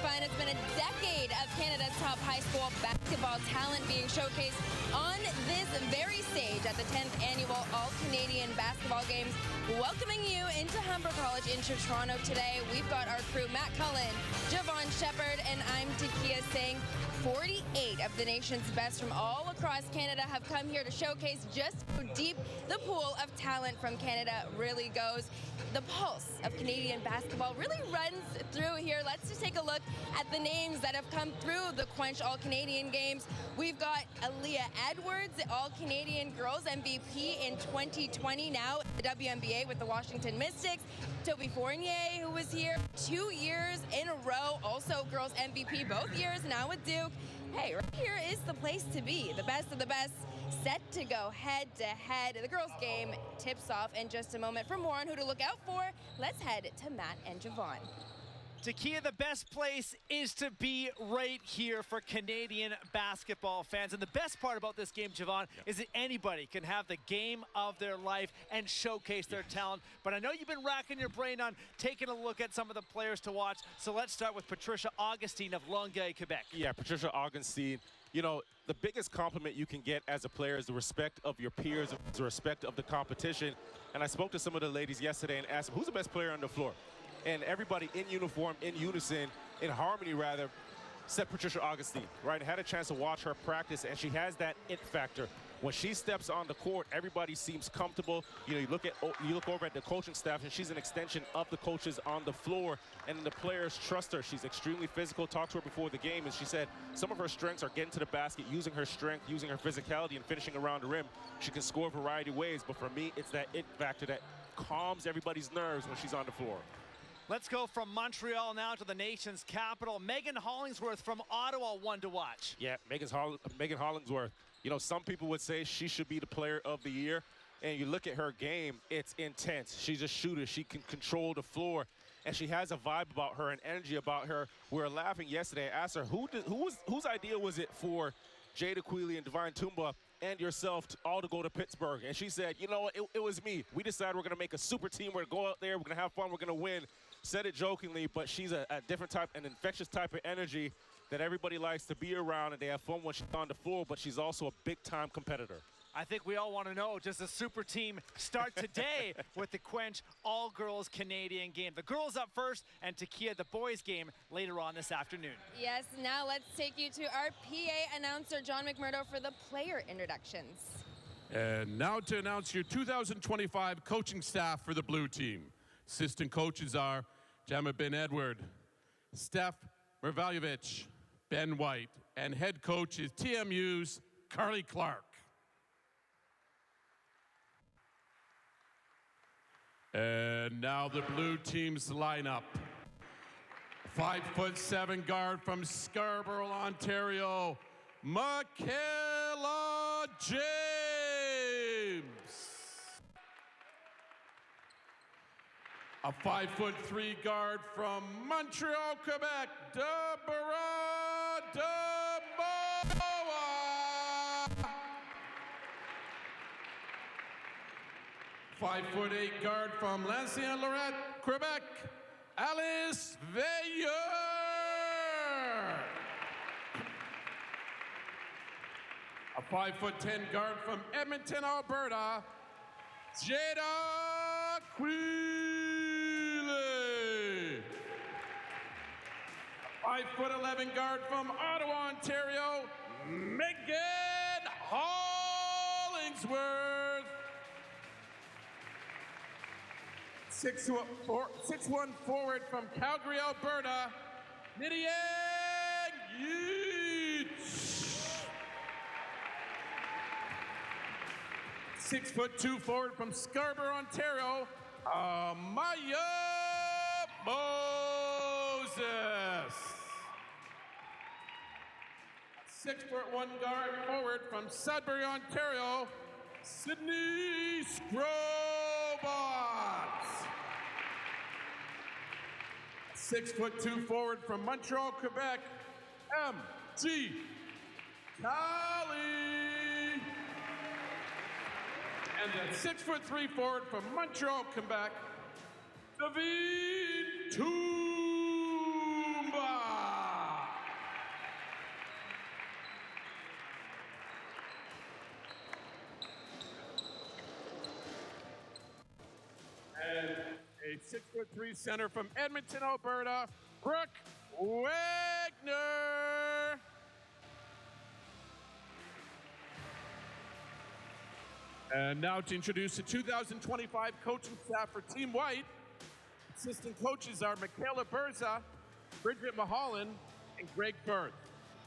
fun. It's been a decade of Canada's top high school basketball talent being showcased on this very stage at the 10th annual All-Canadian Basketball Games. Welcoming you into Humber College into Toronto today, we've got our crew, Matt Cullen, Javon Shepard, and I'm Takia Singh. 48 of the nation's best from all across Canada have come here to showcase just how deep the pool of talent from Canada really goes. The pulse of Canadian basketball really runs through here. Let's just take a look at the names that have come through the CWENCH All-Canadian Games. We've got Aaliyah Edwards, All-Canadian Girls MVP in 2020, now at the WNBA with the Washington Mystics. Toby Fournier, who was here 2 years in a row, also Girls MVP both years, now with Duke. Hey, right here is the place to be. The best of the best set to go head-to-head. The girls' game tips off in just a moment. For more on who to look out for, let's head to Matt and Javon. Takia, the best place is to be right here for Canadian basketball fans. And the best part about this game, Javon, is that anybody can have the game of their life and showcase their talent. But I know you've been racking your brain on taking a look at some of the players to watch. So let's start with Patricia Augustine of Longueuil, Quebec. Yeah, Patricia Augustine. You know, the biggest compliment you can get as a player is the respect of your peers, the respect of the competition. And I spoke to some of the ladies yesterday and asked them, who's the best player on the floor? And everybody in uniform, in unison, in harmony rather, said Patricia Augustine, right? I had a chance to watch her practice, and she has that it factor. When she steps on the court, everybody seems comfortable. You know, you look over at the coaching staff, and she's an extension of the coaches on the floor, and the players trust her. She's extremely physical. Talked to her before the game, and she said some of her strengths are getting to the basket, using her strength, using her physicality, and finishing around the rim. She can score a variety of ways, but for me, it's that it factor that calms everybody's nerves when she's on the floor. Let's go from Montreal now to the nation's capital. Megan Hollingsworth from Ottawa, one to watch. Yeah, Megan Hollingsworth. You know, some people would say she should be the player of the year. And you look at her game, it's intense. She's a shooter. She can control the floor. And she has a vibe about her, an energy about her. We were laughing yesterday. I asked her, whose idea was it for Jada Quealy and Divine Toomba and yourself all to go to Pittsburgh? And she said, you know, it was me. We decided we're going to make a super team. We're going to go out there. We're going to have fun. We're going to win. Said it jokingly, but she's a different type, an infectious type of energy that everybody likes to be around, and they have fun when she's on the floor, but she's also a big-time competitor. I think we all want to know, does the super team start today with the CWENCH All-Girls Canadian Game? The girls up first, and Takia, the boys game, later on this afternoon. Yes, now let's take you to our PA announcer, John McMurdo, for the player introductions. And now to announce your 2025 coaching staff for the blue team. Assistant coaches are Jamma Ben Edward, Steph Mervaljevich, Ben White, and head coach is TMU's Carly Clark. And now the blue team's lineup. 5'7" guard from Scarborough, Ontario, Michaela James. A 5'3" guard from Montreal, Quebec, Deborah Demoa. 5'8" guard from Lancienne-Lorette, Quebec, Alice Veilleur. A 5'10" guard from Edmonton, Alberta, Jada Quealy. 5'11" guard from Ottawa, Ontario, Megan Hollingsworth. 6'1" forward from Calgary, Alberta, Nydia Yeats. 6'2" forward from Scarborough, Ontario, Maya Moses. 6'1" guard forward from Sudbury, Ontario, Sydney Scrobots. 6'2" forward from Montreal, Quebec, M.G. Cali. And then 6'3" forward from Montreal, Quebec, David Toomba. a 6'3" center from Edmonton, Alberta, Brooke Wagner. And now to introduce the 2025 coaching staff for Team White. Assistant coaches are Michaela Berza, Bridget Maholland, and Greg Firth.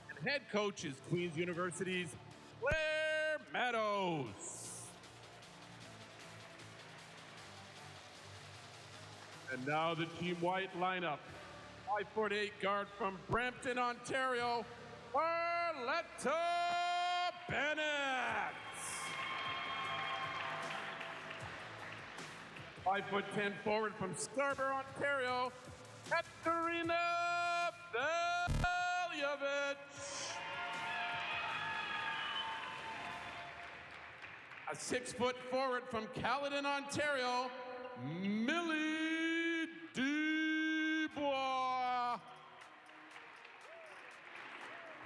And head coach is Queen's University's Blair Meadows. And now the Team White lineup. 5'8" guard from Brampton, Ontario, Arletta Bennett. 5'10" forward from Scarborough, Ontario, Katerina Veljovic. A 6-foot forward from Caledon, Ontario, Millie Dubois.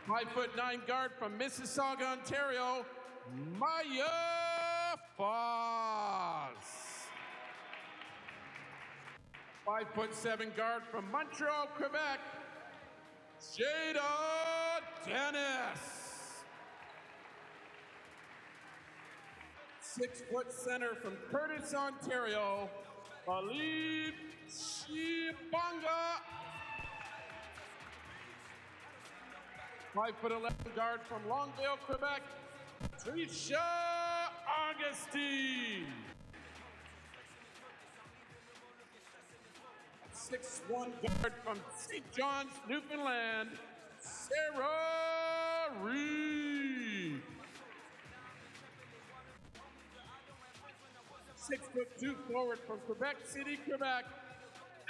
5'9" guard from Mississauga, Ontario, Maya Foss. 5'7" guard from Montreal, Quebec, Jada Dennis. 6-foot center from Curtis, Ontario, Khalid Shibanga. 5'11" guard from Longueuil, Quebec, Tricia Augustine. 6'1" guard from St. John's, Newfoundland, Sarah Reed. 6'2" forward from Quebec City, Quebec,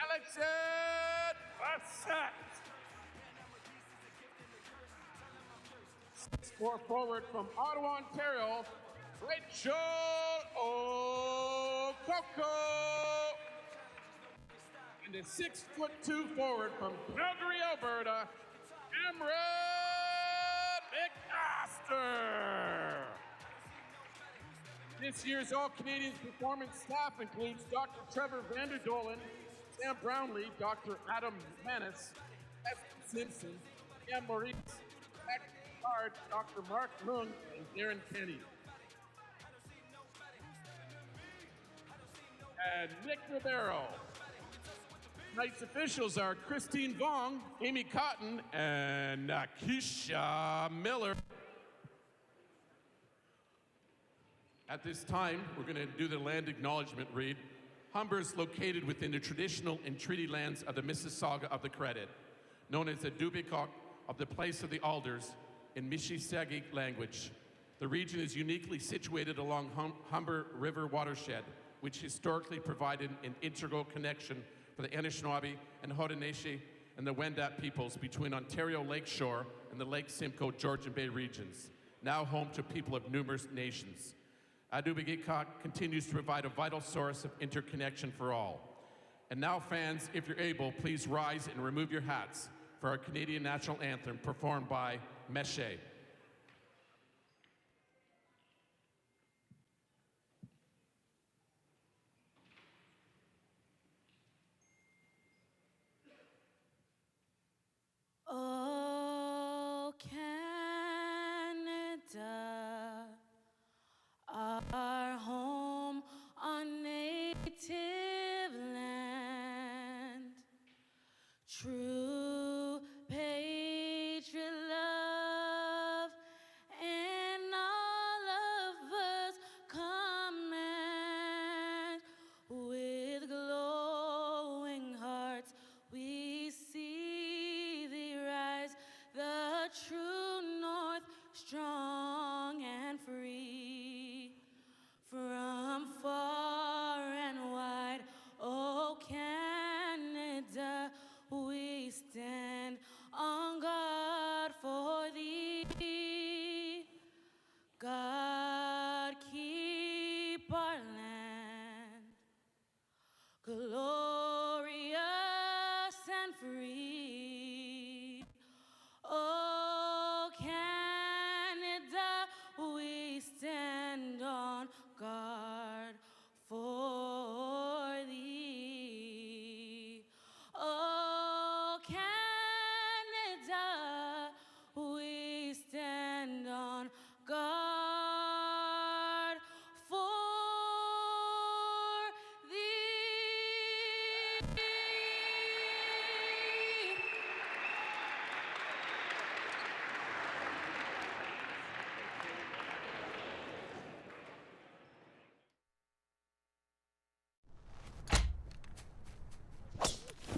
Alexandre Bassett. 6'4" forward from Ottawa, Ontario, Rachel Okoko. And a 6'2" forward from Calgary, Alberta, Cameron McMaster. This year's All-Canadians Performance staff includes Dr. Trevor Vanderdolen, Sam Brownlee, Dr. Adam Manis, Esther Simpson, Cam Maurice, Zach Card, Dr. Mark Lung, and Darren Kenny. And Nick Ribeiro. Tonight's officials are Christine Vong, Amy Cotton, and Keisha Miller. At this time, we're going to do the land acknowledgement read. Humber is located within the traditional and treaty lands of the Mississauga of the Credit, known as the Dubikok of the Place of the Alders in Mississauga language. The region is uniquely situated along Humber River watershed, which historically provided an integral connection for the Anishinaabe and Haudenosaunee and the Wendat peoples between Ontario Lakeshore and the Lake Simcoe Georgian Bay regions, now home to people of numerous nations. Adubegikak continues to provide a vital source of interconnection for all. And now, fans, if you're able, please rise and remove your hats for our Canadian national anthem performed by Meche. Oh, Canada, our home on native land, true patriot love, and all of us command. With glowing hearts we see thee rise, the true north, strong and free. From far and wide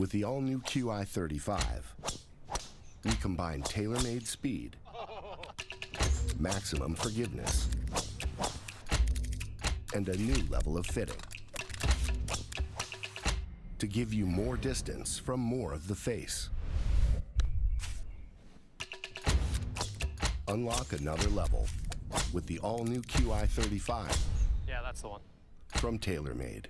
With the all-new QI35, we combine tailor-made speed, maximum forgiveness, and a new level of fitting to give you more distance from more of the face. Unlock another level with the all-new QI35 Yeah, that's the one. from TaylorMade.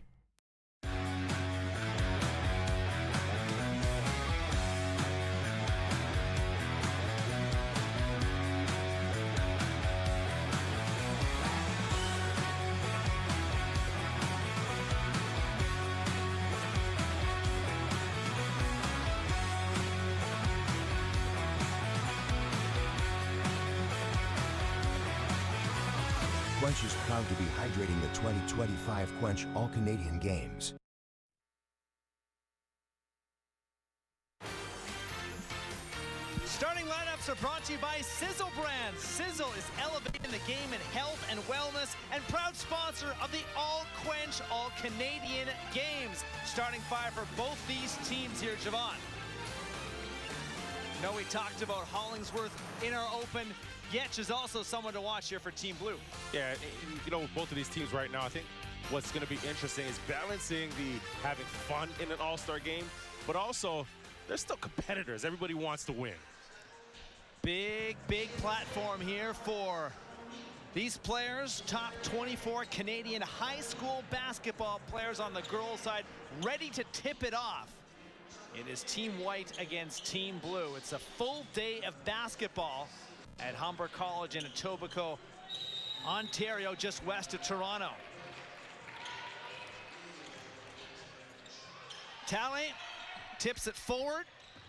CWENCH is proud to be hydrating the 2025 CWENCH All-Canadian Games. Starting lineups are brought to you by Sizzle Brands. Sizzle is elevating the game in health and wellness and proud sponsor of the All-Quench All-Canadian Games. Starting five for both these teams here, Javon. You know, we talked about Hollingsworth in our open. Yetch is also someone to watch here for Team Blue. Yeah, you know, with both of these teams right now, I think what's going to be interesting is balancing the having fun in an all-star game, but also they're still competitors. Everybody wants to win. Big platform here for these players. Top 24 Canadian high school basketball players on the girls' side, ready to tip it off. It is Team White against Team Blue. It's a full day of basketball at Humber College in Etobicoke, Ontario, just west of Toronto. Talley tips it forward,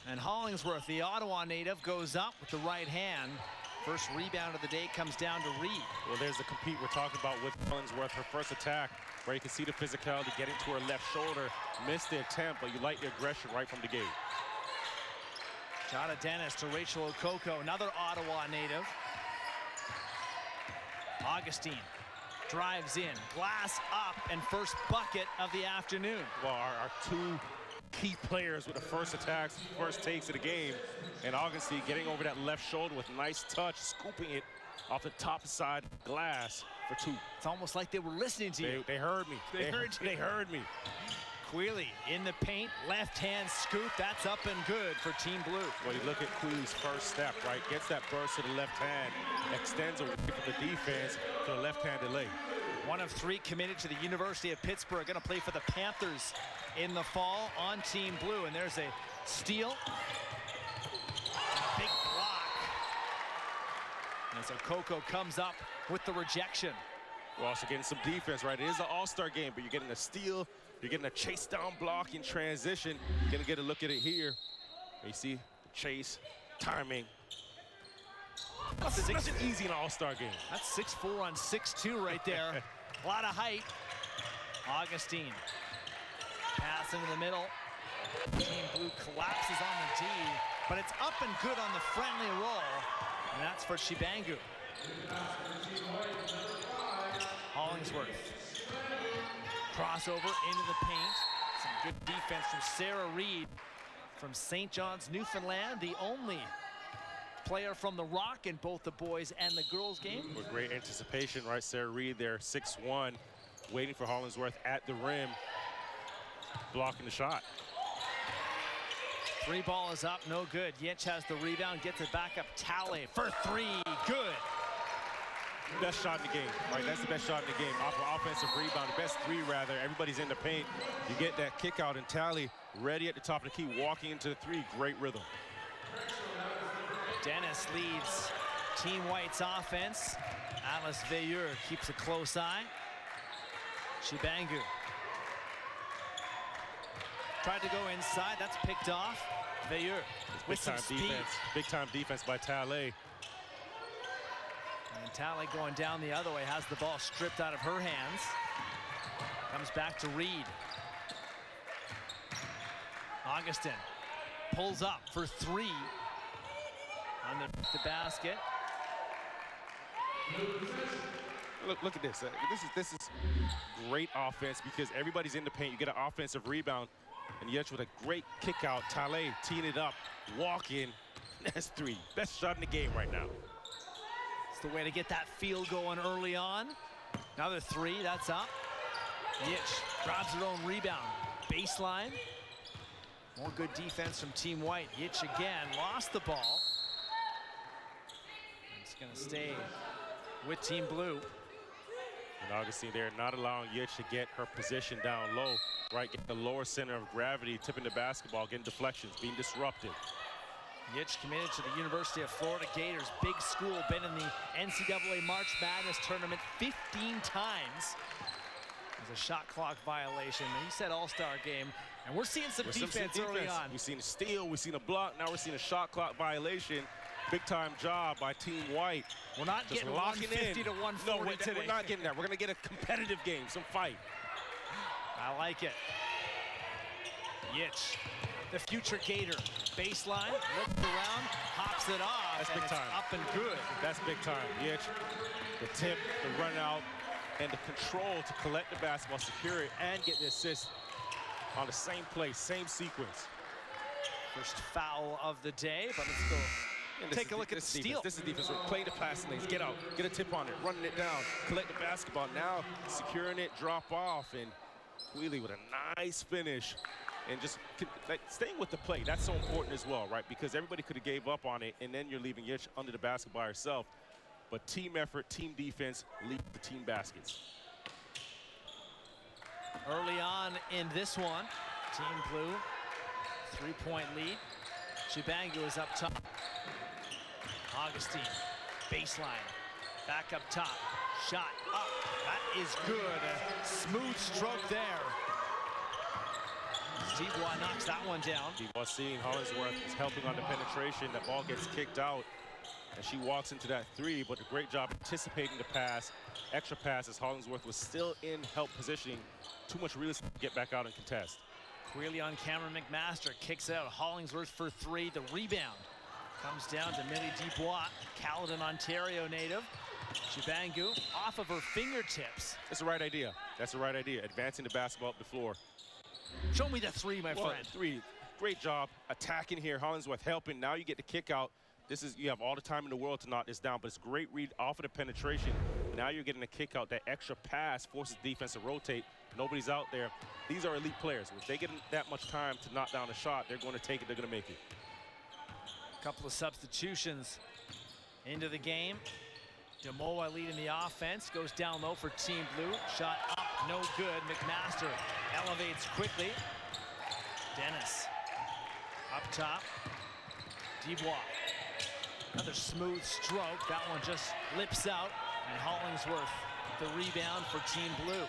and Hollingsworth, the Ottawa native, goes up with the right hand. First rebound of the day comes down to Reed. Well, there's the compete we're talking about with Hollingsworth. Her first attack, where you can see the physicality getting to her left shoulder. Missed the attempt, but you like the aggression right from the gate. Jada Dennis to Rachel Okoko, another Ottawa native. Augustine drives in, glass up, and first bucket of the afternoon. Well, our two key players with the first attacks, first takes of the game, and Augustine getting over that left shoulder with nice touch, scooping it off the top side glass for two. It's almost like they were listening to you. They heard me. They heard you. They heard me. Quealy in the paint, left hand scoop, that's up and good for Team Blue. Well, you look at Quealy's first step, right? Gets that burst to the left hand, extends away from the defense to the left-handed leg. One of three committed to the University of Pittsburgh, going to play for the Panthers in the fall on Team Blue. And there's a steal. Big block. And so Okoko comes up with the rejection. We're also getting some defense, right? It is an all-star game, but you're getting a steal. You're getting a chase down block in transition. You're gonna get a look at it here. You see the chase, timing. Nothing easy in an all-star game. That's 6'4" on 6'2" right there. A lot of height. Augustine. Pass into the middle. Team Blue collapses on the D, but it's up and good on the friendly roll. And that's for Shibangu. Hollingsworth. Crossover into the paint. Some good defense from Sarah Reed from St. John's, Newfoundland, the only player from the Rock in both the boys and the girls game. With great anticipation, right? Sarah Reed there, 6'1", waiting for Hollingsworth at the rim, blocking the shot. Three ball is up, no good. Yetch has the rebound, gets it back up. Talley for three, good. Best shot in the game, right? That's the best shot in the game. Off an offensive rebound, the best three rather. Everybody's in the paint. You get that kick out and Talley ready at the top of the key, walking into the three. Great rhythm. Dennis leads Team White's offense. Alice Veilleur keeps a close eye. Shibangu tried to go inside. That's picked off. Veilleur with some speed. Big time defense by Talley. And Talley going down the other way, has the ball stripped out of her hands. Comes back to Reed. Augustine pulls up for three. Under the basket. Look at this. This is great offense because everybody's in the paint. You get an offensive rebound. And Yetch with a great kick out. Tale teeing it up, walking. That's 3. Best shot in the game right now. It's the way to get that feel going early on. Another 3, that's up. Yitch grabs her own rebound. Baseline. More good defense from Team White. Yitch again, lost the ball. It's gonna stay with Team Blue. And Augustine there not allowing Yitch to get her position down low, right? Get the lower center of gravity, tipping the basketball, getting deflections, being disrupted. Yitch committed to the University of Florida Gators. Big school, been in the NCAA March Madness tournament 15 times. There's a shot clock violation. He said all-star game. And we're seeing some defense early on. We've seen a steal, we've seen a block, now we're seeing a shot clock violation. Big time job by Team White. We're not just getting locking 150 in. to 140 no, today. we're not getting that. We're gonna get a competitive game, some fight. I like it. Yitch, the future Gator. Baseline, looks around, hops it off. That's big time. Up and good. That's big time. Yitch, the tip, the run out, and the control to collect the basketball, secure it, and get the assist on the same play, same sequence. First foul of the day, but let's go take a look at the steal. This is defense. We're playing the passing lanes. Get out, get a tip on it, running it down, collect the basketball. Now securing it, drop off, and Wheelie with a nice finish. And just like, staying with the play, that's so important as well, right? Because everybody could have gave up on it, and then you're leaving Yitch under the basket by herself. But team effort, team defense lead the team baskets. Early on in this one, Team Blue, 3-point lead. Chibangu is up top. Augustine, baseline, back up top. Shot up, that is good. A smooth stroke there. Steve Watt knocks that one down. Steve seeing Hollingsworth is helping on the penetration. That ball gets kicked out, and she walks into that 3, but a great job anticipating the pass. Extra pass as Hollingsworth was still in help positioning. Too much real estate to get back out and contest. Queeley on camera, McMaster kicks out. Hollingsworth for 3, the rebound. Comes down to Millie Dubois, Caledon, Ontario native. Chibangu off of her fingertips. That's the right idea. That's the right idea. Advancing the basketball up the floor. Show me the 3, my friend. 3, great job attacking here. Hollingsworth helping. Now you get the kick out. This is, you have all the time in the world to knock this down, but it's a great read off of the penetration. Now you're getting a kick out. That extra pass forces defense to rotate. Nobody's out there. These are elite players. If they get that much time to knock down a shot, they're going to take it. They're going to make it. A couple of substitutions into the game. Demoa leading the offense, goes down low for Team Blue. Shot up, no good. McMaster elevates quickly. Dennis up top. Dubois, another smooth stroke. That one just lips out. And Hollingsworth, the rebound for Team Blue.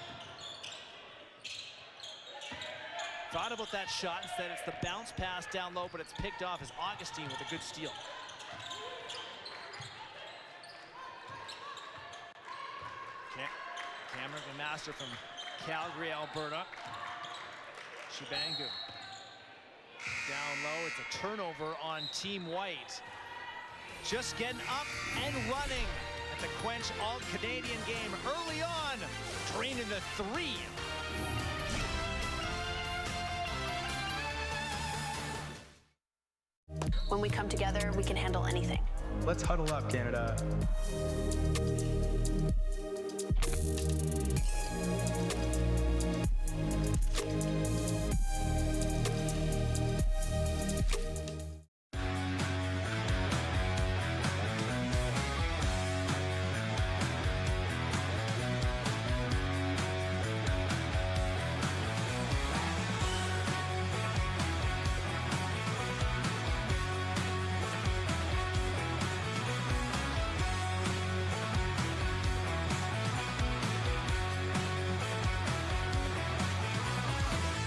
Thought about that shot. Instead, it's the bounce pass down low, but it's picked off as Augustine with a good steal. Cameron McMaster from Calgary, Alberta. Chibangu down low. It's a turnover on Team White. Just getting up and running at the Quench All-Canadian game early on. Draining the 3. When we come together, we can handle anything. Let's huddle up, Canada.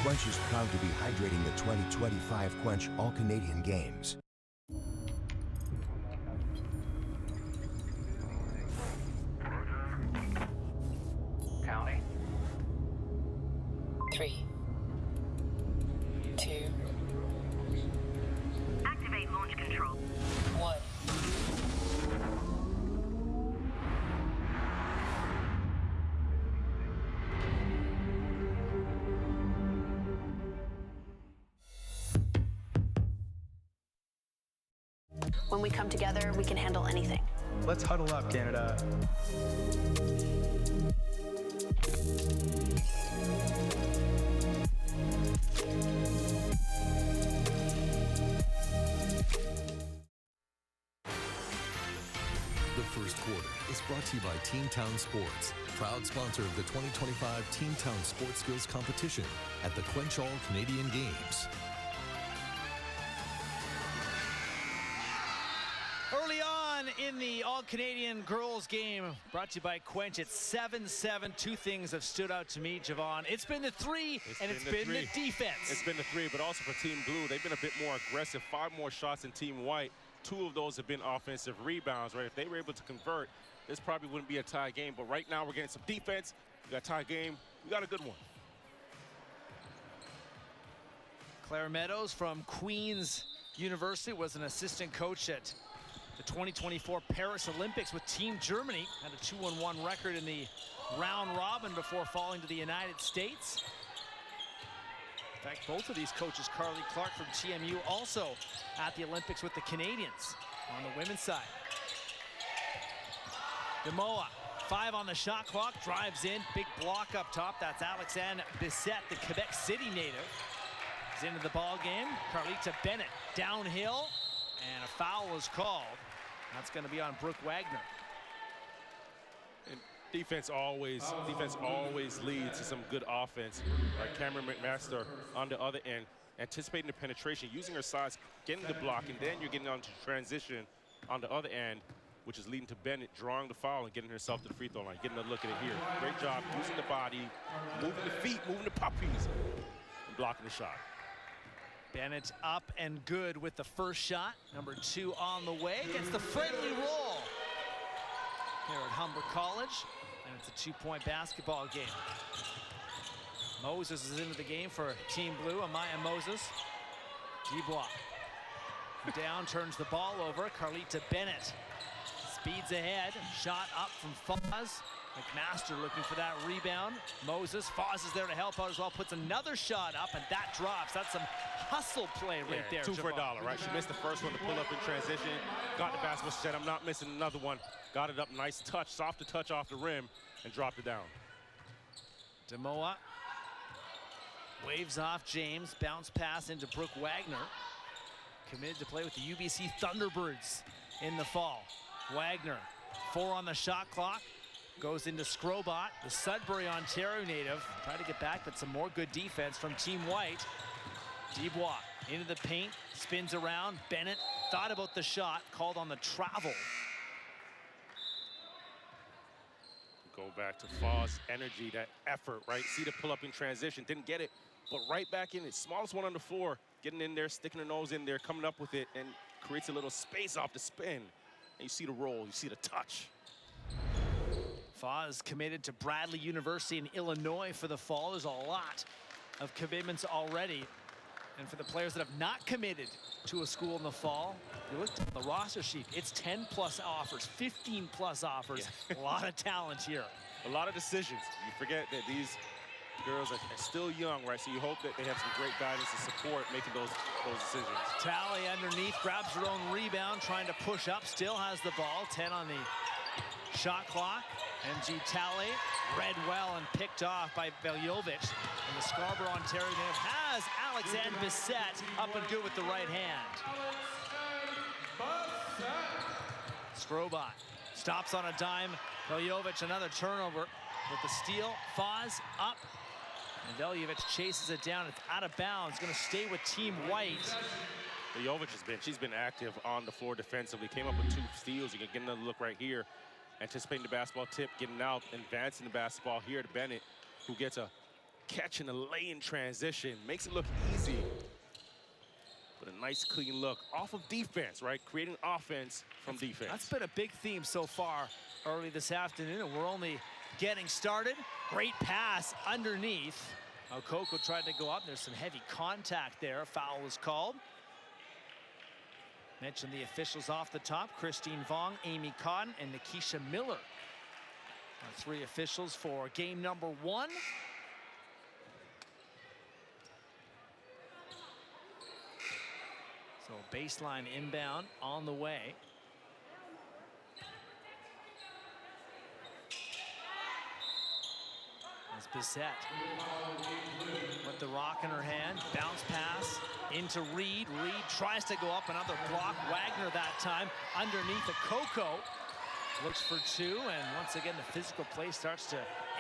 Quench is proud to be hydrating the 2025 Quench All-Canadian Games. Counting. 3, 2, Activate launch control. 1. When we come together, we can handle anything. Let's huddle up, Canada. The first quarter is brought to you by Team Town Sports, proud sponsor of the 2025 Team Town Sports Skills Competition at the CWENCH All-Canadian Games. Early on in the All-Canadian girls game, brought to you by CWENCH, it's 7-7. Two things have stood out to me, Javon. It's been the three, and it's been the defense. It's been the three, but also for Team Blue, they've been a bit more aggressive. 5 more shots than Team White. 2 of those have been offensive rebounds, right? If they were able to convert, this probably wouldn't be a tie game. But right now, we're getting some defense. We got a tie game. We got a good one. Claire Meadows from Queen's University was an assistant coach at the 2024 Paris Olympics with Team Germany. Had a 2-1 record in the round robin before falling to the United States. In fact, both of these coaches, Carly Clark from TMU, also at the Olympics with the Canadians on the women's side. Demoa, 5 on the shot clock, drives in, big block up top. That's Alexandre Bissette, the Quebec City native. Is into the ball game. Carlita Bennett downhill, and a foul is called. That's going to be on Brooke Wagner. And defense always leads to some good offense. Like Cameron McMaster on the other end, anticipating the penetration, using her size, getting the block, and then you're getting on to transition on the other end, which is leading to Bennett drawing the foul and getting herself to the free throw line. Getting a look at it here. Great job using the body, moving the feet, moving the puppies, and blocking the shot. Bennett up and good with the first shot. Number 2 on the way. Gets the friendly roll here at Humber College. And it's a 2-point basketball game. Moses is into the game for Team Blue. Amaya Moses. Dubois down, turns the ball over. Carlita Bennett speeds ahead. Shot up from Foz. McMaster looking for that rebound. Moses, Foz is there to help out as well. Puts another shot up, and that drops. That's some hustle play right there. 2 for $1, right? She missed the first one to pull up in transition. Got the basketball. She said, I'm not missing another one. Got it up, nice touch, soft to touch off the rim, and dropped it down. Demoa waves off James. Bounce pass into Brooke Wagner. Committed to play with the UBC Thunderbirds in the fall. Wagner, 4 on the shot clock. Goes into Scrobot, the Sudbury, Ontario native. Trying to get back, but some more good defense from Team White. Dubois into the paint, spins around. Bennett thought about the shot, called on the travel. Go back to Foz, energy, that effort, right? See the pull up in transition, didn't get it, but right back in it. Smallest one on the floor, getting in there, sticking her nose in there, coming up with it, and creates a little space off the spin. And you see the roll, you see the touch. Foz committed to Bradley University in Illinois for the fall. There's a lot of commitments already. And for the players that have not committed to a school in the fall, you look at the roster sheet, it's 10+ offers, 15+ offers. Yeah. A lot of talent here. A lot of decisions. You forget that these girls are still young, right? So you hope that they have some great guidance and support making those decisions. Talley underneath, grabs her own rebound, trying to push up, still has the ball. 10 on the shot clock. MG Talley read well and picked off by Veljovic. And the Scarborough, Ontario native has Alexandre Bissette up and good with the right hand. Scrobot stops on a dime. Veljovic another turnover with the steal. Foz up. And Veljovic chases it down. It's out of bounds. Going to stay with Team White. Veljovic she's been active on the floor defensively. Came up with 2 steals. You can get another look right here. Anticipating the basketball tip, getting out, advancing the basketball here to Bennett, who gets a catch and a lay-in transition. Makes it look easy, but a nice, clean look off of defense, right? Creating offense from defense. That's been a big theme so far early this afternoon, and we're only getting started. Great pass underneath. Okoko tried to go up. There's some heavy contact there. A foul was called. Mentioned the officials off the top: Christine Vong, Amy Cotton, and Nikisha Miller. Our 3 officials for game number 1. So baseline inbound on the way. As Bissett with the rock in her hand, bounce pass into Reed. Reed tries to go up, another block. Wagner that time underneath the Coco. Looks for two, and once again the physical play starts to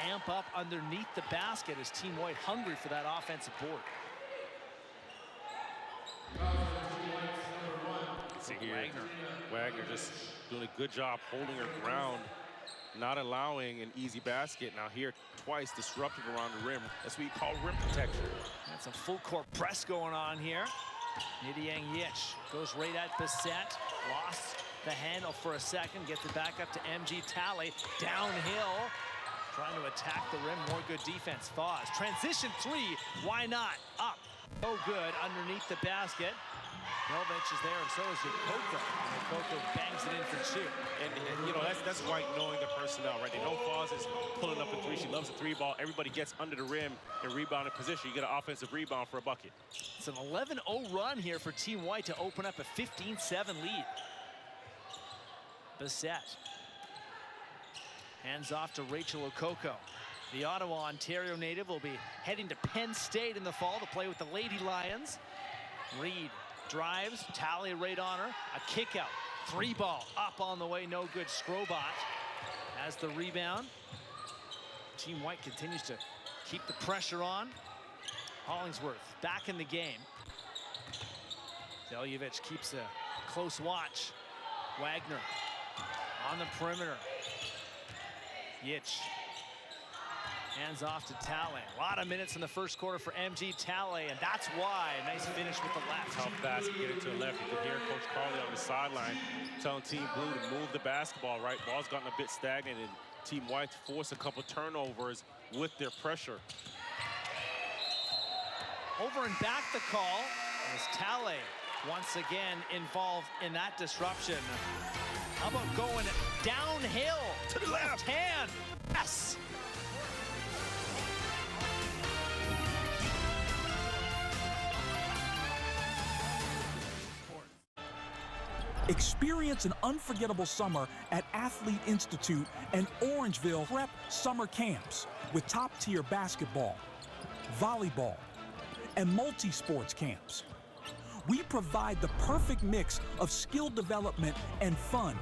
amp up underneath the basket as Team White hungry for that offensive board. See here, Wagner just doing a good job holding her ground, not allowing an easy basket. Now here, twice disruptive around the rim. That's what you call rim protection. That's a full court press going on here. Nidiang Yich goes right at Bissett. Lost the handle for a second. Gets it back up to MG Talley. Downhill. Trying to attack the rim. More good defense. Foz. Transition three. Why not? Up. So good underneath the basket. Novich is there, and so is Yokoko. And Yokoko bangs it in for two. And you know, that's White knowing the personnel, right? They know Foz is pulling up a three. She loves the three ball. Everybody gets under the rim and rebounding position. You get an offensive rebound for a bucket. It's an 11-0 run here for Team White to open up a 15-7 lead. Bissett. Hands off to Rachel Okoko. The Ottawa, Ontario native will be heading to Penn State in the fall to play with the Lady Lions. Reed drives, Tally right on her, a kick out, three ball up on the way, no good. Strobot has the rebound. Team White continues to keep the pressure on. Hollingsworth back in the game. Zeljevic keeps a close watch. Wagner on the perimeter. Yich. Hands off to Talley. A lot of minutes in the first quarter for MG Talley, and that's why. Nice finish with the left. Tough basket, get it to the left. You can hear Coach Carley on the sideline telling Team Blue to move the basketball, right? Ball's gotten a bit stagnant, and Team White forced a couple turnovers with their pressure. Over and back the call as Talley once again involved in that disruption. How about going downhill to the left hand? Yes! Experience an unforgettable summer at Athlete Institute and Orangeville Prep Summer Camps with top-tier basketball, volleyball, and multi-sports camps. We provide the perfect mix of skill development and fun.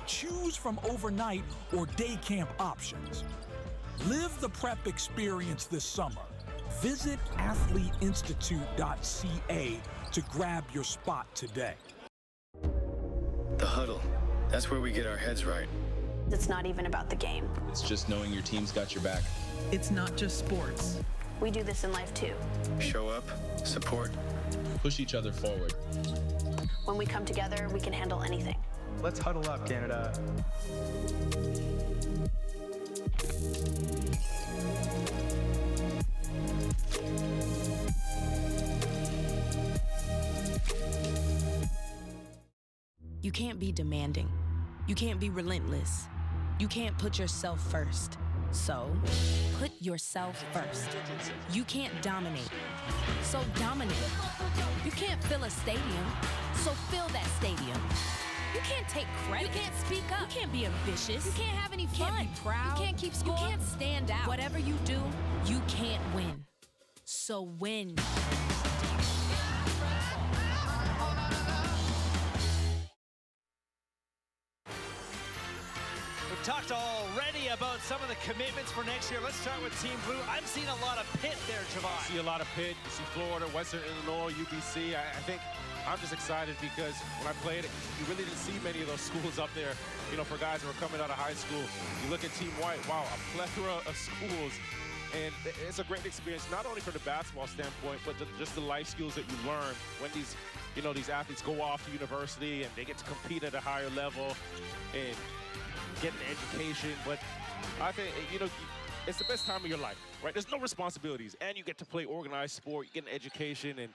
Choose from overnight or day camp options. Live the prep experience this summer. Visit athleteinstitute.ca to grab your spot today. The huddle. That's where we get our heads right. It's not even about the game. It's just knowing your team's got your back. It's not just sports. We do this in life too. Show up, support, push each other forward. When we come together, we can handle anything. Let's huddle up, Canada. You can't be demanding. You can't be relentless. You can't put yourself first. So, put yourself first. You can't dominate. So dominate. You can't fill a stadium. So fill that stadium. You can't take credit. You can't speak up. You can't be ambitious. You can't have any fun. You can't be proud. You can't keep score. You can't stand out. Whatever you do, you can't win. So win. We've talked already about some of the commitments for next year. Let's start with Team Blue. I'm seeing a lot of Pitt there, Javon. You see a lot of Pitt. You see Florida, Western Illinois, UBC. I think I'm just excited because when I played, you really didn't see many of those schools up there, you know, for guys who are coming out of high school. You look at Team White, wow, a plethora of schools. And it's a great experience, not only from the basketball standpoint, but just the life skills that you learn when these, you know, these athletes go off to university and they get to compete at a higher level and get an education. But I think, you know, it's the best time of your life, right? There's no responsibilities, and you get to play organized sport, you get an education, and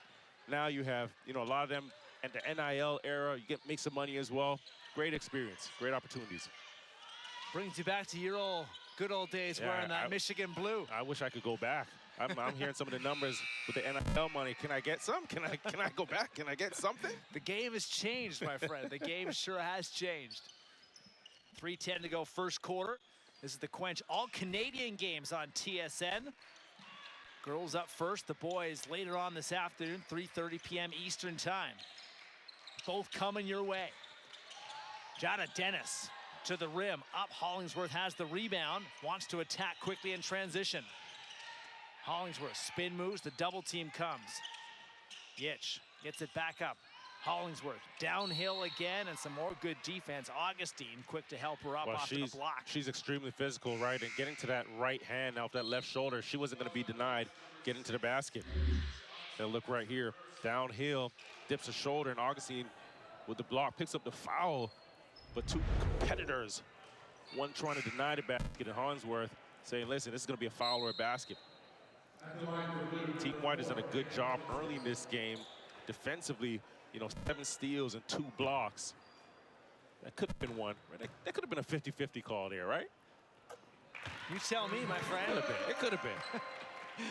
now you have, you know, a lot of them at the NIL era, you make some money as well. Great experience, great opportunities. Brings you back to your good old days wearing that Michigan blue. I wish I could go back. I'm hearing some of the numbers with the NIL money. Can I get some? Can I go back? Can I get something? The game has changed, my friend. The game sure has changed. 3:10 to go first quarter. This is the Quench All-Canadian games on TSN. Girls up first, the boys later on this afternoon, 3:30 p.m. Eastern time. Both coming your way. Jada Dennis to the rim, up. Hollingsworth has the rebound, wants to attack quickly in transition. Hollingsworth spin moves, the double team comes. Yitch gets it back up. Hollingsworth downhill again, and some more good defense. Augustine quick to help her up off the block. She's extremely physical, right? And getting to that right hand off that left shoulder, she wasn't going to be denied getting to the basket. And look right here, downhill, dips a shoulder, and Augustine with the block picks up the foul. But two competitors, one trying to deny the basket, and Hollingsworth saying, listen, this is going to be a foul or a basket. Team White has done a good job early in this game defensively. 7 steals and 2 blocks. That could have been one. Right? That could have been a 50-50 call there, right? You tell me, my friend. It could have been.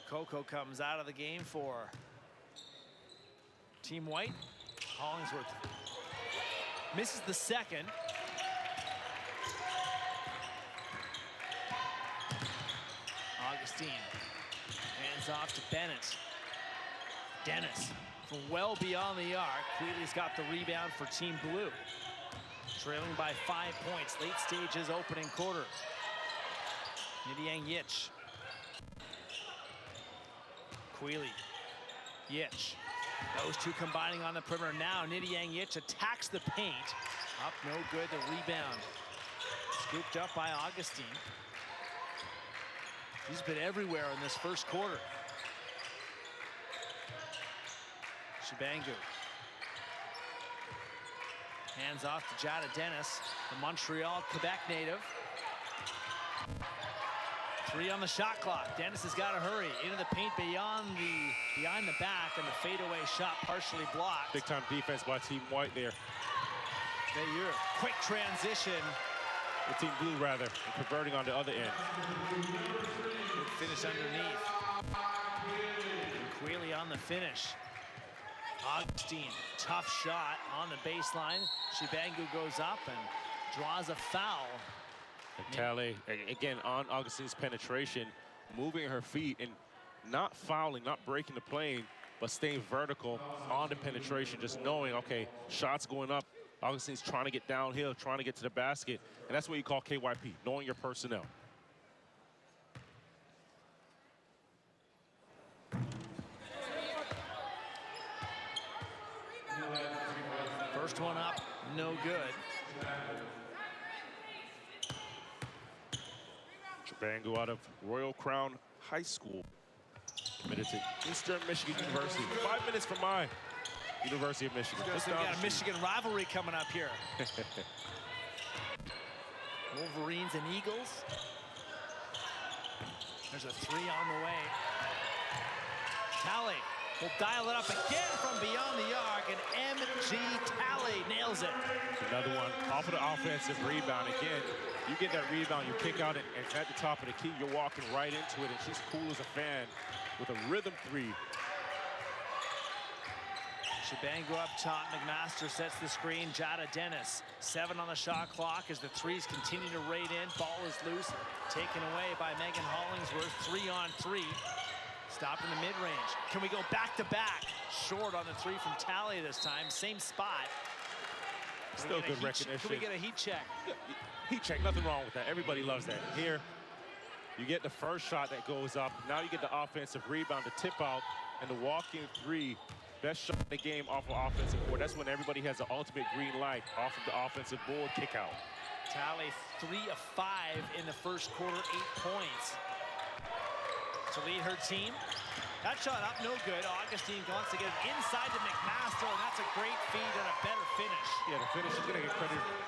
Coco comes out of the game for Team White. Hollingsworth misses the second. Augustine hands off to Bennett. Dennis from well beyond the arc. Queeley's got the rebound for Team Blue. Trailing by 5 points. Late stages opening quarter. Nidiang Yitch. Queeley. Yitch. Those two combining on the perimeter now. Nidiang Yitch attacks the paint. Up, no good. The rebound. Scooped up by Augustine. He's been everywhere in this first quarter. Shibangu. Hands off to Jada Dennis, the Montreal, Quebec native. 3 on the shot clock. Dennis has got to hurry into the paint behind the back, and the fadeaway shot partially blocked. Big time defense by Team White there. Veilleux, quick transition. The Team Blue rather, and converting on the other end. Good finish underneath. And Queeley on the finish. Augustine, tough shot on the baseline. Shibangu goes up and draws a foul. And Talley, again, on Augustine's penetration, moving her feet and not fouling, not breaking the plane, but staying vertical on the penetration, just knowing, okay, shots going up. Augustine's trying to get downhill, trying to get to the basket. And that's what you call KYP, knowing your personnel. First one up, no good. Shibangu out of Royal Crown High School. Committed to Eastern Michigan University. 5 minutes from my University of Michigan. We've got a Michigan rivalry coming up here. Wolverines and Eagles. There's a 3 on the way. Talley will dial it up again from beyond the arc, and MG Talley nails it. Another one off of the offensive rebound. Again, you get that rebound, you kick out, and at the top of the key, you're walking right into it, and she's cool as a fan with a rhythm 3. Shibangu up top. McMaster sets the screen. Jada Dennis, 7 on the shot clock as the threes continue to raid in. Ball is loose, taken away by Megan Hollingsworth. 3 on 3. Stopped in the mid-range. Can we go back-to-back? Short on the 3 from Talley this time. Same spot. Still good recognition. Can we get a heat check? Yeah, heat check, nothing wrong with that. Everybody loves that. Here, you get the first shot that goes up. Now you get the offensive rebound, the tip out, and the walk-in 3. Best shot in the game off of offensive board. That's when everybody has the ultimate green light off of the offensive board kick out. Talley 3 of 5 in the first quarter, 8 points to lead her team. That shot up, no good. Augustine wants to get it inside to McMaster, and that's a great feed and a better finish. Yeah, the finish is going to get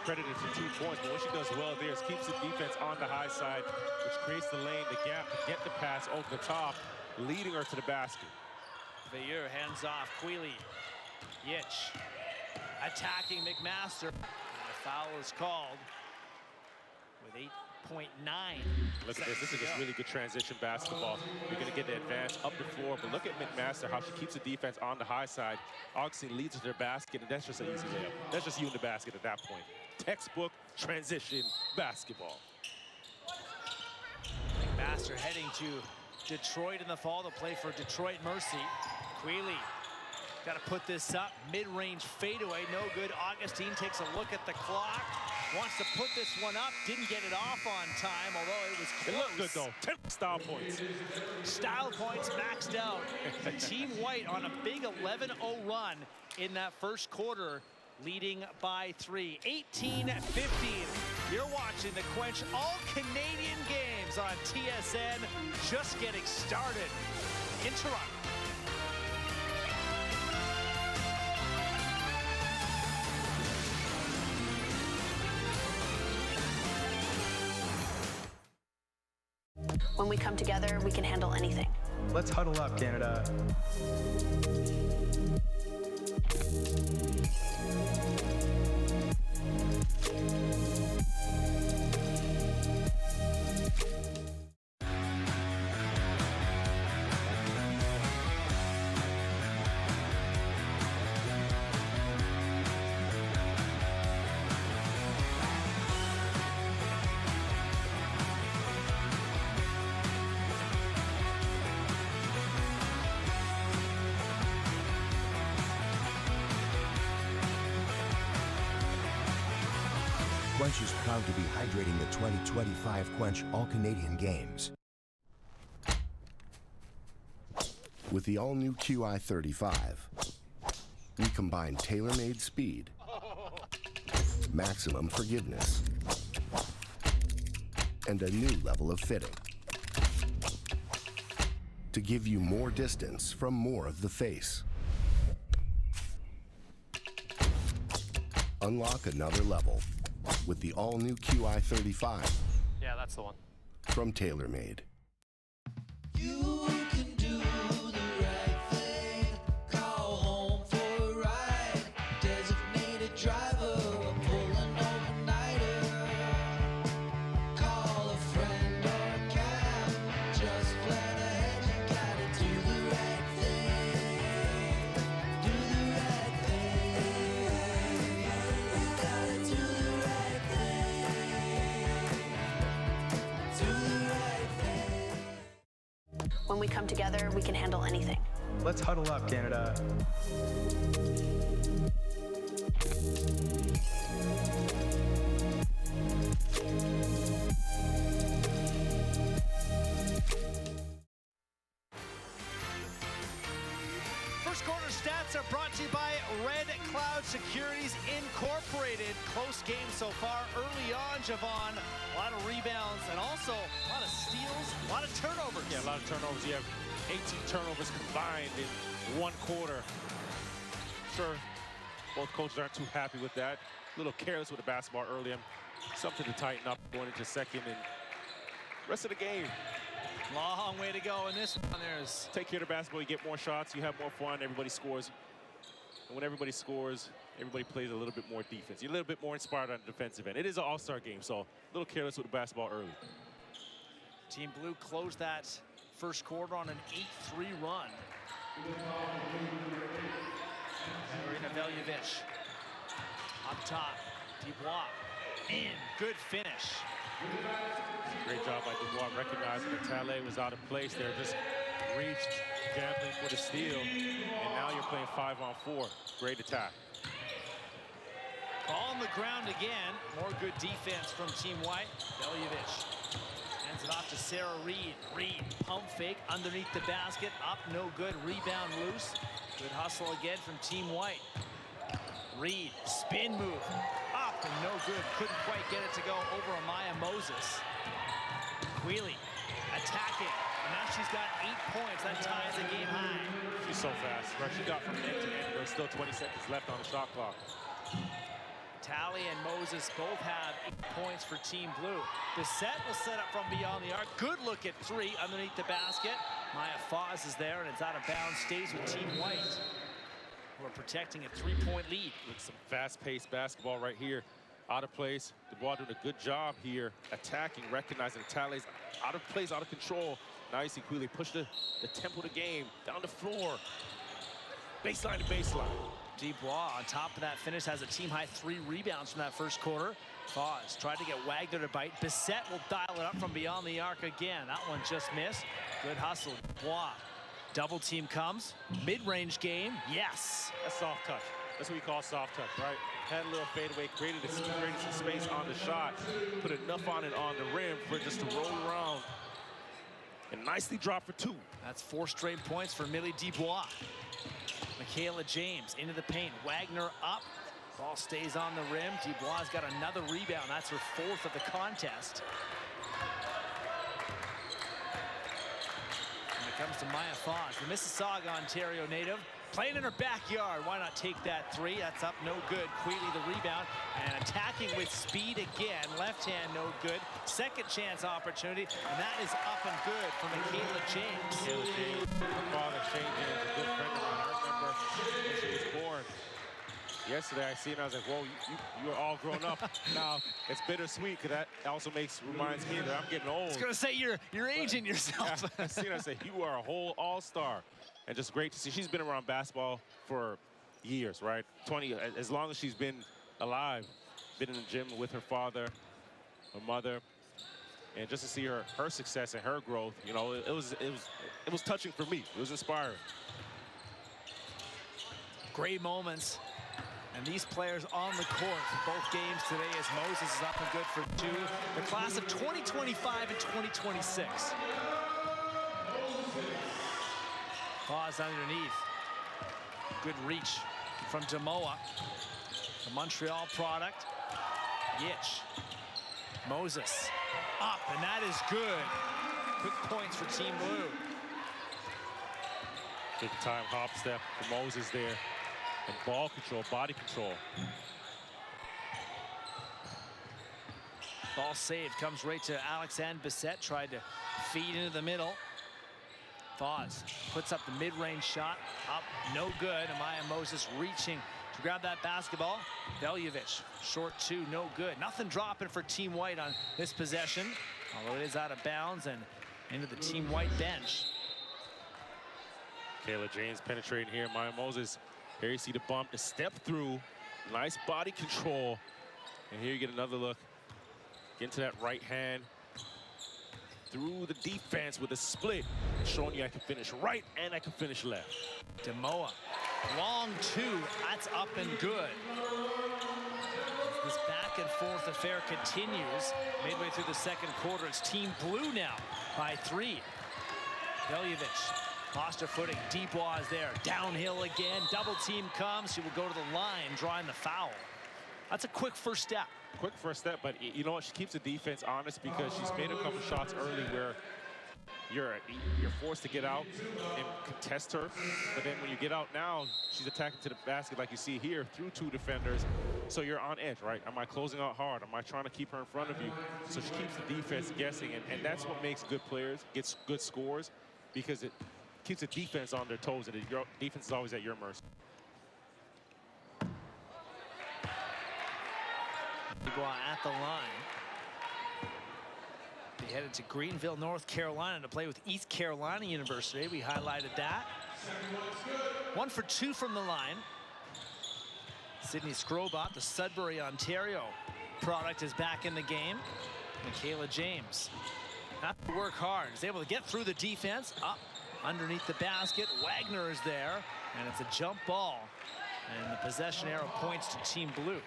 credited for 2 points, but what she does well there is keeps the defense on the high side, which creates the lane, the gap to get the pass over the top, leading her to the basket. Veilleux hands off. Queeley. Yitch attacking McMaster. And a foul is called with 8 Look at this. This is just really good transition basketball. You're going to get the advance up the floor, but look at McMaster, how she keeps the defense on the high side. Augustine leads to their basket, and that's just an easy layup. That's just you in the basket at that point. Textbook transition basketball. McMaster heading to Detroit in the fall to play for Detroit Mercy. Quealy got to put this up. Mid-range fadeaway, no good. Augustine takes a look at the clock. Wants to put this one up. Didn't get it off on time, although it was close. It looked good, though. 10 style points. Style points maxed out. Team White on a big 11-0 run in that first quarter, leading by 3. 18-15. You're watching the Quench All-Canadian Games on TSN. Just getting started in Toronto. When we come together, we can handle anything. Let's huddle up, Canada. Quench is proud to be hydrating the 2025 Quench All-Canadian Games. With the all-new QI35, we combine tailor-made speed, maximum forgiveness, and a new level of fitting to give you more distance from more of the face. Unlock another level with the all-new QI35. Yeah, that's the one. From TaylorMade. You can do the right thing. Call home for a ride. Designated driver, pulling overnighter. Call a friend or a cab. Just plan ahead. You gotta do the right thing. Do the right thing. You gotta do the right thing. Do the right thing. When we come together, we can handle anything. Let's huddle up, Canada. First quarter stats are brought to you by Red Cloud Securities Incorporated. Close game so far. Early on, Javon. A lot of rebounds and also a lot of steals, a lot of turnovers. Yeah, a lot of turnovers. You have 18 turnovers combined in one quarter. Sure, both coaches aren't too happy with that. A little careless with the basketball early. Something to tighten up going into second and rest of the game. Long way to go in this one. There's take care of the basketball, you get more shots, you have more fun, everybody scores. And when everybody scores, everybody plays a little bit more defense. You're a little bit more inspired on the defensive end. It is an all-star game, so a little careless with the basketball early. Team Blue closed that first quarter on an 8-3 run. Marina Veljovic up top. Dubois in. Good finish. Great job by Dubois recognizing that Talley was out of place there. Just reached, gambling for the steal. And now you're playing 5-on-4. Great attack. Ball on the ground again. More good defense from Team White. Veljovic hands it off to Sarah Reed. Reed, pump fake underneath the basket. Up, no good. Rebound loose. Good hustle again from Team White. Reed, spin move. Up and no good. Couldn't quite get it to go over Amaya Moses. Quealy attacking. And now she's got 8 points. That ties the game high. She's so fast. Right, she got from end to end. There's still 20 seconds left on the shot clock. Talley and Moses both have 8 points for Team Blue. Bissett will set up from beyond the arc. Good look at 3 underneath the basket. Maya Foz is there, and it's out of bounds. Stays with Team White. We're protecting a 3-point lead. With some fast-paced basketball right here. out of place. Dubois doing a good job here, attacking, recognizing Talley's out of place, out of control. Now you see Quealy push the tempo of the game down the floor. Baseline to baseline. Dubois on top of that finish has a team-high 3 rebounds from that first quarter. Foz tried to get Wagner to bite. Bissett will dial it up from beyond the arc again. That one just missed. Good hustle. Dubois. Double team comes. Mid-range game. Yes. That's soft touch. That's what we call soft touch, right? Had a little fadeaway, created some space on the shot, put enough on it on the rim for it just to roll around. And nicely dropped for 2. That's 4 straight points for Millie Dubois. Michaela James into the paint. Wagner up. Ball stays on the rim. Dubois got another rebound. That's her 4th of the contest. And it comes to Maya Foz, the Mississauga, Ontario native. Playing in her backyard. Why not take that 3? That's up, no good. Quealy the rebound. And attacking with speed again. Left hand, no good. Second chance opportunity. And that is up and good for Michaela James. Michaela James, her father, Shane James, a good friend of mine. I remember when she was born. Yesterday, I seen her, I was like, whoa, you're all grown up. Now, it's bittersweet, because that also reminds me that I'm getting old. I was going to say, you're aging yourself. Yeah, I seen her, I said, you are a whole all-star. And just great to see. She's been around basketball for years, right? 20, as long as she's been alive, been in the gym with her father, her mother, and just to see her success and her growth, you know, it was touching for me. It was inspiring. Great moments. And these players on the court for both games today as Moses is up and good for 2. The class of 2025 and 2026. Pause underneath. Good reach from Demoa. The Montreal product. Yitch. Moses up, and that is good. Quick points for Team Blue. Big time hop step for Moses there. And ball control, body control. Ball saved, comes right to Alexandre Bissett. Tried to feed into the middle. Foz puts up the mid-range shot, up, no good. Amaya Moses reaching to grab that basketball. Veljovic, short 2, no good. Nothing dropping for Team White on this possession, although it is out of bounds and into the Team White bench. Kayla James penetrating here. Amaya Moses, here you see the bump, the step through. Nice body control. And here you get another look. Get into that right hand. Through the defense with a split, showing you I can finish right and I can finish left. Demoa, long 2, that's up and good. This back and forth affair continues. Midway through the second quarter, it's Team Blue now by 3. Veljovic, lost her footing, Dubois is there, downhill again, double team comes, she will go to the line, drawing the foul. That's a quick first step. Quick first step, but you know what? She keeps the defense honest because she's made a couple shots early where you're forced to get out and contest her. But then when you get out now, she's attacking to the basket like you see here through 2 defenders. So you're on edge, right? Am I closing out hard? Am I trying to keep her in front of you? So she keeps the defense guessing, and that's what makes good players, gets good scores, because it keeps the defense on their toes, and your defense is always at your mercy. Dubois at the line. They headed to Greenville, North Carolina to play with East Carolina University. We highlighted that. 1 for 2 from the line. Sydney Scrobot, the Sudbury, Ontario product, is back in the game. Michaela James, not to work hard, is able to get through the defense, up underneath the basket. Wagner is there, and it's a jump ball. And the possession arrow points to Team Blue.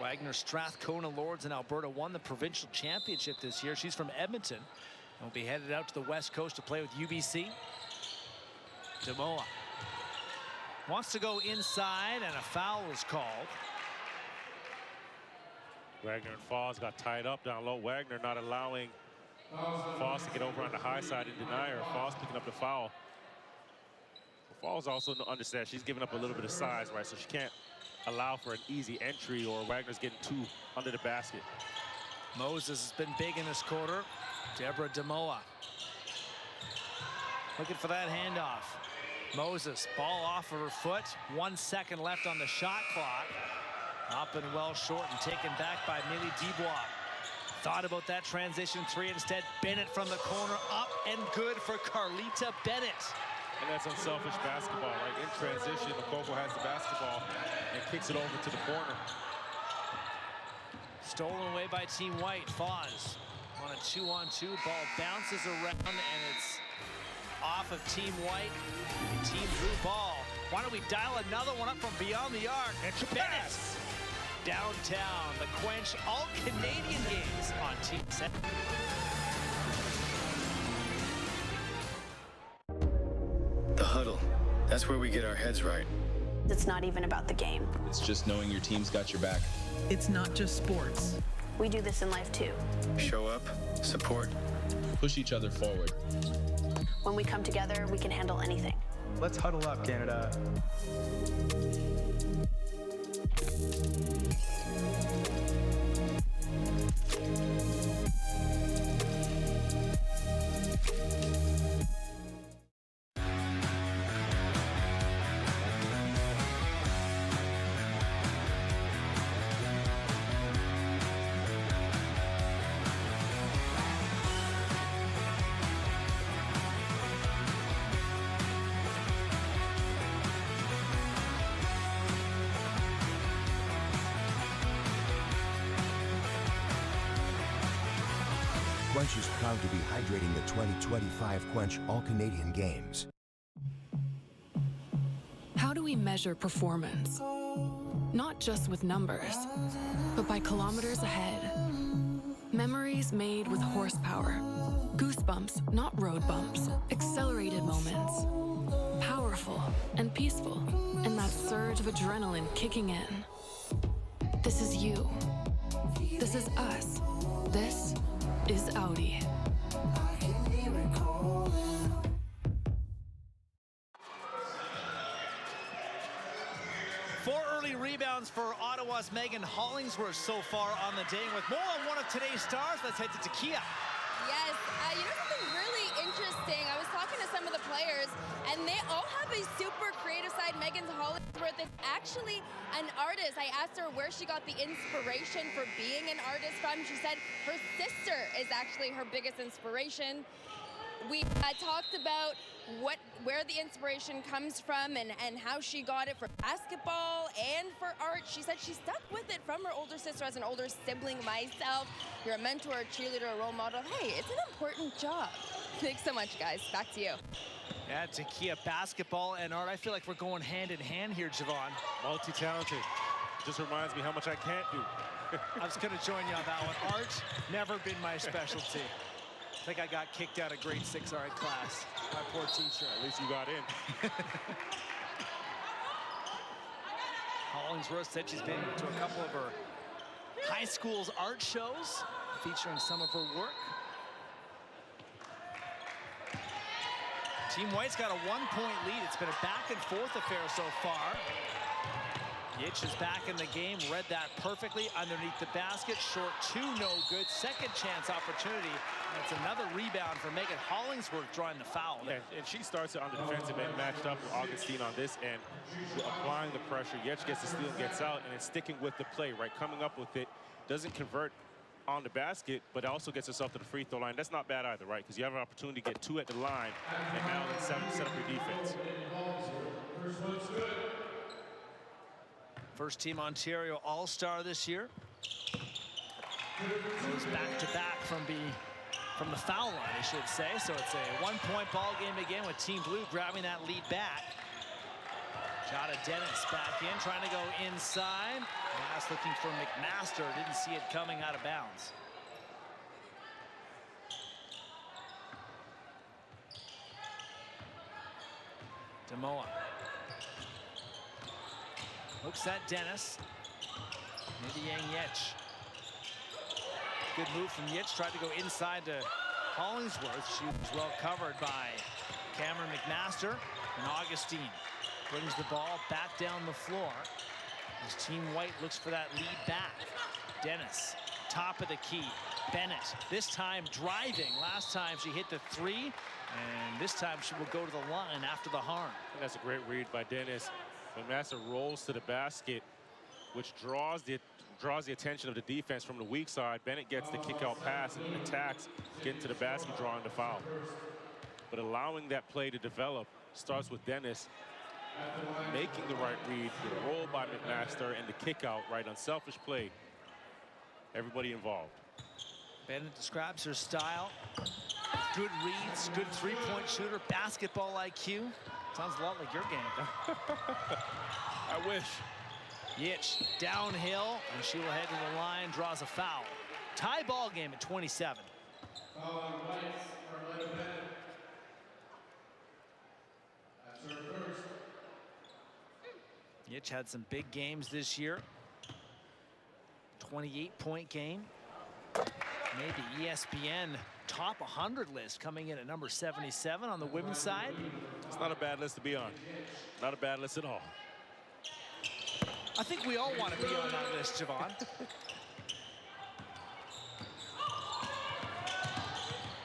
Wagner Strathcona Lords in Alberta won the provincial championship this year. She's from Edmonton and will be headed out to the West Coast to play with UBC. Demoa wants to go inside, and a foul is called. Wagner and Foz got tied up down low. Wagner not allowing Foz to get over on the high side and deny her. Foz picking up the foul. Foz also understands she's giving up a little bit of size, right? So she can't allow for an easy entry, or Wagner's getting 2 under the basket. Moses has been big in this quarter. Deborah Demoa looking for that handoff. Moses, ball off of her foot. 1 second left on the shot clock. Up and well short and taken back by Millie Dubois. Thought about that transition three instead. Bennett from the corner, up and good for Carlita Bennett. And that's unselfish basketball, right? In transition, Okoko has the basketball and kicks it over to the corner. Stolen away by Team White. Foz on a 2-on-2. Ball bounces around and it's off of Team White. Team Blue ball. Why don't we dial another one up from beyond the arc? And Bennett downtown. The Quench All-Canadian Games on Team 7. The huddle. That's where we get our heads right. It's not even about the game. It's just knowing your team's got your back. It's not just sports. We do this in life too. Show up, support, Push each other forward. When we come together, we can handle anything. Let's huddle up, Canada. Quench is proud to be hydrating the 2025 Quench All-Canadian Games. How do we measure performance? Not just with numbers, but by kilometers ahead. Memories made with horsepower. Goosebumps, not road bumps. Accelerated moments. Powerful and peaceful. And that surge of adrenaline kicking in. This is you. This is us. This is Audi. Four early rebounds for Ottawa's Megan Hollingsworth so far on the day. And with more on one of today's stars, let's head to Tequila. Yes, you know something really interesting? I was talking to some of the players, and they all have a super creative side. Megan Hollingsworth is actually an artist. I asked her where she got the inspiration for being an artist from. She said her sister is actually her biggest inspiration. We talked about where the inspiration comes from and how she got it for basketball and for art. She said she stuck with it from her older sister. As an older sibling myself, you're a mentor, a cheerleader, a role model. Hey, it's an important job. Thanks so much, guys. Back to you. Yeah, Tequila, basketball and art. I feel like we're going hand in hand here, Javon. Multi-talented. Just reminds me how much I can't do. I was going to join you on that one. Art, never been my specialty. I think I got kicked out of grade 6 art class. My poor teacher. At least you got in. Hollingsworth said she's been to a couple of her high school's art shows featuring some of her work. Team White's got a 1-point lead. It's been a back and forth affair so far. Yitch is back in the game, read that perfectly underneath the basket. Short two, no good. Second chance opportunity. And it's another rebound for Megan Hollingsworth drawing the foul. Yeah, and she starts it on the defensive end, matched up with Augustine on this end, applying the pressure. Yetch gets the steal and gets out, and it's sticking with the play, right? Coming up with it, doesn't convert on the basket, but also gets herself to the free throw line. That's not bad either, right? Because you have an opportunity to get 2 at the line, and now set up your defense. First team Ontario All-Star this year. Goes back-to-back from the foul line, I should say. So it's a 1-point ball game again with Team Blue grabbing that lead back. Jada Dennis back in, trying to go inside. Mass looking for McMaster, didn't see it coming out of bounds. Demoa. Looks at Dennis. Nidiang Yetch. Good move from Yetch. Tried to go inside to Hollingsworth. She was well covered by Cameron McMaster. And Augustine brings the ball back down the floor as Team White looks for that lead back. Dennis top of the key. Bennett, this time driving. Last time she hit the 3, and this time she will go to the line after the harm. And that's a great read by Dennis. McMaster rolls to the basket, which draws the attention of the defense from the weak side. Bennett gets the kick-out pass and attacks, getting to the basket, drawing the foul. But allowing that play to develop starts with Dennis making the right read, the roll by McMaster, and the kick-out, right, unselfish play. Everybody involved. Bennett describes her style. Good reads, good three-point shooter, basketball IQ. Sounds a lot like your game. I wish. Yitch downhill, and she will head to the line, draws a foul. Tie ball game at 27. Yitch had some big games this year. 28-point game. Maybe ESPN top 100 list, coming in at number 77 on the women's side. It's not a bad list to be on. Not a bad list at all. I think we all want to be on that list, Javon.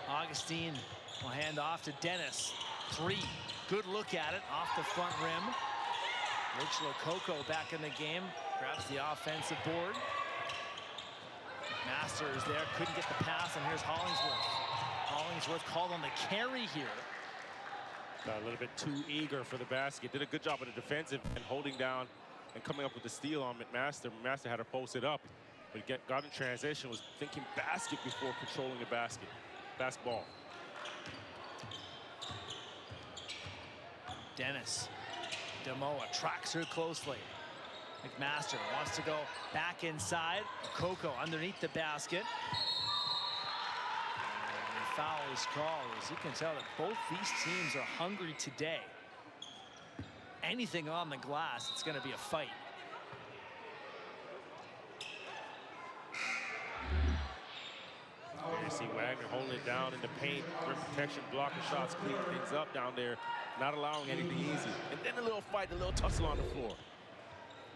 Augustine will hand off to Dennis. 3, good look at it, off the front rim. Rachel Okoko back in the game, grabs the offensive board. Master is there, couldn't get the pass, and here's Hollingsworth. Hollingsworth called on the carry here. Got a little bit too eager for the basket. Did a good job of the defensive and holding down and coming up with the steal on McMaster. McMaster had her posted up, but got in transition, was thinking basket before controlling the basket. Basketball. Dennis. Demoa tracks her closely. McMaster wants to go back inside. Coco underneath the basket. And the foul is called. As you can tell that both these teams are hungry today. Anything on the glass, it's going to be a fight. You see Wagner holding it down in the paint, rim protection, blocking shots, cleaning things up down there, not allowing anything easy. And then a little fight, a little tussle on the floor.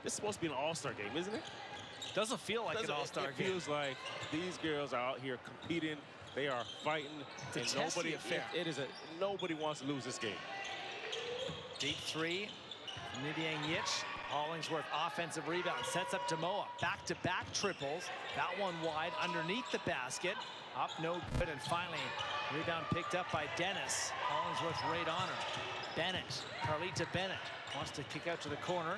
This is supposed to be an all-star game, isn't it? Doesn't feel like an all-star game. It feels like these girls are out here competing. They are fighting. It's a testy affair. Nobody wants to lose this game. Deep 3, Nidiang Yitch. Hollingsworth offensive rebound, sets up Demoa. Back-to-back triples. That one wide underneath the basket. Up no good, and finally rebound picked up by Dennis. Hollingsworth right on her. Bennett, Carlita Bennett wants to kick out to the corner.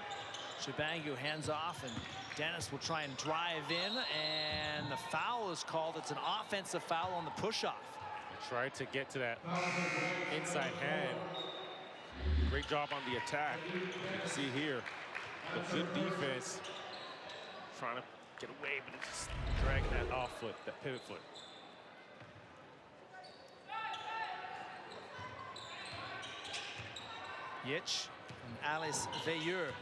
Shabangu hands off, and Dennis will try and drive in, and the foul is called. It's an offensive foul on the push-off. Tried to get to that inside hand. Great job on the attack. You can see here, a good defense. Trying to get away, but it's just dragging that off foot, that pivot foot. Yitch and Alice Veilleux.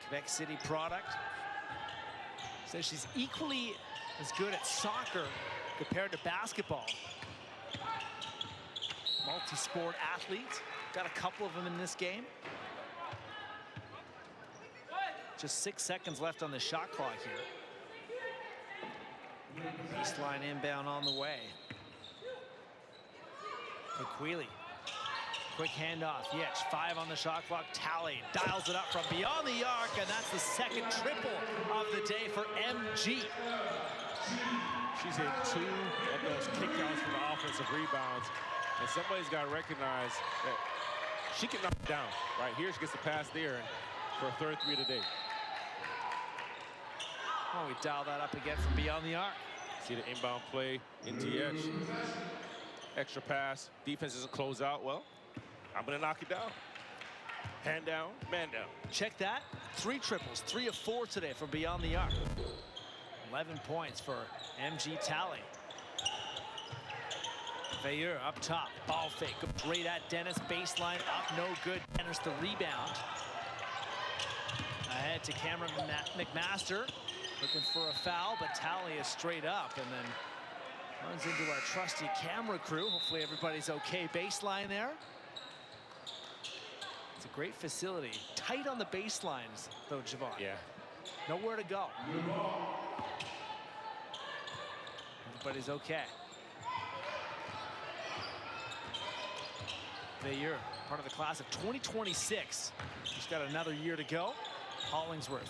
Quebec City product. Says she's equally as good at soccer compared to basketball. Multi-sport athlete. Got a couple of them in this game. Just 6 seconds left on the shot clock here. Baseline inbound on the way. Queely. Quick handoff. Yitch, 5 on the shot clock. Tally dials it up from beyond the arc, and that's the second triple of the day for MG. She's hit 2 of those kickouts for the offensive rebounds, and somebody's got to recognize that she can knock it down. Right here, she gets the pass there for a third 3 of the day. Oh, we dial that up again from beyond the arc. See the inbound play into Yitch. Extra pass. Defense doesn't close out. Well, I'm going to knock it down. Hand down, man down. Check that. 3 triples, 3 of 4 today from beyond the arc. 11 points for MG Tally. Veilleux up top. Ball fake. Goes right at Dennis. Baseline up. No good. Dennis the rebound. Ahead to Cameron McMaster. Looking for a foul, but Tally is straight up and then runs into our trusty camera crew. Hopefully everybody's okay. Baseline there. It's a great facility. Tight on the baselines, though, Javon. Yeah. Nowhere to go. Everybody's okay. Veilleux, part of the class of 2026. He's got another year to go. Hollingsworth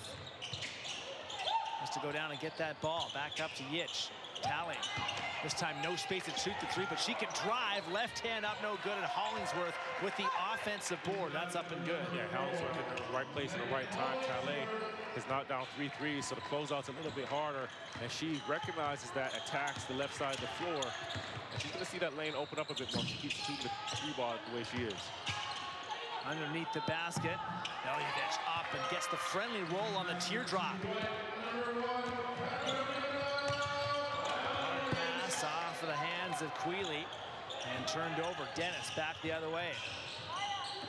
has to go down and get that ball. Back up to Yitch. Talley. This time no space to shoot the three, but she can drive. Left hand up, no good. And Hollingsworth with the offensive board. That's up and good. Yeah, Hollingsworth in the right place at the right time. Talley has knocked down 3 threes, so the closeout's a little bit harder. And she recognizes that, attacks the left side of the floor. And she's going to see that lane open up a bit more. She keeps shooting the three ball the way she is. Underneath the basket. Veljevich up and gets the friendly roll on the teardrop. Pass off of the hands of Quealy and turned over. Dennis back the other way.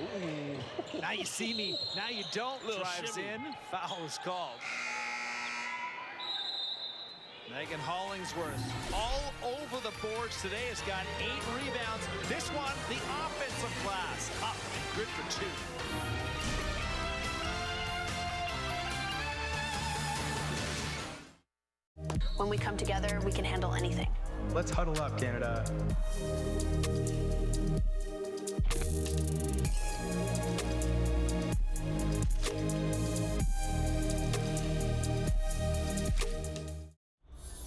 Ooh. Now you see me, now you don't. Drives in. Foul is called. Megan Hollingsworth all over the boards today, has got 8 rebounds. This one, the offensive glass, up and good for 2. When we come together, we can handle anything. Let's huddle up, Canada.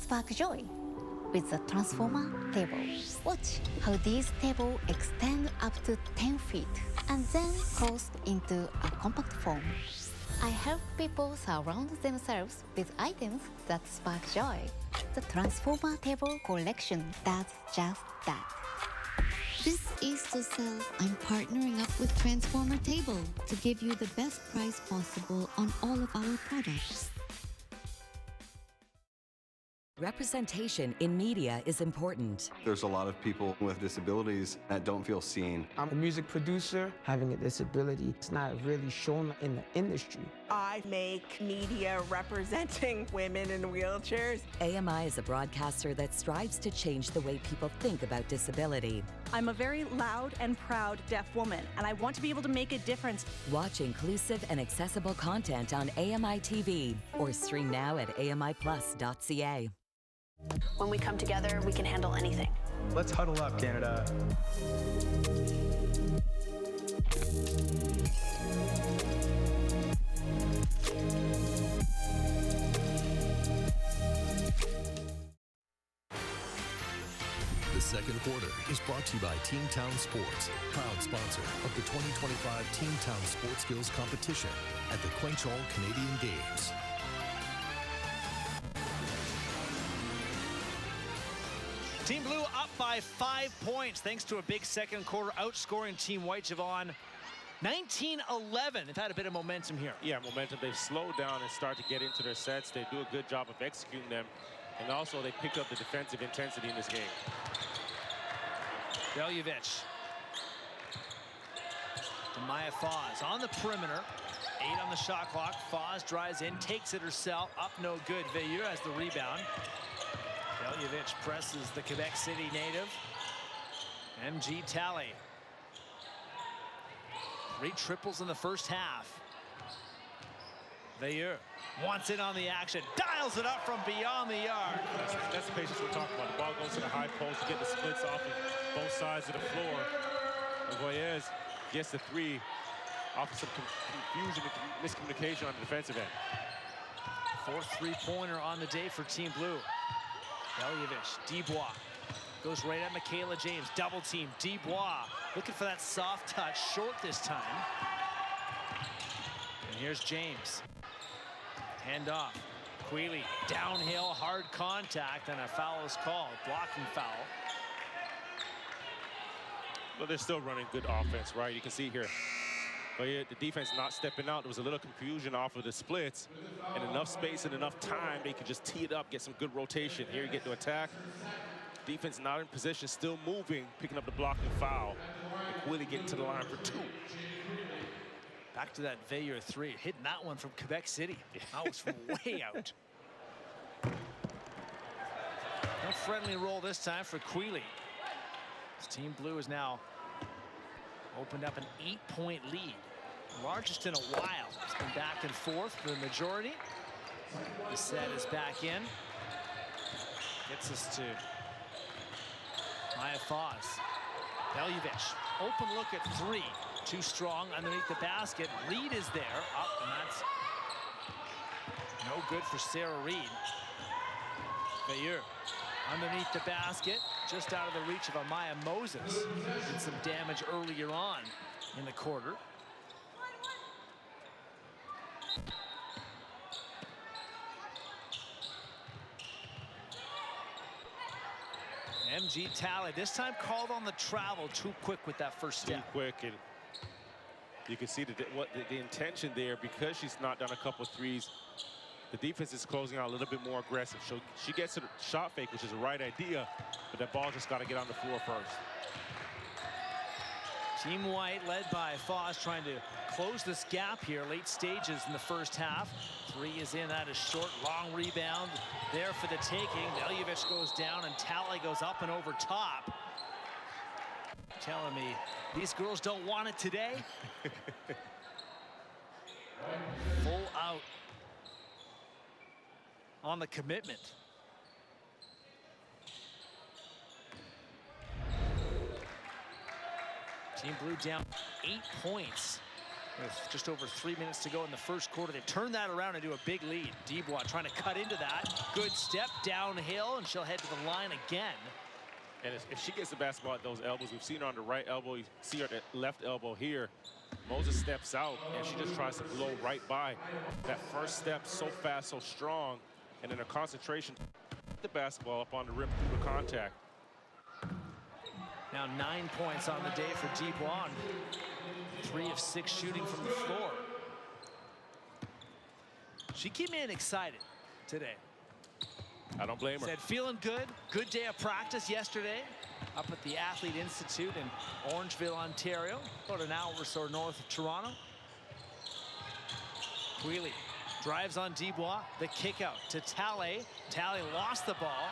Spark joy with the transformer table. Watch how these tables extend up to 10 feet and then close into a compact form. I help people surround themselves with items that spark joy. The transformer table collection does just that. This is to sell. I'm partnering up with Transformer Table to give you the best price possible on all of our products. Representation in media is important. There's a lot of people with disabilities that don't feel seen. I'm a music producer. Having a disability, it's not really shown in the industry. I make media representing women in wheelchairs. AMI is a broadcaster that strives to change the way people think about disability. I'm a very loud and proud deaf woman, and I want to be able to make a difference. Watch inclusive and accessible content on AMI TV or stream now at amiplus.ca. When we come together, we can handle anything. Let's huddle up, Canada. The second quarter is brought to you by Teamtown Sports, proud sponsor of the 2025 Teamtown Sports Skills Competition at the CWENCH All Canadian Games. Team Blue up by 5 points thanks to a big second quarter, outscoring Team White, Javon. 19-11. They've had a bit of momentum here. Yeah, momentum. They've slowed down and start to get into their sets. They do a good job of executing them. And also, they pick up the defensive intensity in this game. Veljevich. To Maya Foz on the perimeter. 8 on the shot clock. Foz drives in, takes it herself. Up no good. Veilleux has the rebound. Veljevich presses the Quebec City native. MG Talley. 3 triples in the first half. Veilleux wants it on the action, dials it up from beyond the yard. That's the patience we're talking about. The ball goes to the high post, you get the splits off of both sides of the floor. And Voyez gets the 3 off of some confusion and miscommunication on the defensive end. 4th three-pointer on the day for Team Blue. Veljevich, Dubois goes right at Michaela James, double team. Dubois looking for that soft touch, short this time. And here's James. Hand off. Quealy downhill, hard contact, and a foul is called. Blocking foul. But they're still running good offense, right? You can see here. But yeah, the defense not stepping out. There was a little confusion off of the splits, and enough space and enough time, they could just tee it up, get some good rotation. Here you get to attack. Defense not in position, still moving, picking up the blocking foul. And Quealy getting to the line for 2. Back to that Veilleux 3, hitting that one from Quebec City. That was from way out. No friendly roll this time for Quealy. Team Blue is now opened up an 8-point lead. Largest in a while. It's been back and forth for the majority. The set is back in. Gets us to Maya Foz. Beljevic, open look at 3. Too strong underneath the basket. Reed is there. Up, and that's no good for Sarah Reed. Veilleux underneath the basket, just out of the reach of Amaya Moses. Did some damage earlier on in the quarter. MG Talley, this time called on the travel too quick with that first step. Too quick, and you can see the intention there, because she's knocked down a couple threes. The defense is closing out a little bit more aggressive. So she gets to the shot fake, which is the right idea, but that ball just got to get on the floor first. Team White, led by Foz, trying to close this gap here, late stages in the first half. 3 is in, that is short, long rebound there for the taking. Beljevic goes down, and Talley goes up and over top. Telling me these girls don't want it today. Full out on the commitment. Team Blue down 8 points with just over 3 minutes to go in the first quarter. They turn that around and do a big lead. Dubois trying to cut into that. Good step downhill, and she'll head to the line again. And if she gets the basketball at those elbows, we've seen her on the right elbow, you see her at the left elbow here. Moses steps out, and she just tries to blow right by. That first step, so fast, so strong, and then her concentration, the basketball up on the rim through the contact. Now 9 points on the day for Dubois. 3 of 6 shooting from the floor. She came in excited today. I don't blame her. Said feeling good. Good day of practice yesterday up at the Athlete Institute in Orangeville, Ontario, about an hour or so north of Toronto. Quealy drives on Dubois. The kick out to Talley. Talley lost the ball.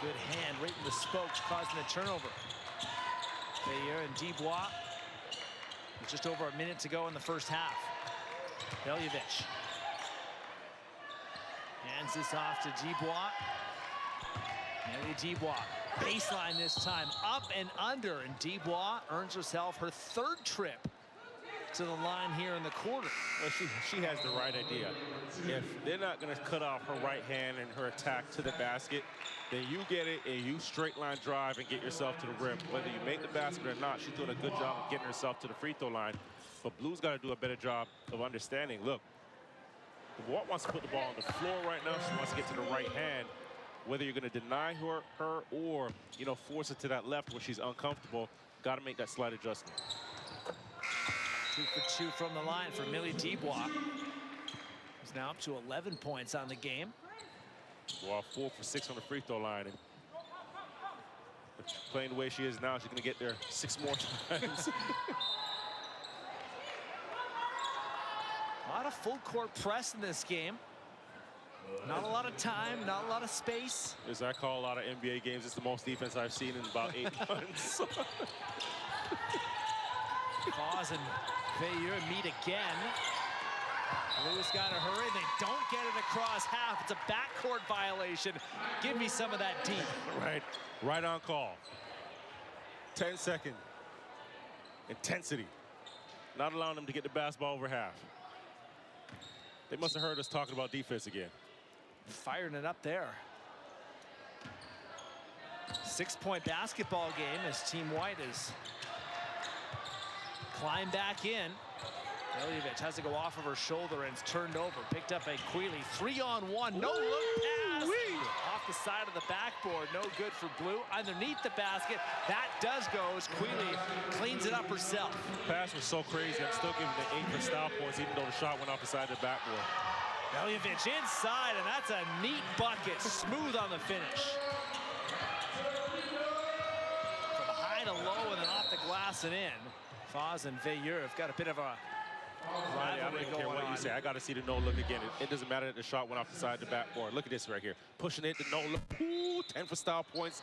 Good hand right in the spokes, causing the turnover. Veilleux and Dubois. With just over a minute to go in the first half. Beljevic hands this off to Dubois. Nelly Dubois, baseline this time, up and under, and Dubois earns herself her 3rd trip to the line here in the quarter. Well, she has the right idea. If they're not going to cut off her right hand and her attack to the basket, then you get it and you straight line drive and get yourself to the rim. Whether you make the basket or not, she's doing a good job of getting herself to the free throw line. But Blue's got to do a better job of understanding. Look, Walt wants to put the ball on the floor right now. She wants to get to the right hand. Whether you're going to deny her or, you know, force her to that left where she's uncomfortable, got to make that slight adjustment. 2 for 2 from the line for Millie Dubois. He's now up to 11 points on the game. Well, 4 for 6 on the free throw line. And playing the way she is now, she's going to get there 6 more times. A lot of full court press in this game. Not a lot of time, not a lot of space. As I call a lot of NBA games, it's the most defense I've seen in about 8 months. Foz and Veilleux meet again. Blue's got to hurry. They don't get it across half. It's a backcourt violation. Give me some of that deep. Right on call. 10-second intensity. Not allowing them to get the basketball over half. They must have heard us talking about defense again. Firing it up there. 6-point basketball game as Team White is climbed back in. Beljevic has to go off of her shoulder, and it's turned over. Picked up by Quealy. 3-on-1. No look pass. Off the side of the backboard. No good for Blue. Underneath the basket. That does go as Quealy cleans it up herself. The pass was so crazy. I'm still giving the 8 for style points, even though the shot went off the side of the backboard. Beljevic inside, and that's a neat bucket. Smooth on the finish. From high to low and then off the glass and in. Foz and Veilleux have got a bit of a I don't even care what you say. I got to see the no look again. It doesn't matter that the shot went off the side of the backboard. Look at this right here. Pushing it, the no look. Ooh, 10 for style points.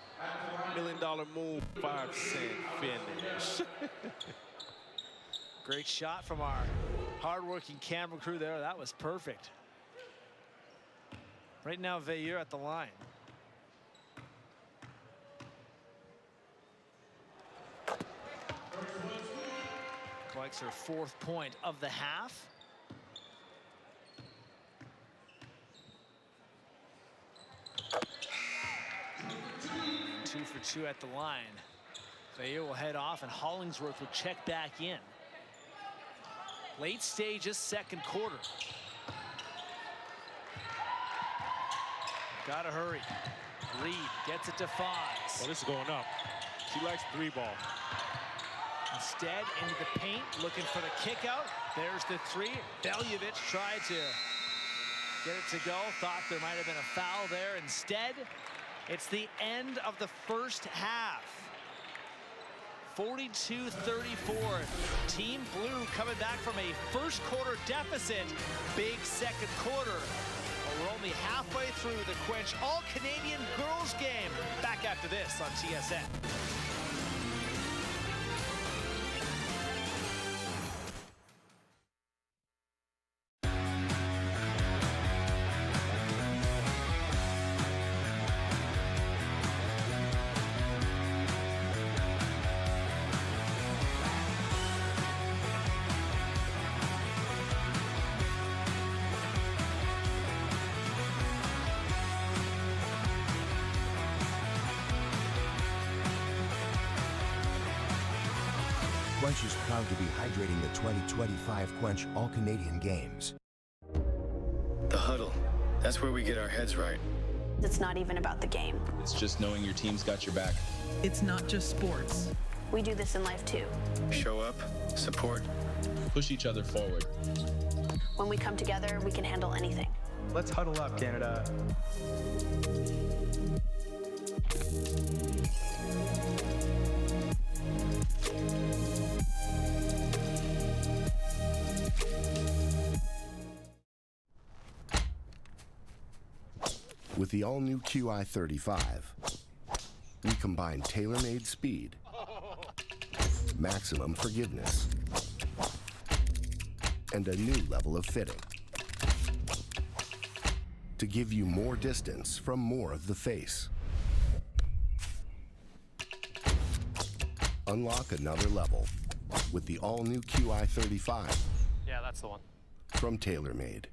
$1 million move. 5-cent finish. Great shot from our hardworking camera crew there. That was perfect. Right now, Veilleux at the line. Collects her 4th point of the half. Two for two at the line. Veilleux will head off, and Hollingsworth will check back in. Late stages, 2nd quarter. Gotta hurry. Reed gets it to Foz. Well, this is going up. She likes 3-ball. Instead, into the paint, looking for the kick out. There's the 3. Beljevic tried to get it to go. Thought there might have been a foul there. Instead, it's the end of the 1st half. 42-34. Team Blue coming back from a 1st quarter deficit. Big 2nd quarter. We're only halfway through the Quench All-Canadian Girls game. Back after this on TSN. Quench is proud to be hydrating the 2025 Quench All-Canadian Games. The huddle. That's where we get our heads right. It's not even about the game. It's just knowing your team's got your back. It's not just sports. We do this in life too. Show up, support, push each other forward. When we come together, we can handle anything. Let's huddle up, Canada. With the all-new QI35, we combine tailor-made speed, maximum forgiveness, and a new level of fitting to give you more distance from more of the face. Unlock another level with the all-new QI35. Yeah, that's the one. From TaylorMade.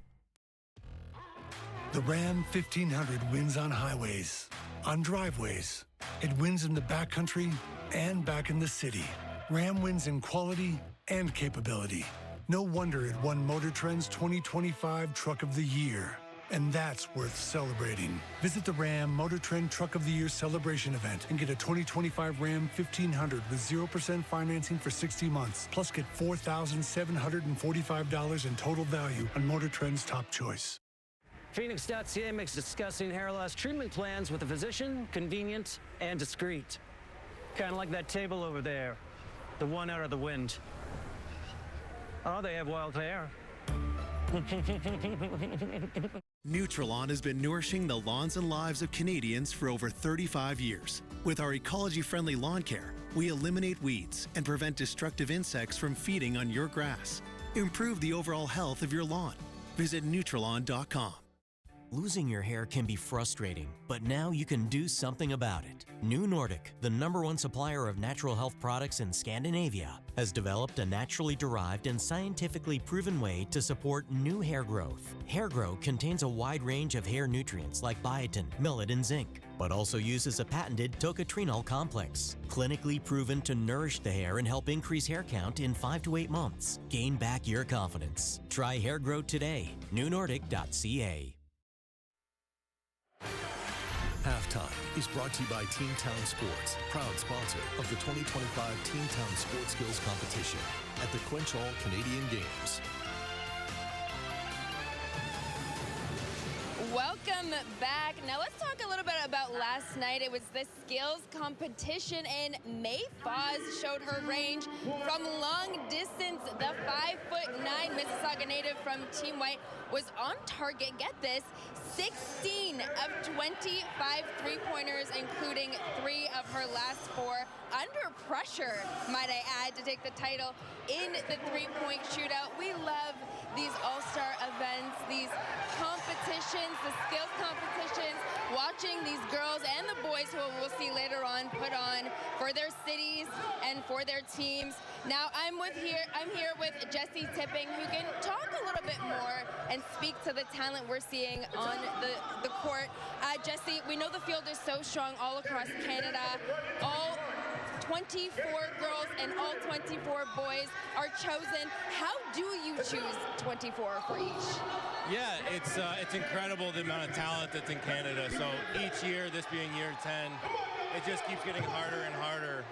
The Ram 1500 wins on highways, on driveways. It wins in the backcountry and back in the city. Ram wins in quality and capability. No wonder it won Motor Trend's 2025 Truck of the Year. And that's worth celebrating. Visit the Ram Motor Trend Truck of the Year celebration event and get a 2025 Ram 1500 with 0% financing for 60 months. Plus get $4,745 in total value on Motor Trend's top choice. Phoenix.ca makes discussing hair loss treatment plans with a physician convenient and discreet. Kind of like that table over there, the one out of the wind. Oh, they have wild hair. Nutrilon has been nourishing the lawns and lives of Canadians for over 35 years. With our ecology-friendly lawn care, we eliminate weeds and prevent destructive insects from feeding on your grass. Improve the overall health of your lawn. Visit Nutrilon.com. Losing your hair can be frustrating, but now you can do something about it. New Nordic, the #1 supplier of natural health products in Scandinavia, has developed a naturally derived and scientifically proven way to support new hair growth. Hair Grow contains a wide range of hair nutrients like biotin, millet, and zinc, but also uses a patented tocotrienol complex, clinically proven to nourish the hair and help increase hair count in 5 to 8 months. Gain back your confidence. Try Hair Grow today. newnordic.ca. Halftime is brought to you by Team Town Sports, proud sponsor of the 2025 Team Town Sports Skills Competition at the Quench All-Canadian Games. Welcome back. Now let's talk a little bit about last night. It was the skills competition, and May Foz showed her range from long distance. The 5'9" Mississauga native from Team White was on target. Get this, 16 of 25 three-pointers, including 3 of her last 4 under pressure, might I add, to take the title in the three-point shootout. We love these all-star events, these competitions, the skills competitions, watching these girls and the boys who we'll see later on put on for their cities and for their teams. Now I'm here with Jessie Tipping, who can talk a little bit more and speak to the talent we're seeing on the court. Jessie, we know the field is so strong all across Canada. All 24 girls and all 24 boys are chosen. How do you choose 24 for each? Yeah, it's incredible the amount of talent that's in Canada. So each year, this being year 10, it just keeps getting harder and harder.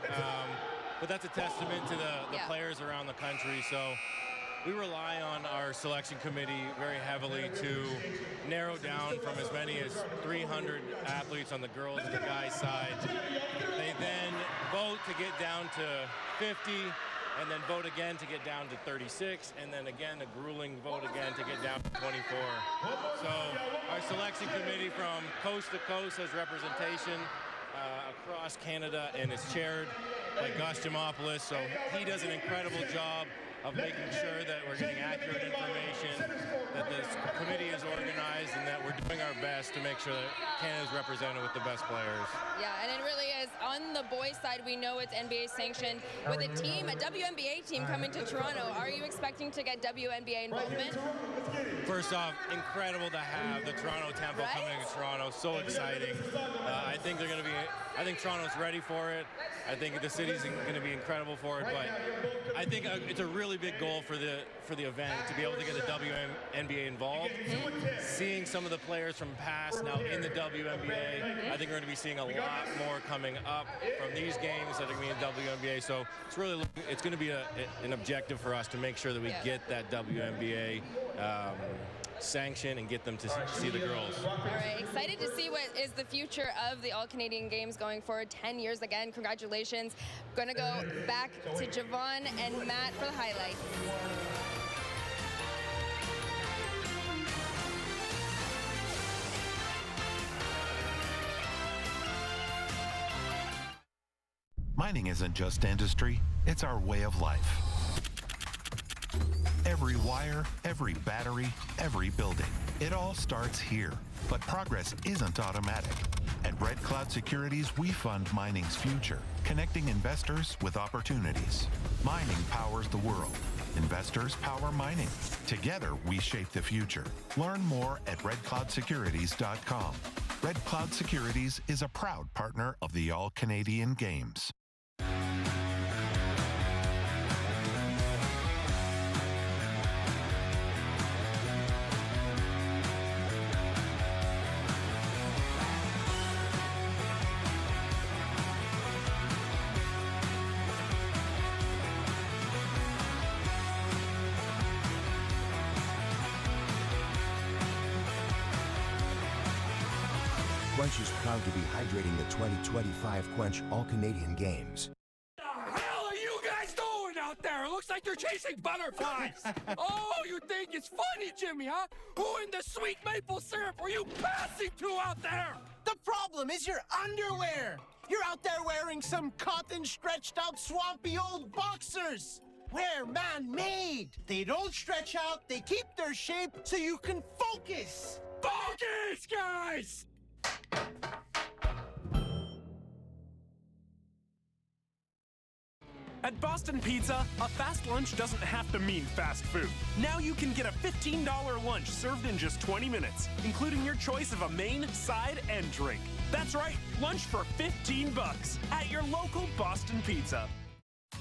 But that's a testament to the players around the country. So we rely on our selection committee very heavily to narrow down from as many as 300 athletes on the girls and the guys side. They then vote to get down to 50, and then vote again to get down to 36, and then again a grueling vote again to get down to 24. So our selection committee from coast to coast has representation across Canada, and is chaired by Gus Jamopoulos. So he does an incredible job of making sure that we're getting accurate information, that this committee is organized, and that we're doing our best to make sure that Canada is represented with the best players. Yeah, and it really is. On the boys' side, we know it's NBA sanctioned. With a team, a WNBA team coming to Toronto, are you expecting to get WNBA involvement? First off, incredible to have the Toronto Tempo coming to Toronto. So exciting. I think they're going to be. I think Toronto's ready for it. I think the city's going to be incredible for it. But I think it's a really big goal for the event to be able to get the WNBA involved. Seeing some of the players from past now in the WNBA, I think we're going to be seeing a lot more coming up from these games that are going to be in WNBA. So it's going to be an objective for us to make sure that we get that WNBA sanction and get them to see the girls. All right, excited to see what is the future of the All-Canadian Games going forward. 10 years again, congratulations. Gonna go back to Javon and Matt for the highlights. Mining isn't just industry, it's our way of life. Every wire, every battery, every building. It all starts here. But progress isn't automatic. At Red Cloud Securities, we fund mining's future, connecting investors with opportunities. Mining powers the world. Investors power mining. Together, we shape the future. Learn more at redcloudsecurities.com. Red Cloud Securities is a proud partner of the All-Canadian Games. CWENCH is proud to be hydrating the 2025 CWENCH All-Canadian Games. The hell are you guys doing out there? It looks like you're chasing butterflies. Oh, you think it's funny, Jimmy, huh? Who in the sweet maple syrup are you passing to out there? The problem is your underwear. You're out there wearing some cotton stretched out swampy old boxers. We're man-made. They don't stretch out, they keep their shape so you can focus. Focus, guys! At Boston Pizza, a fast lunch doesn't have to mean fast food. Now you can get a $15 lunch served in just 20 minutes, including your choice of a main, side, and drink. That's right, lunch for $15 at your local Boston Pizza.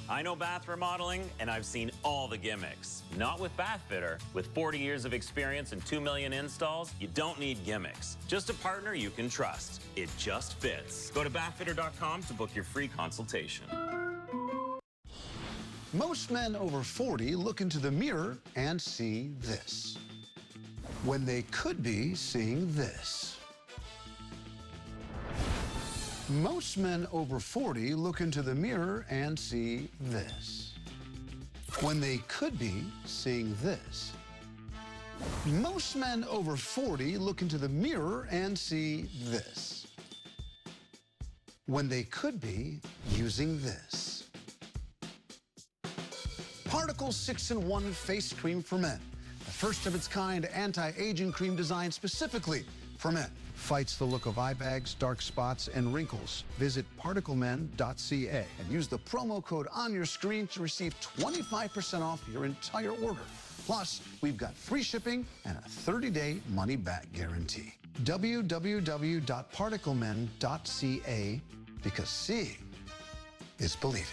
I know bath remodeling, and I've seen all the gimmicks. Not with Bathfitter. With 40 years of experience and 2 million installs, you don't need gimmicks. Just a partner you can trust. It just fits. Go to bathfitter.com to book your free consultation. Most men over 40 look into the mirror and see this, when they could be seeing this. Most men over 40 look into the mirror and see this, when they could be seeing this. Most men over 40 look into the mirror and see this, when they could be using this. Particle 6-in-1 face cream for men. the first of its kind anti-aging cream designed specifically for men. Fights the look of eye bags, dark spots, and wrinkles. Visit particlemen.ca and use the promo code on your screen to receive 25% off your entire order. Plus, we've got free shipping and a 30-day money-back guarantee. www.particlemen.ca, because seeing is believing.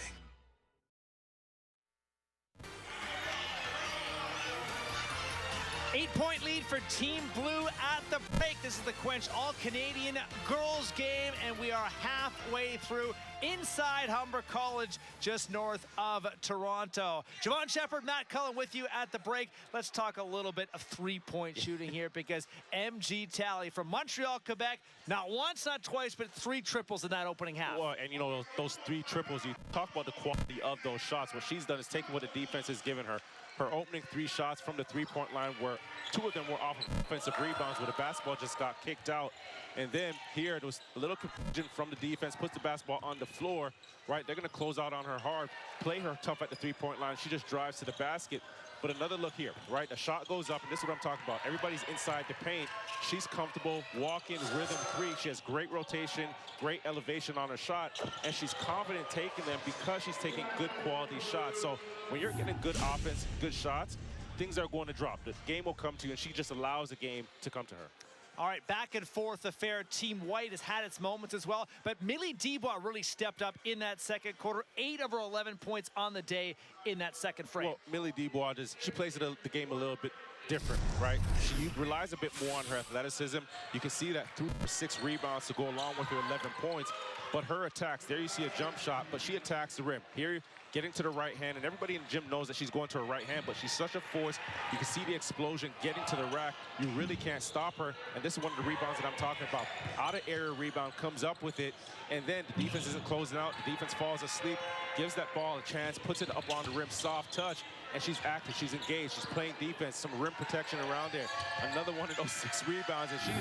Eight-point lead for Team Blue at the break. This is the Quench All-Canadian Girls Game, and we are halfway through inside Humber College, just north of Toronto. Javon Shepard, Matt Cullen with you at the break. Let's talk a little bit of three-point shooting here, because MG Talley from Montreal, Quebec, not once, not twice, but 3 triples in that opening half. Well, and you know, those 3 triples, you talk about the quality of those shots. What she's done is taken what the defense has given her. Her opening 3 shots from the three-point line were 2 of them were off of offensive rebounds where the basketball just got kicked out. And then here it was a little confusion from the defense, puts the basketball on the floor, right? They're going to close out on her hard, play her tough at the three-point line. She just drives to the basket. But another look here, right? The shot goes up, and this is what I'm talking about. Everybody's inside the paint. She's comfortable, walking, rhythm 3. She has great rotation, great elevation on her shot, and she's confident taking them because she's taking good quality shots. So when you're getting good offense, good shots, things are going to drop. The game will come to you, and she just allows the game to come to her. All right, back and forth affair. Team White has had its moments as well, but Millie Dubois really stepped up in that second quarter. 8 of her 11 points on the day in that second frame. Well, Millie Dubois, she plays the game a little bit different, right? She relies a bit more on her athleticism. You can see that 3 or 6 rebounds to go along with her 11 points. But her attacks, there you see a jump shot, but she attacks the rim. Here, getting to the right hand, and everybody in the gym knows that she's going to her right hand, but she's such a force. You can see the explosion getting to the rack. You really can't stop her, and this is one of the rebounds that I'm talking about. Out of area rebound, comes up with it, and then the defense isn't closing out. The defense falls asleep, gives that ball a chance, puts it up on the rim, soft touch, and she's active, she's engaged, she's playing defense, some rim protection around there. Another one of those 6 rebounds, and she's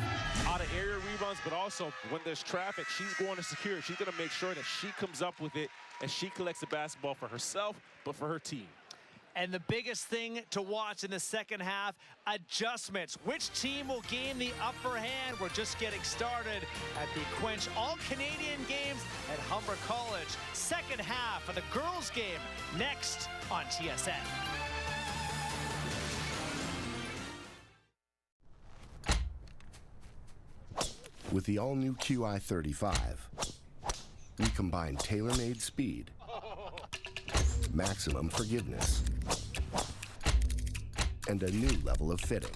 out of area rebounds, but also when there's traffic, she's going to secure it. She's going to make sure that she comes up with it, and she collects the basketball for herself, but for her team. And the biggest thing to watch in the second half, adjustments. Which team will gain the upper hand? We're just getting started at the Quench All-Canadian Games at Humber College. Second half of the girls' game next on TSN. With the all-new QI35, we combine tailor-made speed, maximum forgiveness, and a new level of fitting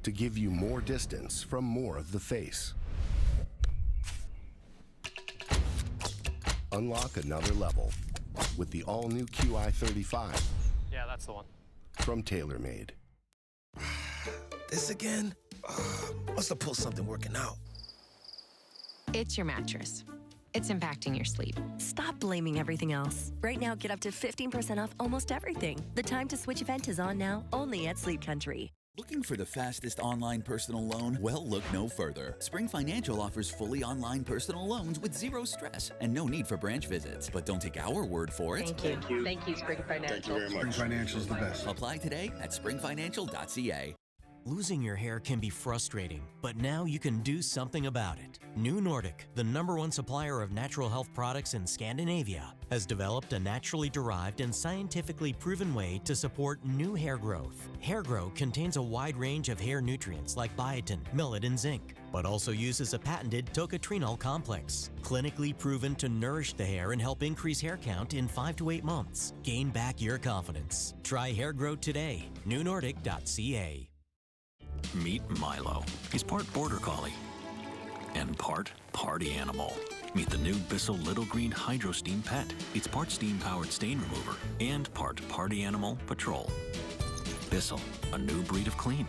to give you more distance from more of the face. Unlock another level with the all-new QI35. Yeah, that's the one. From TaylorMade. This again? Must have pulled something working out. It's your mattress. It's impacting your sleep. Stop blaming everything else. Right now, get up to 15% off almost everything. The Time to Switch event is on now, only at Sleep Country. Looking for the fastest online personal loan? Well, look no further. Spring Financial offers fully online personal loans with zero stress and no need for branch visits. But don't take our word for it. Thank you. Thank you, Spring Financial. Thank you very much. Spring Financial is the best. Apply today at springfinancial.ca. Losing your hair can be frustrating, but now you can do something about it. New Nordic, the #1 supplier of natural health products in Scandinavia, has developed a naturally derived and scientifically proven way to support new hair growth. Hair Grow contains a wide range of hair nutrients like biotin, millet, and zinc, but also uses a patented tocotrienol complex, clinically proven to nourish the hair and help increase hair count in 5 to 8 months. Gain back your confidence. Try Hair Grow today. newnordic.ca. Meet Milo. He's part border collie and part party animal. Meet the new Bissell Little Green Hydro Steam Pet. It's part steam-powered stain remover and part party animal patrol. Bissell, a new breed of clean.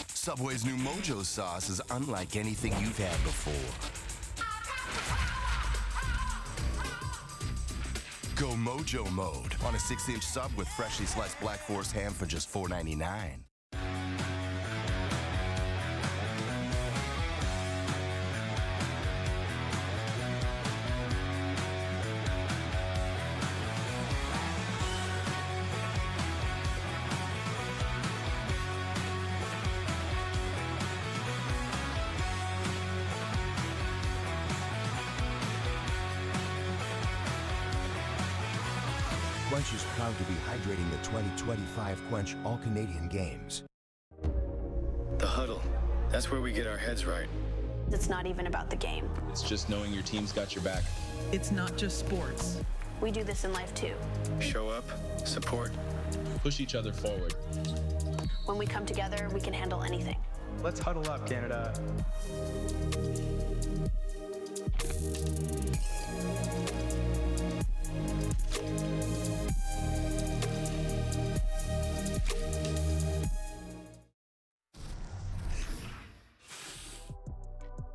Subway's new Mojo sauce is unlike anything you've had before. Go Mojo mode on a 6-inch sub with freshly sliced Black Forest ham for just $4.99. Quench is proud to be hydrating the 2025 Quench All-Canadian Games. The huddle. That's where we get our heads right. It's not even about the game. It's just knowing your team's got your back. It's not just sports. We do this in life too. Show up, support, push each other forward. When we come together, we can handle anything. Let's huddle up, Canada.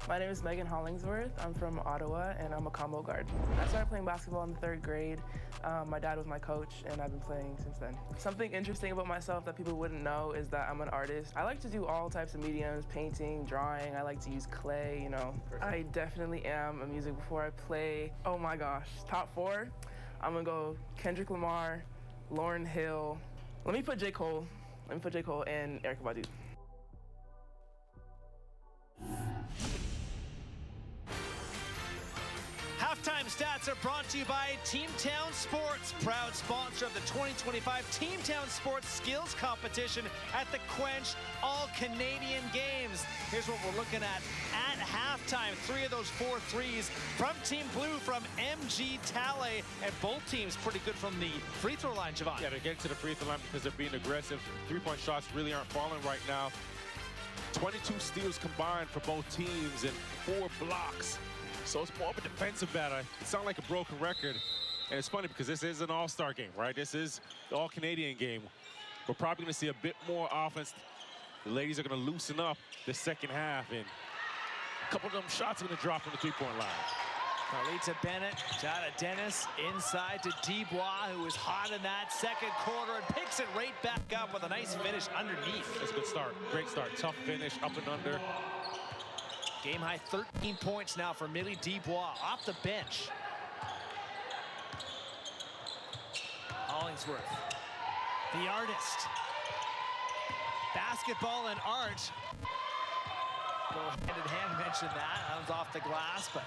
My name is Megan Hollingsworth. I'm from Ottawa, and I'm a combo guard. I started playing basketball in the 3rd grade. My dad was my coach, and I've been playing since then. Something interesting about myself that people wouldn't know is that I'm an artist. I like to do all types of mediums, painting, drawing. I like to use clay, you know. I definitely am a music before I play. Oh my gosh, top 4. I'm gonna go Kendrick Lamar, Lauryn Hill. Let me put J. Cole and Erykah Badu. Halftime stats are brought to you by Teamtown Sports, proud sponsor of the 2025 Teamtown Sports Skills Competition at the Quench All-Canadian Games. Here's what we're looking at halftime. 3 of those 4 threes from Team Blue from MG Talley, and both teams pretty good from the free throw line, Javon. Yeah, they're getting to the free throw line because they're being aggressive. 3-point shots really aren't falling right now. 22 steals combined for both teams and 4 blocks. So it's more of a defensive battle. It sounds like a broken record. And it's funny because this is an all-star game, right? This is the all-Canadian game. We're probably going to see a bit more offense. The ladies are going to loosen up the second half. And a couple of them shots are going to drop from the 3-point line. Carlita Bennett, Jada Dennis inside to Dubois, who was hot in that second quarter and picks it right back up with a nice finish underneath. That's a good start. Great start. Tough finish, up and under. Game high 13 points now for Millie Dubois off the bench. Hollingsworth, the artist. Basketball and art go hand in hand, mentioned that. That was off the glass, but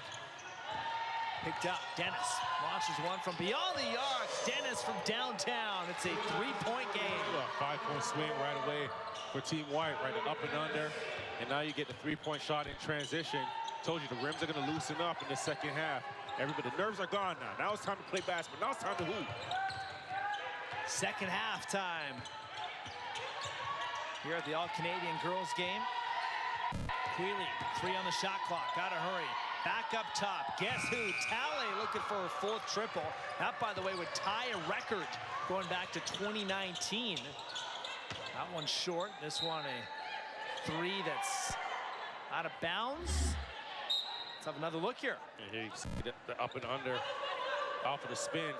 picked up. Dennis launches one from beyond the arc. Dennis from downtown. It's a 3-point game. A 5-point swing right away for Team White, right up and under. And now you get the 3-point shot in transition. Told you the rims are going to loosen up in the second half. Everybody, the nerves are gone now. Now it's time to play basketball. Now it's time to hoop. Second half time here at the All-Canadian girls game. Quealy, 3 on the shot clock. Gotta hurry. Back up top. Guess who? Talley looking for her 4th triple. That, by the way, would tie a record going back to 2019. That one's short. This one a 3 that's out of bounds. Let's have another look here. And here you see the up and under off of the spin.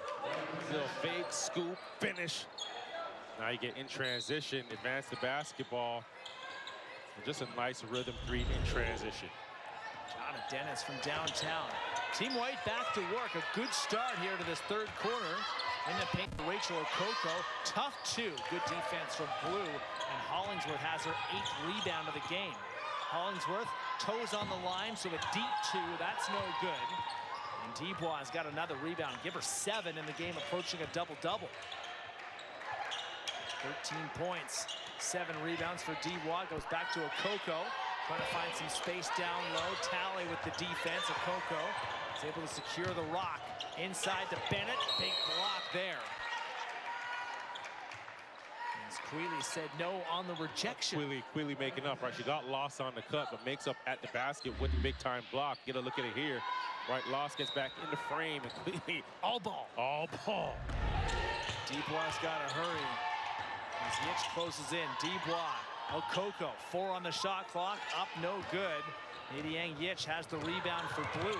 Little fake, scoop, finish. Now you get in transition, advance the basketball. And just a nice rhythm 3 in transition. Jada Dennis from downtown. Team White back to work. A good start here to this 3rd quarter. In the paint, Rachel Okoko. Tough 2. Good defense from Blue. And Hollingsworth has her 8th rebound of the game. Hollingsworth, toes on the line, so a deep 2. That's no good. And Dubois has got another rebound. Give her 7 in the game, approaching a double-double. 13 points, 7 rebounds for Dubois. Goes back to Okoko. Trying to find some space down low. Talley with the defense. Okoko is able to secure the rock. Inside to Bennett. Big block there. As Quealy said no on the rejection. Quealy making up, right? She got lost on the cut, but makes up at the basket with the big-time block. Get a look at it here. Right, Loss gets back in the frame, and Quealy. All ball. All ball. Dubois got to hurry. As Yitch closes in. Dubois. Okoko, 4 on the shot clock, up no good. Nidiang Yitch has the rebound for Blue.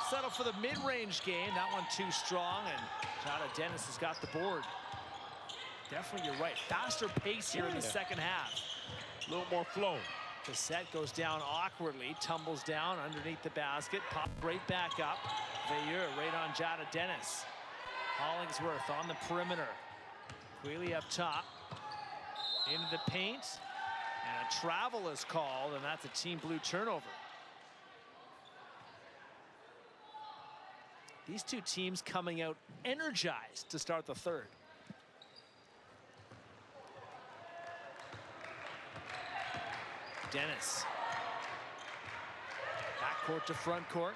Settle for the mid-range game. That one too strong, and Jada Dennis has got the board. Definitely, you're right. Faster pace here in the second half. A little more flow. The set goes down awkwardly, tumbles down underneath the basket, popped right back up. Veilleux right on Jada Dennis. Hollingsworth on the perimeter. Quealy up top. Into the paint, and a travel is called, and that's a Team Blue turnover. These two teams coming out energized to start the third. Dennis. Back court to front court.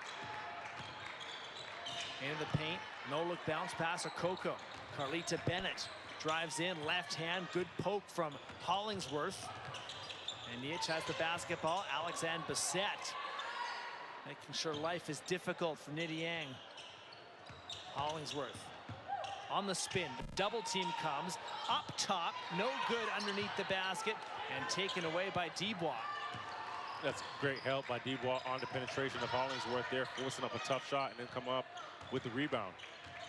Into the paint. No look bounce pass or Coco. Carlita Bennett drives in, left hand, good poke from Hollingsworth. And Nich has the basketball. Alexandre Bissett making sure life is difficult for Nidiang. Hollingsworth on the spin. The double team comes up top. No good underneath the basket and taken away by Dubois. That's great help by Dubois on the penetration of Hollingsworth there, forcing up a tough shot and then come up with the rebound.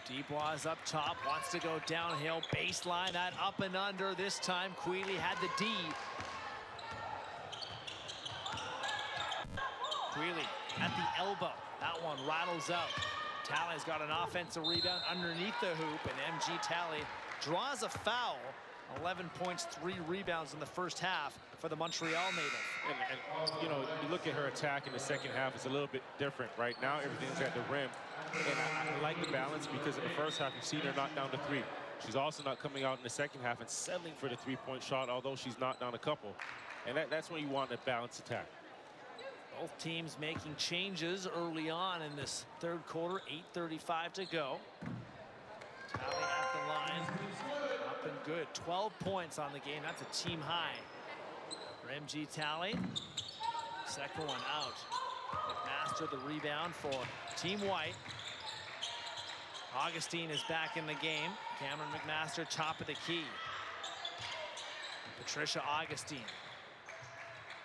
Dubois is up top, wants to go downhill, baseline, that up and under. This time, Quealy had the D. Quealy at the elbow. That one rattles out. Talley's got an offensive rebound underneath the hoop, and MG Talley draws a foul. 11 points, 3 rebounds in the first half for the Montreal native. And you know, you look at her attack in the second half, it's a little bit different. Right now, everything's at the rim. And I like the balance because in the first half, you've seen her knock down the 3. She's also not coming out in the second half and settling for the 3-point shot, although she's knocked down a couple. And that's when you want a balanced attack. Both teams making changes early on in this third quarter, 8:35 to go. Talley at the line, up and good. 12 points on the game, that's a team high for MG Talley. Second one out. McMaster the rebound for Team White. Augustine is back in the game. Cameron McMaster top of the key. Patricia Augustine.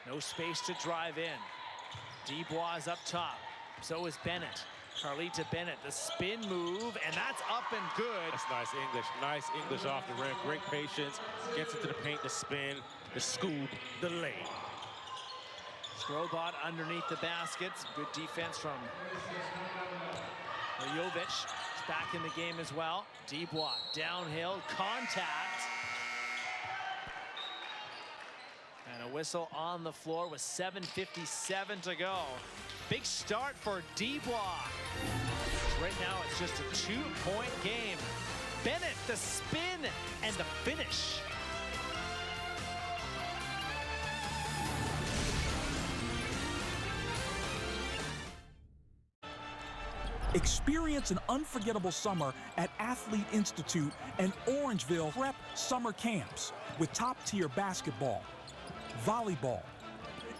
No space to drive in. Dubois is up top. So is Bennett. Carlita Bennett, the spin move, and that's up and good. That's nice English. Nice English off the rim. Great patience. Gets into the paint, the spin, the scoop, the lay. Strobot underneath the baskets. Good defense from Jovic. Is back in the game as well. Dubois downhill, contact. And a whistle on the floor with 7:57 to go. Big start for Dubois. Right now it's just a 2-point game. Bennett, the spin and the finish. Experience an unforgettable summer at Athlete Institute and Orangeville Prep Summer Camps with top-tier basketball, volleyball,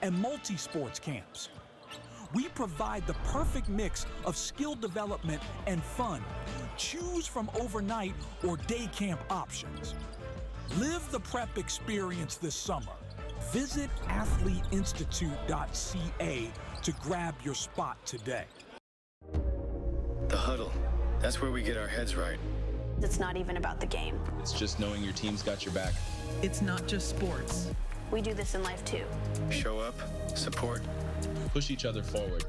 and multi-sports camps. We provide the perfect mix of skill development and fun. Choose from overnight or day camp options. Live the prep experience this summer. Visit athleteinstitute.ca to grab your spot today. The huddle. That's where we get our heads right. It's not even about the game. It's just knowing your team's got your back. It's not just sports. We do this in life too. Show up, support, push each other forward.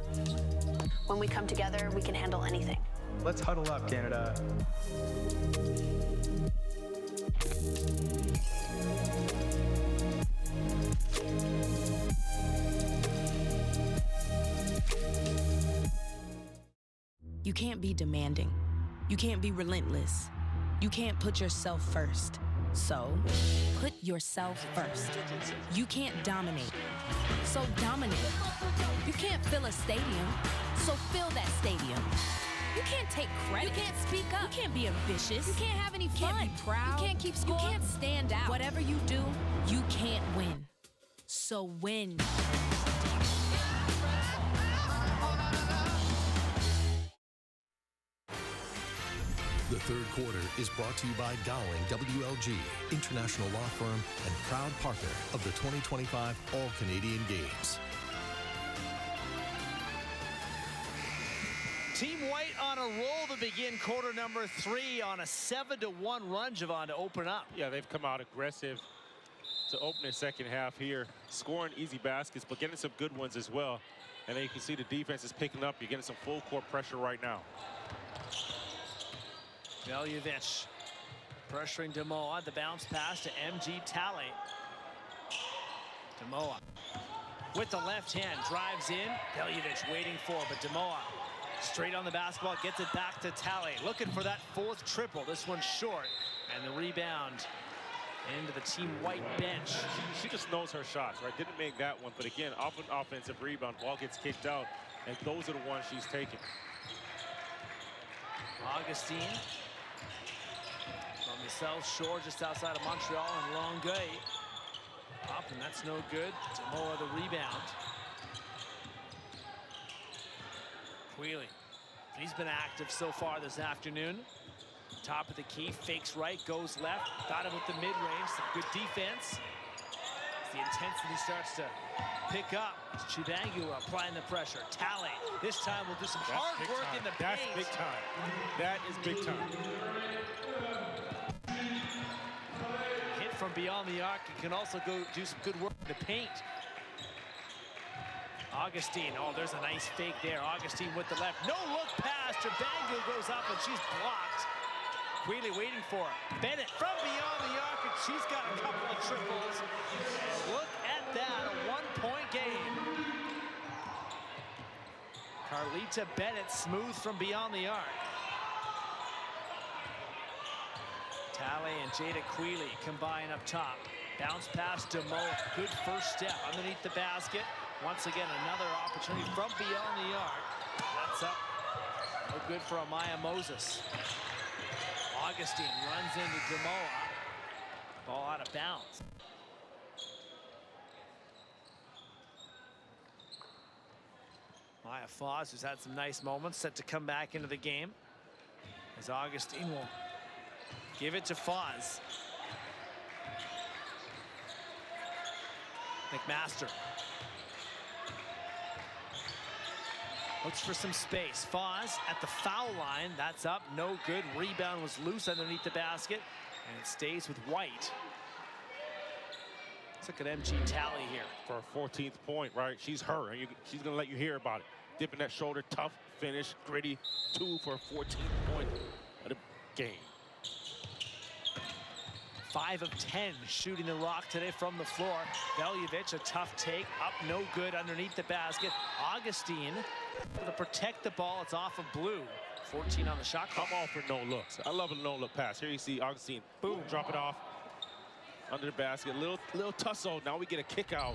When we come together, we can handle anything. Let's huddle up, Canada. You can't be demanding. You can't be relentless. You can't put yourself first. So, put yourself first. You can't dominate. So dominate. You can't fill a stadium. So fill that stadium. You can't take credit. You can't speak up. You can't be ambitious. You can't have any fun. You can't be proud. You can't keep score. You can't stand out. Whatever you do, you can't win. So win. The third quarter is brought to you by Gowling WLG, international law firm and proud partner of the 2025 All-Canadian Games. Team White on a roll to begin quarter number 3 on a 7-1 run, Javon, to open up. Yeah, they've come out aggressive to open their second half here, scoring easy baskets, but getting some good ones as well. And then you can see the defense is picking up. You're getting some full court pressure right now. Veljovic pressuring Demoa. The bounce pass to MG Talley. Demoa with the left hand drives in. Veljovic waiting for, but Demoa Straight on the basketball, gets it back to Talley. Looking for that fourth triple. This one's short. And the rebound into the Team White bench. She just knows her shots, right? Didn't make that one, but again, off an offensive rebound, ball gets kicked out, and those are the ones she's taking. Augustine from the South Shore, just outside of Montreal, and Longueuil. Up, and that's no good. Demoa the rebound. Quealy, he's been active so far this afternoon. Top of the key, fakes right, goes left. Got him with the mid-range, some good defense. As the intensity starts to pick up, Chibangu applying the pressure. Talley, this time will do some hard work in the paint. That's big time. That is big time. Hit from beyond the arc. He can also go do some good work in the paint. Augustine, oh, there's a nice fake there. Augustine with the left. No look pass. Chibangu goes up and she's blocked. Quealy waiting for her. Bennett from beyond the arc, and she's got a couple of triples. And look at that, a one-point game. Carlita Bennett smooth from beyond the arc. Talley and Jada Quealy combine up top. Bounce pass to Demoa. Good first step underneath the basket. Once again, another opportunity from beyond the arc. That's up. No good for Amaya Moses. Augustine runs into Demoa. Ball out of bounds. Maya Foz, who's had some nice moments, set to come back into the game. As Augustine will give it to Foz. McMaster. Looks for some space. Foz at the foul line. That's up, no good. Rebound was loose underneath the basket, and it stays with White. Let's look at MG Talley here. For a 14th point, right? She's her, and she's going to let you hear about it. Dipping that shoulder, tough finish, gritty. 2 for a 14th point of the game. 5 of 10 shooting the rock today from the floor. Veljevic, a tough take, up no good underneath the basket. Augustine to protect the ball. It's off of Blue. 14 on the shot clock. I'm all for no looks. I love a no look pass. Here you see Augustine, boom, drop it off under the basket. Little tussle. Now we get a kick out.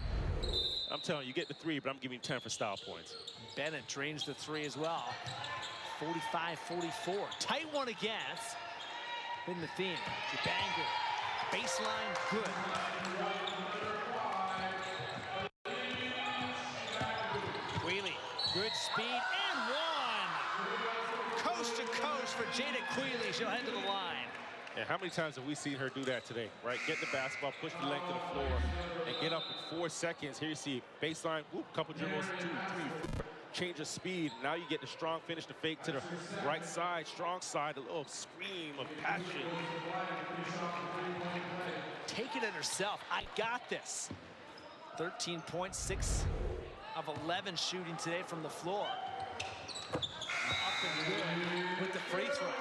I'm telling you, get the 3, but I'm giving you 10 for style points. Bennett drains the 3 as well. 45-44. Tight one again. That's been the theme. Chibangu. Baseline, good. Quealy, good speed, and one! Coast to coast for Jada Quealy. She'll head to the line. Yeah, how many times have we seen her do that today, right? Get the basketball, push the length of the floor, and get up in 4 seconds. Here you see baseline, whoop, couple dribbles, 2, 3, 4. Change of speed. Now you get the strong finish, the fake to the right side, strong side, a little scream of passion. Taking it herself. I got this. 13 points, 6 of 11 shooting today from the floor. Up and good with the free throw.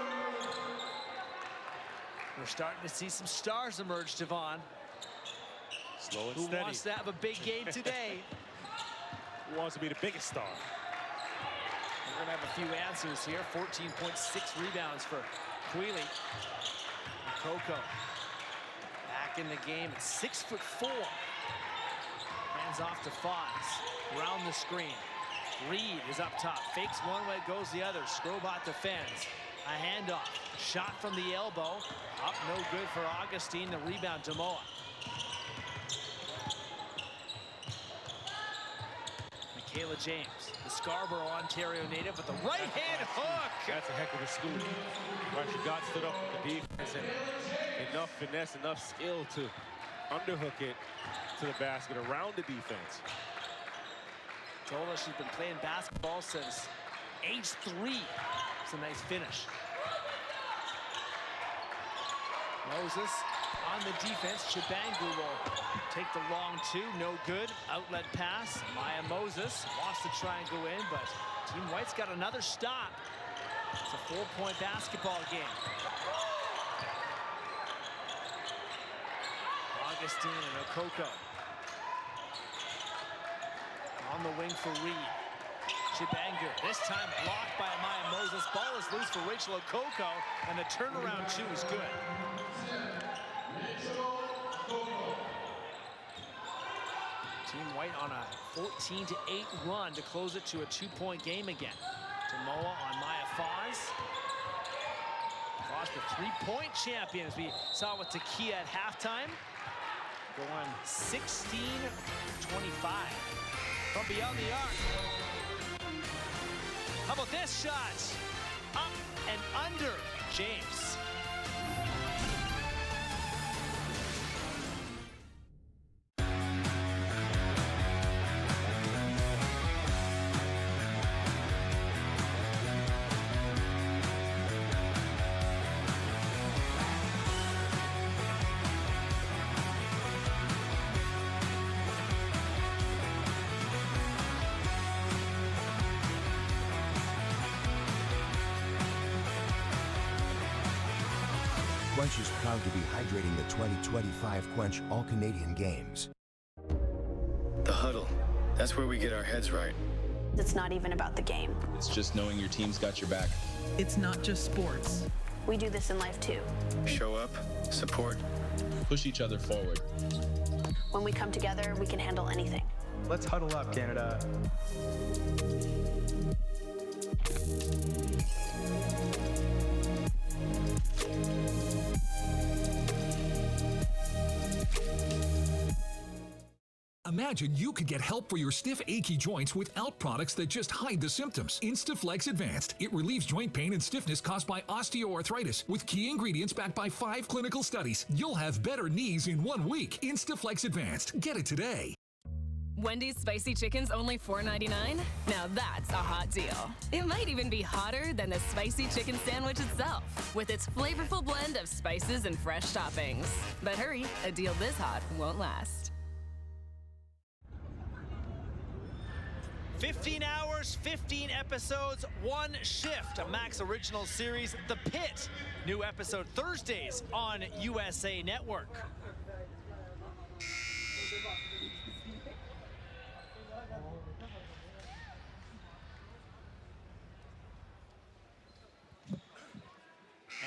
We're starting to see some stars emerge, Devon. Slow and Who steady. wants to have a big game today? Who wants to be the biggest star? We're gonna have a few answers here. 14.6 rebounds for Quealy. Coco back in the game at 6'4". Hands off to Foz. Around the screen. Reed is up top. Fakes one way, goes the other. Skrobot defends. A handoff. Shot from the elbow. Up, no good for Augustine. The rebound, Demoa. Michaela James, the Scarborough, Ontario native, with the right-hand hook. That's a heck of a scoop. Right, she got stood up with the defense and enough finesse, enough skill to underhook it to the basket around the defense. Told us she's been playing basketball since age 3. It's a nice finish. Moses on the defense. Chibangu will take the long 2, no good. Outlet pass. Maya Moses wants to try and go in, but Team White's got another stop. It's a 4-point basketball game. Augustine and Okoko. On the wing for Reed. Chibangu, this time blocked by Amaya Moses. Ball is loose for Rachel Okoko, and the turnaround two is good. Team White on a 14-8 run to close it to a 2-point game again. Tamoa on Maya Foz. Foz the 3-point champion, as we saw with Takia at halftime. Going 16-25 from beyond the arc. How about this shot? Up and under James. Quench is proud to be hydrating the 2025 Quench All-Canadian Games. The huddle. That's where we get our heads right. It's not even about the game. It's just knowing your team's got your back. It's not just sports. We do this in life too. Show up, support, push each other forward. When we come together, we can handle anything. Let's huddle up, Canada. Imagine you could get help for your stiff, achy joints without products that just hide the symptoms. Instaflex Advanced. It relieves joint pain and stiffness caused by osteoarthritis. With key ingredients backed by 5 clinical studies, you'll have better knees in 1 week. Instaflex Advanced. Get it today. Wendy's spicy chicken's only $4.99? Now that's a hot deal. It might even be hotter than the spicy chicken sandwich itself, with its flavorful blend of spices and fresh toppings. But hurry, a deal this hot won't last. 15 hours, 15 episodes, 1 shift. A Max original series, The Pit. New episode Thursdays on USA Network.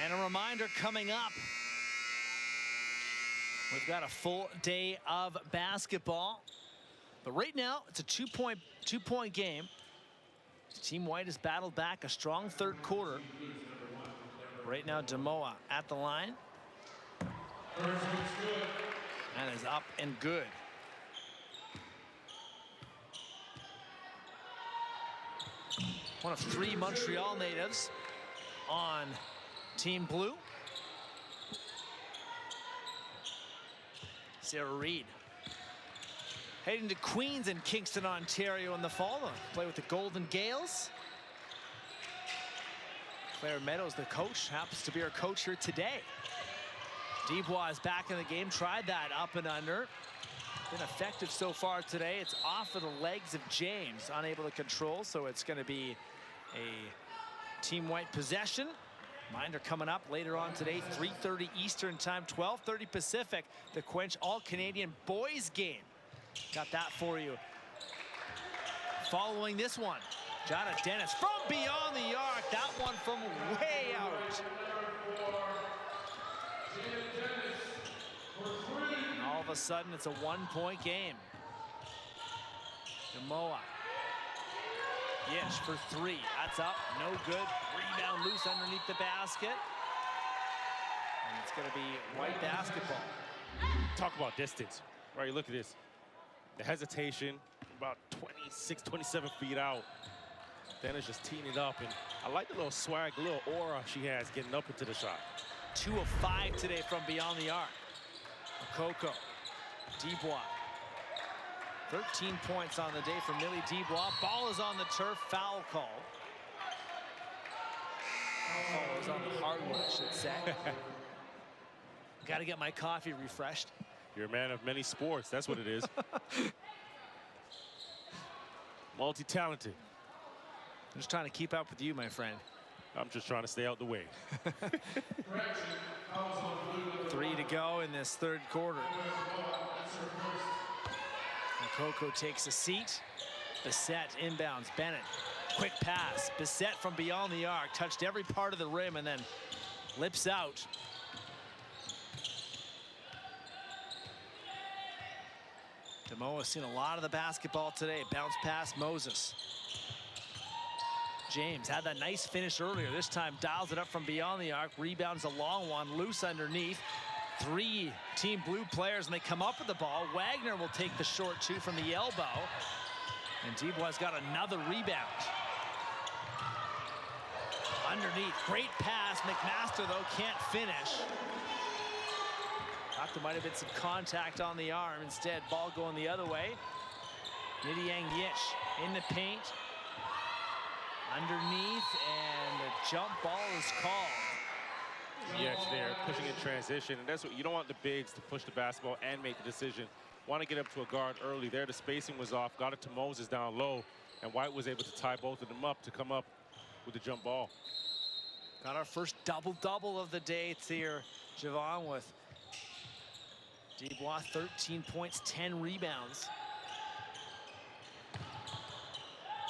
And a reminder coming up. We've got a full day of basketball. But right now, it's a two-point game. Team White has battled back a strong third quarter. Right now, Damoa at the line. And is up and good. One of 3 Montreal natives on Team Blue. Sarah Reed heading to Queens in Kingston, Ontario in the fall to play with the Golden Gales. Claire Meadows, the coach, happens to be our coach here today. Dubois is back in the game, tried that up and under. Been effective so far today. It's off of the legs of James, unable to control, so it's going to be a Team White possession. Reminder coming up later on today, 3:30 Eastern time, 12:30 Pacific, the Quench All-Canadian Boys game. Got that for you. Following this one, Jada Dennis from beyond the arc. That one from way out. And all of a sudden, it's a 1-point game. Damoa. Yish for 3. That's up. No good. Rebound loose underneath the basket. And it's going to be White basketball. Talk about distance. Right, look at this. The hesitation, about 26, 27 feet out. Dennis just teeing it up. And I like the little swag, the little aura she has getting up into the shot. 2 of 5 today from beyond the arc. Okoko. Dubois. 13 points on the day for Millie Dubois. Ball is on the turf, foul call. Foul is on the hardwood, I should say. Got to get my coffee refreshed. You're a man of many sports, that's what it is. Multi-talented. I'm just trying to keep up with you, my friend. I'm just trying to stay out the way. 3 to go in this third quarter. Okoko takes a seat. Bissett inbounds. Bennett, quick pass. Bissett from beyond the arc, touched every part of the rim and then lips out. Demoa has seen a lot of the basketball today. Bounce pass, Moses. James had that nice finish earlier. This time dials it up from beyond the arc. Rebounds a long one, loose underneath. 3 Team Blue players, and they come up with the ball. Wagner will take the short 2 from the elbow. And Dubois got another rebound. Underneath, great pass. McMaster, though, can't finish. Thought there might have been some contact on the arm. Instead, ball going the other way. Nidiang Yich in the paint. Underneath, and the jump ball is called. Yes, they're pushing in transition, and that's what you don't want the bigs to push the basketball and make the decision. Want to get up to a guard early. There, the spacing was off. Got it to Moses down low, and White was able to tie both of them up to come up with the jump ball. Got our first double-double of the day here, Javon, with Dubois 13 points, 10 rebounds.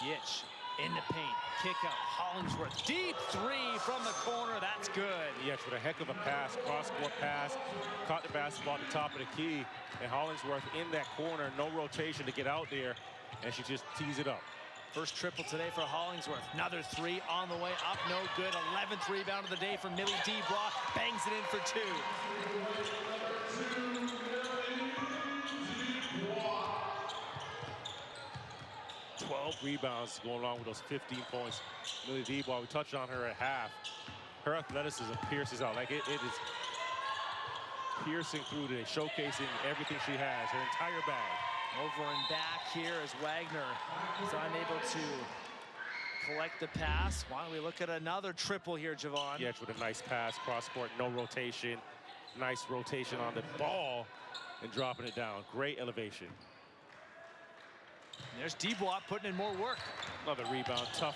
Yitch in the paint, kick out, Hollingsworth, deep 3 from the corner, that's good. Yes, with a heck of a pass, cross-court pass, caught the basketball at the top of the key, and Hollingsworth in that corner, no rotation to get out there, and she just tees it up. First triple today for Hollingsworth. Another 3 on the way up, no good. 11th rebound of the day for Millie Dubois, bangs it in for 2. 12 rebounds going along with those 15 points. Millie Dubois, we touched on her at half. Her athleticism pierces out. Like it is piercing through today, showcasing everything she has, her entire bag. Over and back here as Wagner is unable to collect the pass. Why don't we look at another triple here, Javon? Yes, with a nice pass, cross-court, no rotation. Nice rotation on the ball and dropping it down. Great elevation. There's Dubois putting in more work. Another rebound, tough,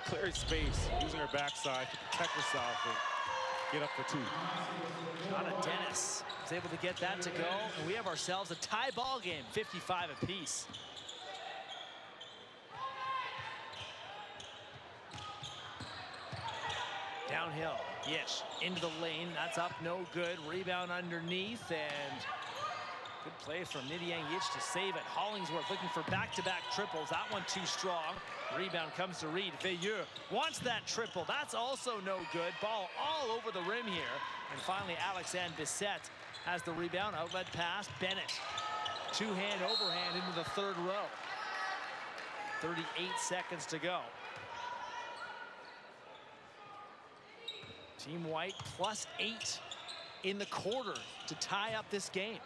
clearing space, using her backside to protect herself and get up for 2. Donna Dennis is able to get that to go, and we have ourselves a tie ball game, 55 apiece. Downhill, Yish into the lane, that's up, no good. Rebound underneath, and good play from Nidiang Yich to save it. Hollingsworth looking for back-to-back triples. That one too strong. Rebound comes to Reed. Veilleux wants that triple. That's also no good. Ball all over the rim here. And finally, Alexandre Bissett has the rebound. Outlet pass. Bennett. Two-hand overhand into the third row. 38 seconds to go. Team White +8 in the quarter to tie up this game.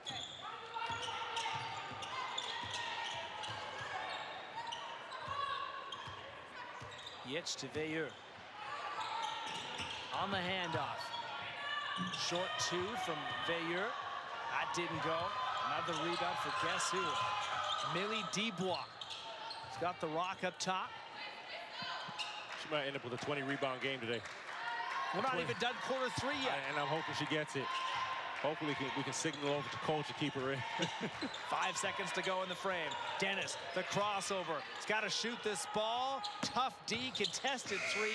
Yitch to Veilleux. On the handoff. Short 2 from Veilleux. That didn't go. Another rebound for guess who? Millie Dubois. She's got the rock up top. She might end up with a 20-rebound game today. We're not even done quarter 3 yet. And I'm hoping she gets it. Hopefully we can signal over to Cole to keep her in. 5 seconds to go in the frame. Dennis, the crossover. He's got to shoot this ball. Tough D, contested 3.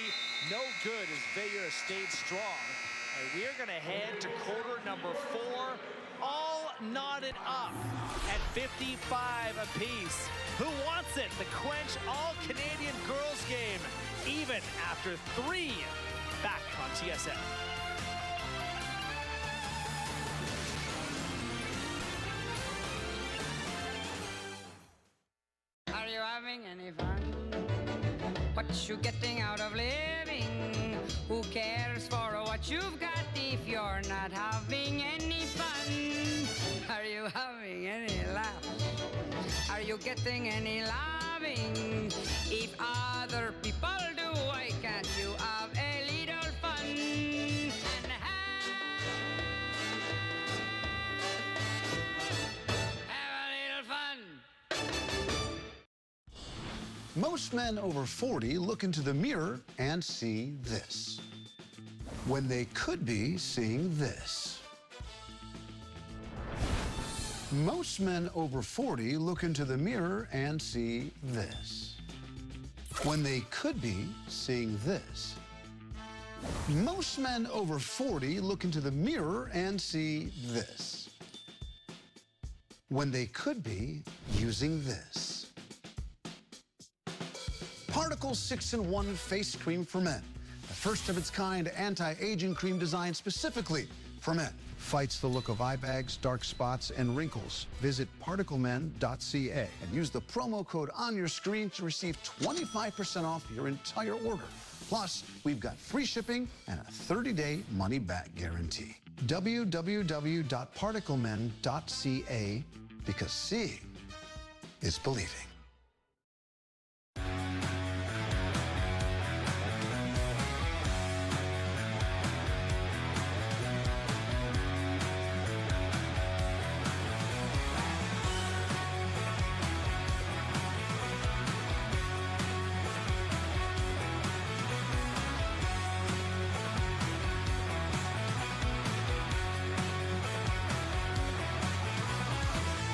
No good as Veilleux stayed strong. And we are going to head to quarter number 4. All knotted up at 55 apiece. Who wants it? The Quench All-Canadian Girls game. Even after 3. Back on TSN. Are you having any fun? What you getting out of living? Who cares for what you've got if you're not having any fun? Are you having any laughs? Are you getting any loving? If other people do, why can't you have a little fun? And have a little fun. Most men over 40 look into the mirror and see this, when they could be seeing this. Most men over 40 look into the mirror and see this, when they could be seeing this. Most men over 40 look into the mirror and see this, when they could be using this. Particle 6-in-1 Face Cream for Men, the first of its kind anti-aging cream designed specifically for men. Fights the look of eye bags, dark spots, and wrinkles. Visit particlemen.ca and use the promo code on your screen to receive 25% off your entire order. Plus, we've got free shipping and a 30-day money-back guarantee. www.particlemen.ca, because seeing is believing.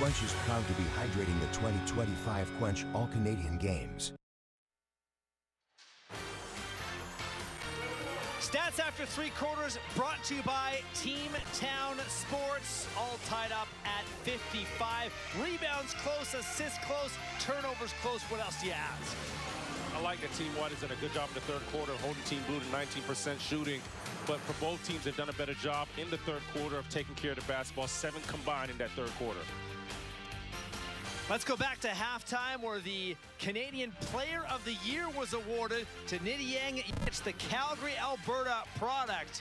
Quench is proud to be hydrating the 2025 Quench All-Canadian Games. Stats after 3 quarters brought to you by Team Town Sports. All tied up at 55. Rebounds close, assists close, turnovers close. What else do you ask? I like that Team White has done a good job in the third quarter, holding Team Blue to 19% shooting. But for both teams, they've done a better job in the third quarter of taking care of the basketball. 7 combined in that third quarter. Let's go back to halftime where the Canadian Player of the Year was awarded to Nidiang. It's the Calgary, Alberta product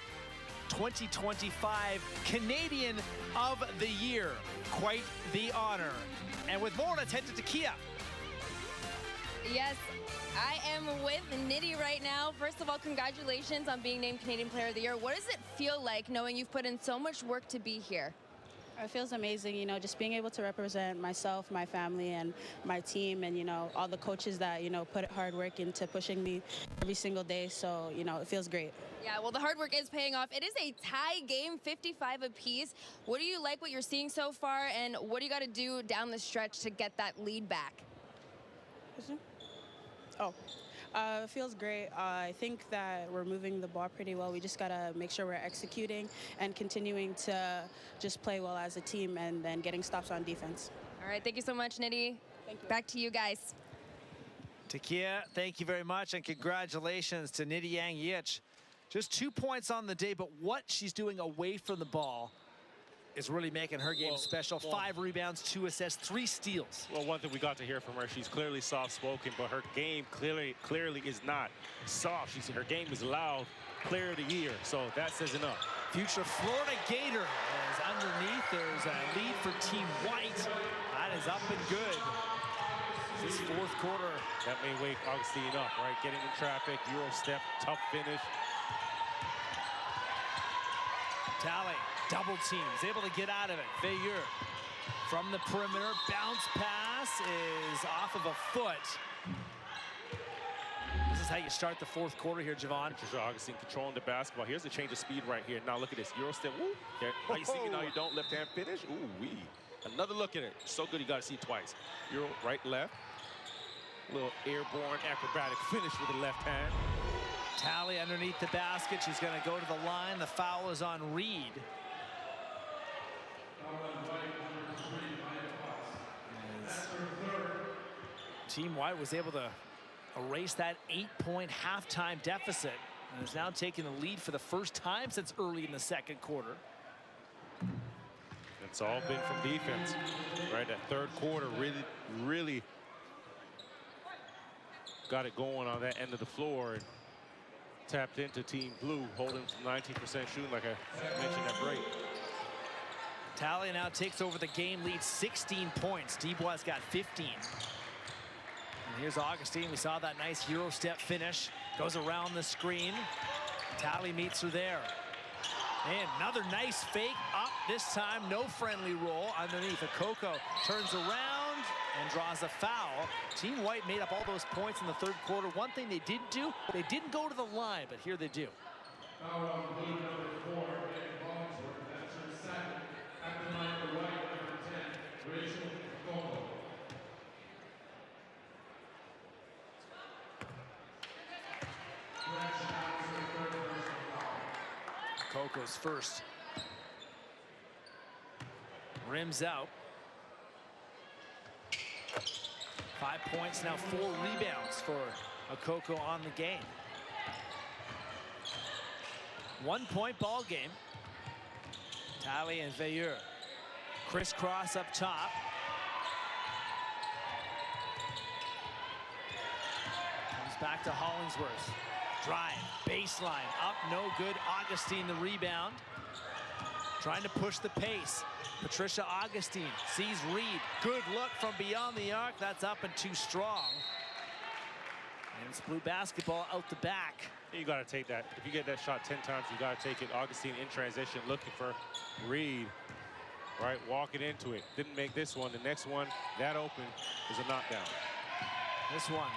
2025 Canadian of the Year. Quite the honor. And with more, let's head to Takia. Yes, I am with Niddy right now. First of all, congratulations on being named Canadian Player of the Year. What does it feel like knowing you've put in so much work to be here? It feels amazing, you know, just being able to represent myself, my family, and my team, and, you know, all the coaches that, you know, put hard work into pushing me every single day. So, you know, it feels great. Yeah, well, the hard work is paying off. It is a tie game, 55 apiece. What do you like what you're seeing so far, and what do you got to do down the stretch to get that lead back? It feels great. I think that we're moving the ball pretty well. We just got to make sure we're executing and continuing to just play well as a team and then getting stops on defense. All right, thank you so much, Niddy. Thank you. Back to you guys. Takia, thank you very much, and congratulations to Nidiang Yich. Just 2 points on the day, but what she's doing away from the ball is really making her game special. 5 rebounds, 2 assists, 3 steals. Well, one thing we got to hear from her, she's clearly soft-spoken, but her game clearly is not soft. Her game is loud, clear of the ear, so that says enough. Future Florida Gator is underneath. There's a lead for Team White. That is up and good. This fourth quarter. That may wake Augustine up, right? Getting in traffic, Euro step, tough finish. Tally, double teams, able to get out of it. Veilleux from the perimeter, bounce pass is off of a foot. This is how you start the fourth quarter here, Javon. Augustine controlling the basketball. Here's a change of speed right here. Now look at this, Euro step, woo. Okay. Now you see me, now you don't, left hand finish, ooh wee. Another look at it, so good you gotta see it twice. Euro right, left. Little airborne acrobatic finish with the left hand. Tally underneath the basket. She's going to go to the line. The foul is on Reed. Team White was able to erase that 8-point halftime deficit and is now taking the lead for the first time since early in the second quarter. It's all been from defense, right? That third quarter really got it going on that end of the floor. And tapped into Team Blue, holding 19% shooting, like I mentioned at break. Tally now takes over the game lead, 16 points. Dubois got 15. And here's Augustine. We saw that nice Euro step finish. Goes around the screen. Tally meets her there. And another nice fake up. This time, no friendly roll underneath. Akoko turns around and draws a foul. Team White made up all those points in the third quarter. One thing they didn't do, they didn't go to the line, but here they do. goes first. Rims out. 5 points, now 4 rebounds for Okoko on the game. 1 point ball game. Talley and Veilleux. Crisscross up top. Comes back to Hollingsworth. Drive, baseline, up, no good. Augustine the rebound. Trying to push the pace. Patricia Augustine sees Reed. Good look from beyond the arc. That's up and too strong. And it's Blue basketball out the back. You got to take that. If you get that shot 10 times, you got to take it. Augustine in transition, looking for Reed, right? Walking into it. Didn't make this one. The next one, that open, is a knockdown. This one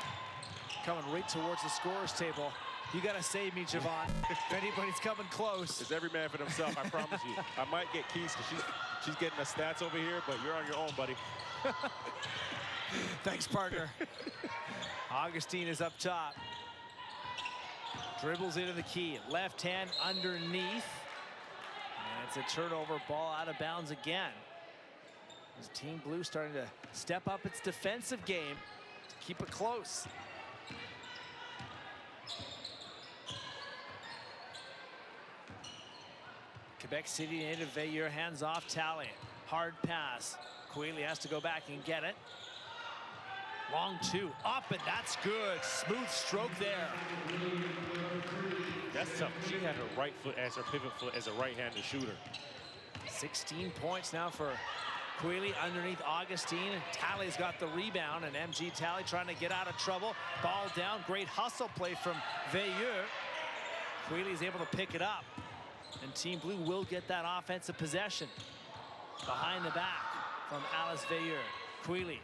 coming right towards the scorer's table. You got to save me, Javon. If anybody's coming close. It's every man for themselves, I promise you. I might get Keys because she's getting the stats over here, but you're on your own, buddy. Thanks, partner. Augustine is up top. Dribbles into the key. Left hand underneath. And it's a turnover, ball out of bounds again. As Team Blue starting to step up its defensive game to keep it close. Quebec City native Veilleux hands off Talley. Hard pass. Quealy has to go back and get it. Long two, up, and that's good. Smooth stroke there. That's tough. She had her right foot as her pivot foot as a right-handed shooter. 16 points now for Quealy underneath Augustine. Talley's got the rebound, and MG Talley trying to get out of trouble. Ball down, great hustle play from Veilleux. Quealy's able to pick it up, and Team Blue will get that offensive possession. Behind the back from Alice Veilleux. Quealy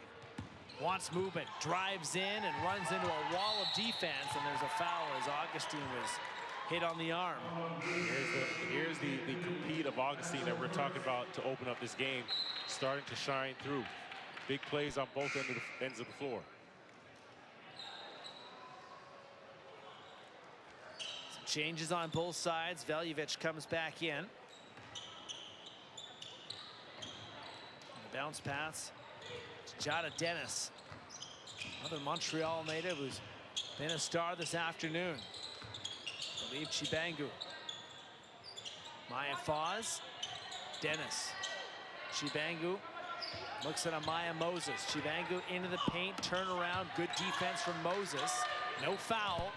wants movement, drives in and runs into a wall of defense, and there's a foul as Augustine was hit on the arm. Here's the compete of Augustine that we're talking about to open up this game, starting to shine through. Big plays on both ends of the floor. Some changes on both sides. Veljovic comes back in. And the bounce pass to Jada Dennis, another Montreal native who's been a star this afternoon. I believe Chibangu. Maya Foz, Dennis. Chibangu looks at Amaya Moses. Chibangu into the paint, turn around, good defense from Moses. No foul,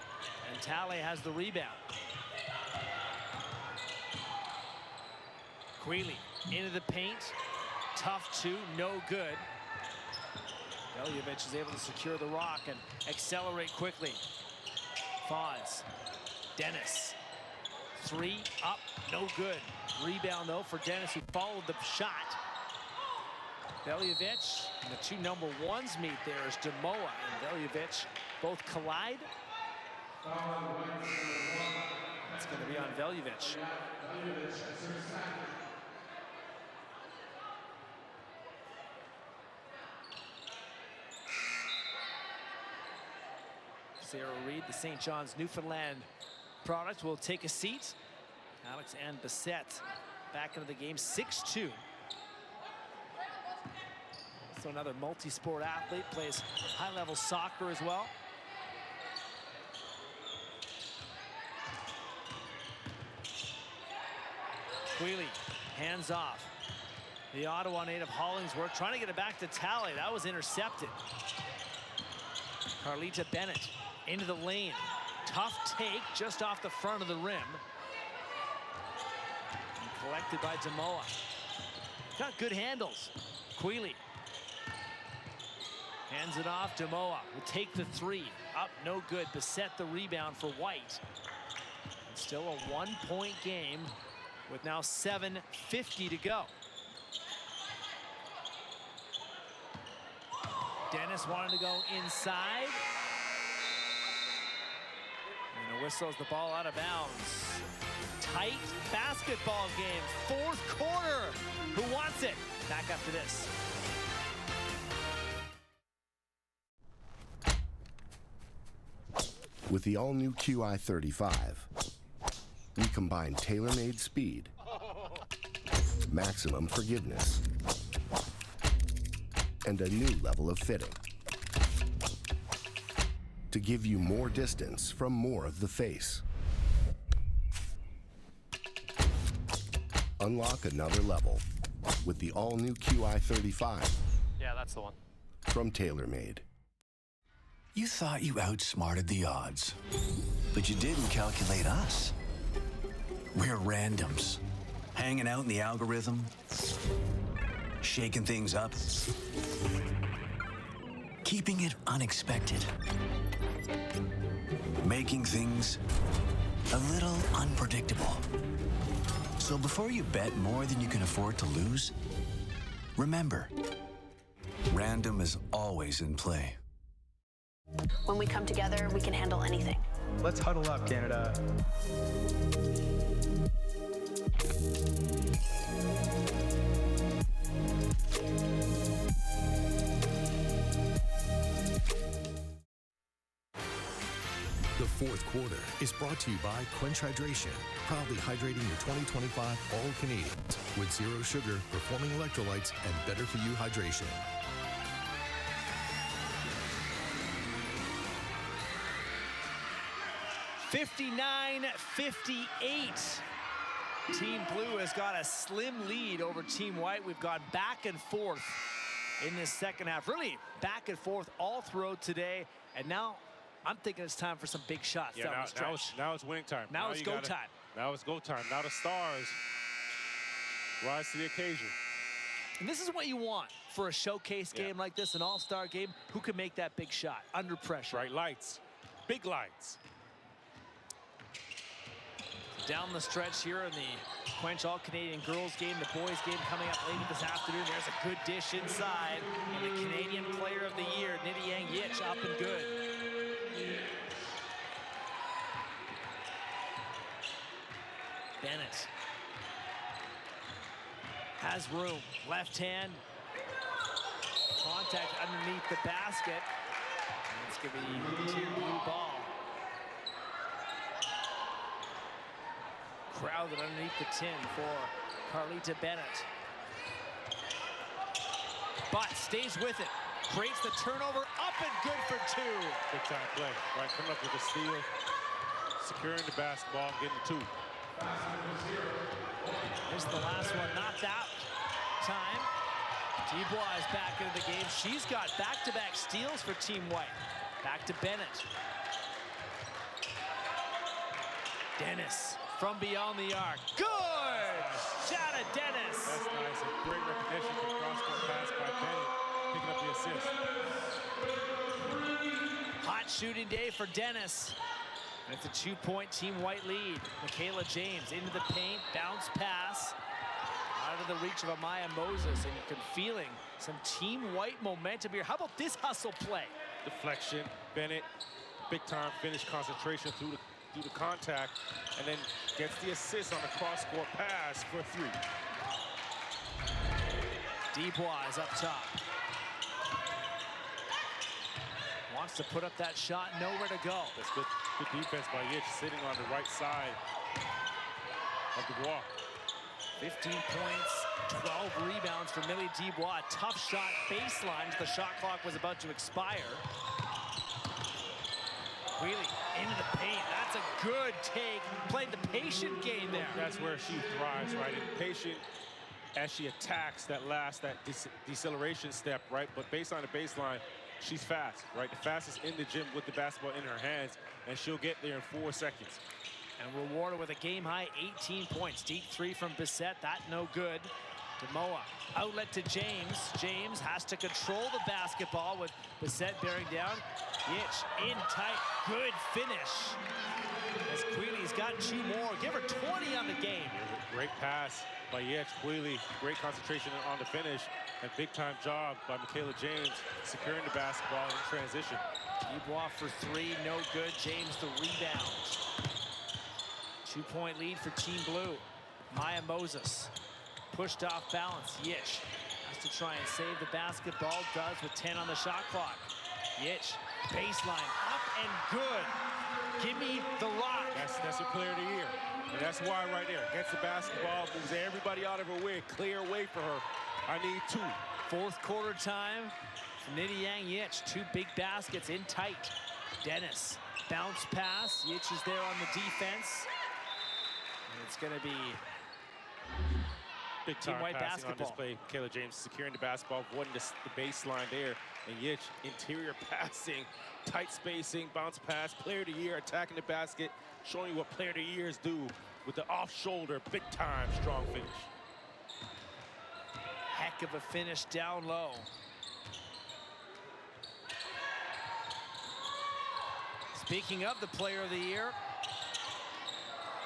and Talley has the rebound. Quealy into the paint, tough two, no good. Veljovic is able to secure the rock and accelerate quickly. Foz, Dennis, three, up, no good. Rebound though for Dennis, who followed the shot. Veljovic and the two number ones meet there as Demoa and Veljovic both collide. It's going to be on Veljovic. Sarah Reed, the St. John's, Newfoundland product, will take a seat. Alex Ann Bissett back into the game, 6'2". So another multi-sport athlete, plays high-level soccer as well. Quealy, hands off. The Ottawa native Hollingsworth trying to get it back to Talley. That was intercepted. Carlita Bennett into the lane. Tough take just off the front of the rim. And collected by Demoa. Got good handles. Quealy hands it off. Demoa will take the three. Up, no good. Bissett the rebound for White. And still a 1-point game with now 7:50 to go. Dennis wanted to go inside. And a whistle as the ball out of bounds. Tight basketball game, fourth quarter. Who wants it? Back after this. With the all-new QI35, We combine tailor-made speed, maximum forgiveness, and a new level of fitting to give you more distance from more of the face. Unlock another level with the all-new QI35. Yeah, that's the one. From TaylorMade. You thought you outsmarted the odds, but you didn't calculate us. We're randoms, hanging out in the algorithm, shaking things up, keeping it unexpected, making things a little unpredictable. So before you bet more than you can afford to lose, remember, random is always in play. When we come together, we can handle anything. Let's huddle up, Canada. The fourth quarter is brought to you by Quench Hydration, proudly hydrating your 2025 All-Canadians with zero sugar, performing electrolytes, and better-for-you hydration. (59-58). Team Blue has got a slim lead over Team White. We've gone back and forth in this second half. Really back and forth all throughout today. And now I'm thinking it's time for some big shots down the stretch. Now it's winning time. Now it's go time. Now it's go time. Now the Stars rise to the occasion. And this is what you want for a showcase game like this, an all-star game. Who can make that big shot under pressure? Bright lights, big lights. Down the stretch here in the Quench All-Canadian girls game, the boys game coming up later this afternoon. There's a good dish inside. And the Canadian Player of the Year, Nidhi Yich, up and good. Bennett has room, left hand, contact underneath the basket. And it's gonna be Team Blue ball. Crowded underneath the tin for Carlita Bennett. But stays with it, creates the turnover, up and good for two. Big time play, right? Coming up with a steal, securing the basketball, getting two. Here's the last one, not that time. Dubois is back into the game. She's got back-to-back steals for Team White. Back to Bennett. Dennis from beyond the arc. Good! Shot at Dennis. That's nice. A great recognition for cross-court pass by Bennett, picking up the assist. Hot shooting day for Dennis. And it's a 2-point Team White lead. Michaela James into the paint, bounce pass. Out of the reach of Amaya Moses, and you can feeling some Team White momentum here. How about this hustle play? Deflection, Bennett, big time finish, concentration through the contact, and then gets the assist on the cross-court pass for three. Dubois is up top. Wants to put up that shot, nowhere to go. That's good defense by Yich, sitting on the right side of the wall. 15 points, 12 rebounds for Millie Dubois. Tough shot baseline as the shot clock was about to expire. Wheelie into the paint. That's a good take. Played the patient game there. That's where she thrives, right? And patient as she attacks that deceleration step, right? But based on the baseline, she's fast, right? The fastest in the gym with the basketball in her hands, and she'll get there in 4 seconds. And rewarded with a game-high 18 points. Deep three from Bissett, that no good. Demoa, outlet to James. James has to control the basketball with Bissett bearing down. Yich in tight, good finish. As Queeley's got 2 more, give her 20 on the game. Great pass by Yich. Queeley, great concentration on the finish, and big time job by Michaela James securing the basketball in transition. Dubois for 3, no good. James the rebound. 2-point lead for Team Blue. Maya Moses pushed off balance. Yich has to try and save the basketball. Does with 10 on the shot clock. Yich baseline up and good. Give me the rock. That's her player of the year. And that's why right there. Gets the basketball, moves everybody out of her way, clear way for her. I need 2. Fourth quarter time. Nitty Yang Yich, 2 big baskets in tight. Dennis, bounce pass. Yich is there on the defense. And it's going to be big Team time White passing basketball. on display. Kayla James securing the basketball, avoiding the baseline there. And Yich, interior passing, tight spacing, bounce pass, player of the year, attacking the basket, showing you what player of the years do with the off shoulder, big time, strong finish. Heck of a finish down low. Speaking of the player of the year,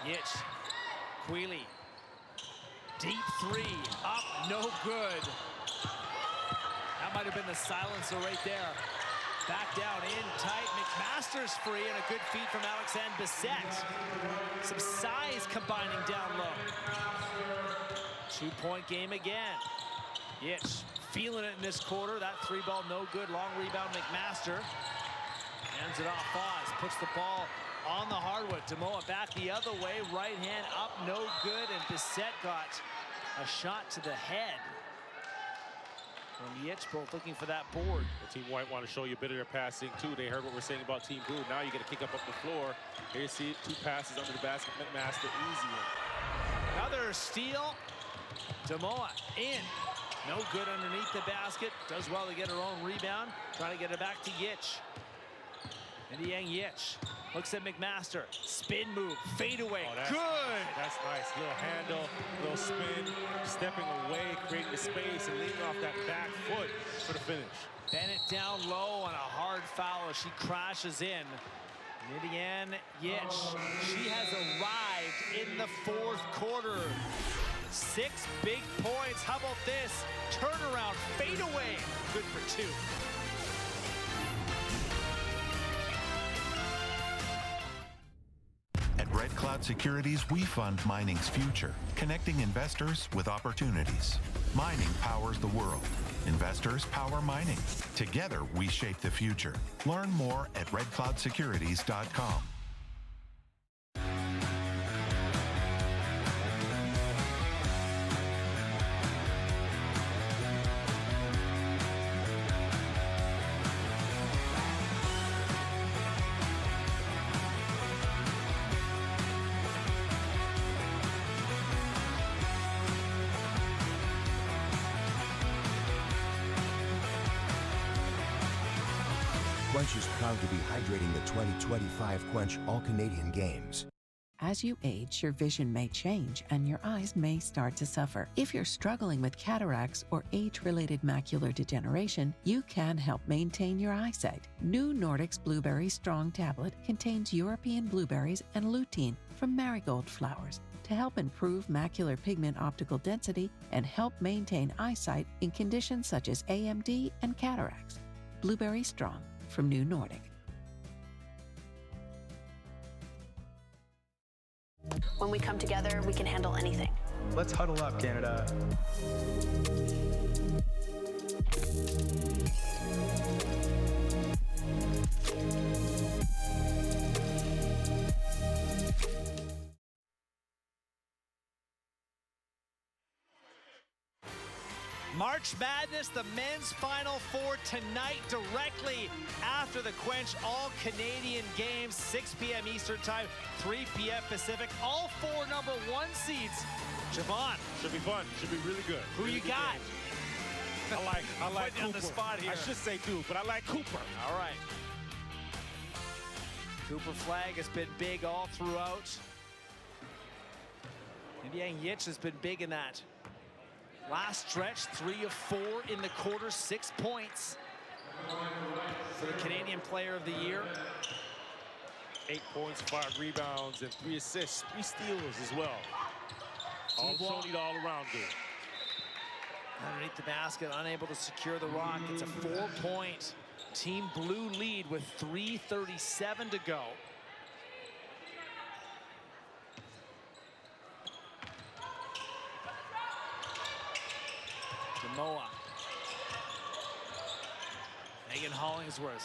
Yich, Quealy, deep 3, up, no good. That might have been the silencer right there. Back down, in tight, McMaster's free, and a good feed from Alexandre Bissett. Some size combining down low. 2-point game again. Yich feeling it in this quarter. That 3 ball no good, long rebound McMaster. Hands it off Foz, puts the ball on the hardwood. Demoa back the other way, right hand up, no good, and Bissett got a shot to the head from Yich, both looking for that board. The Team White want to show you a bit of their passing too. They heard what we're saying about Team Blue. Now you got to kick up the floor. Here you see 2 passes under the basket, McMaster, easy one. Another steal. Demoa in. No good underneath the basket. Does well to get her own rebound. Trying to get it back to Yich. And Yang Yich looks at McMaster. Spin move, fade away. Oh, that's good. Nice. That's nice. Little handle, little spin, stepping away, creating the space, and leading off that back foot for the finish. Bennett down low on a hard foul as she crashes in. Nidiane Yich, she has arrived in the 4th quarter. 6 big points. How about this? Turnaround, fade away. Good for 2. At Red Cloud Securities, we fund mining's future, connecting investors with opportunities. Mining powers the world. Investors power mining. Together, we shape the future. Learn more at redcloudsecurities.com. Quench is proud to be hydrating the 2025 Quench All-Canadian Games. As you age, your vision may change and your eyes may start to suffer. If you're struggling with cataracts or age-related macular degeneration, you can help maintain your eyesight. New Nordic's Blueberry Strong Tablet contains European blueberries and lutein from marigold flowers to help improve macular pigment optical density and help maintain eyesight in conditions such as AMD and cataracts. Blueberry Strong from New Nordic. When we come together, we can handle anything. Let's huddle up, Canada. March Madness, the men's Final Four tonight, directly after the Quench All-Canadian Games, 6 p.m. Eastern Time, 3 p.m. Pacific. All 4 number 1 seeds. Javon. Should be fun. Should be really good. Who really you got? I like Putting you on the spot here. I should say Duke, but I like Cooper. All right. Cooper flag has been big all throughout. And Yang Yich has been big in that. Last stretch, 3 of 4 in the quarter, 6 points for the Canadian Player of the Year. 8 points, 5 rebounds, and 3 assists, 3 steals as well. All Tony all around good. Underneath the basket, unable to secure the rock. It's a 4-point Team Blue lead with 3:37 to go. Demoa. Megan Hollingsworth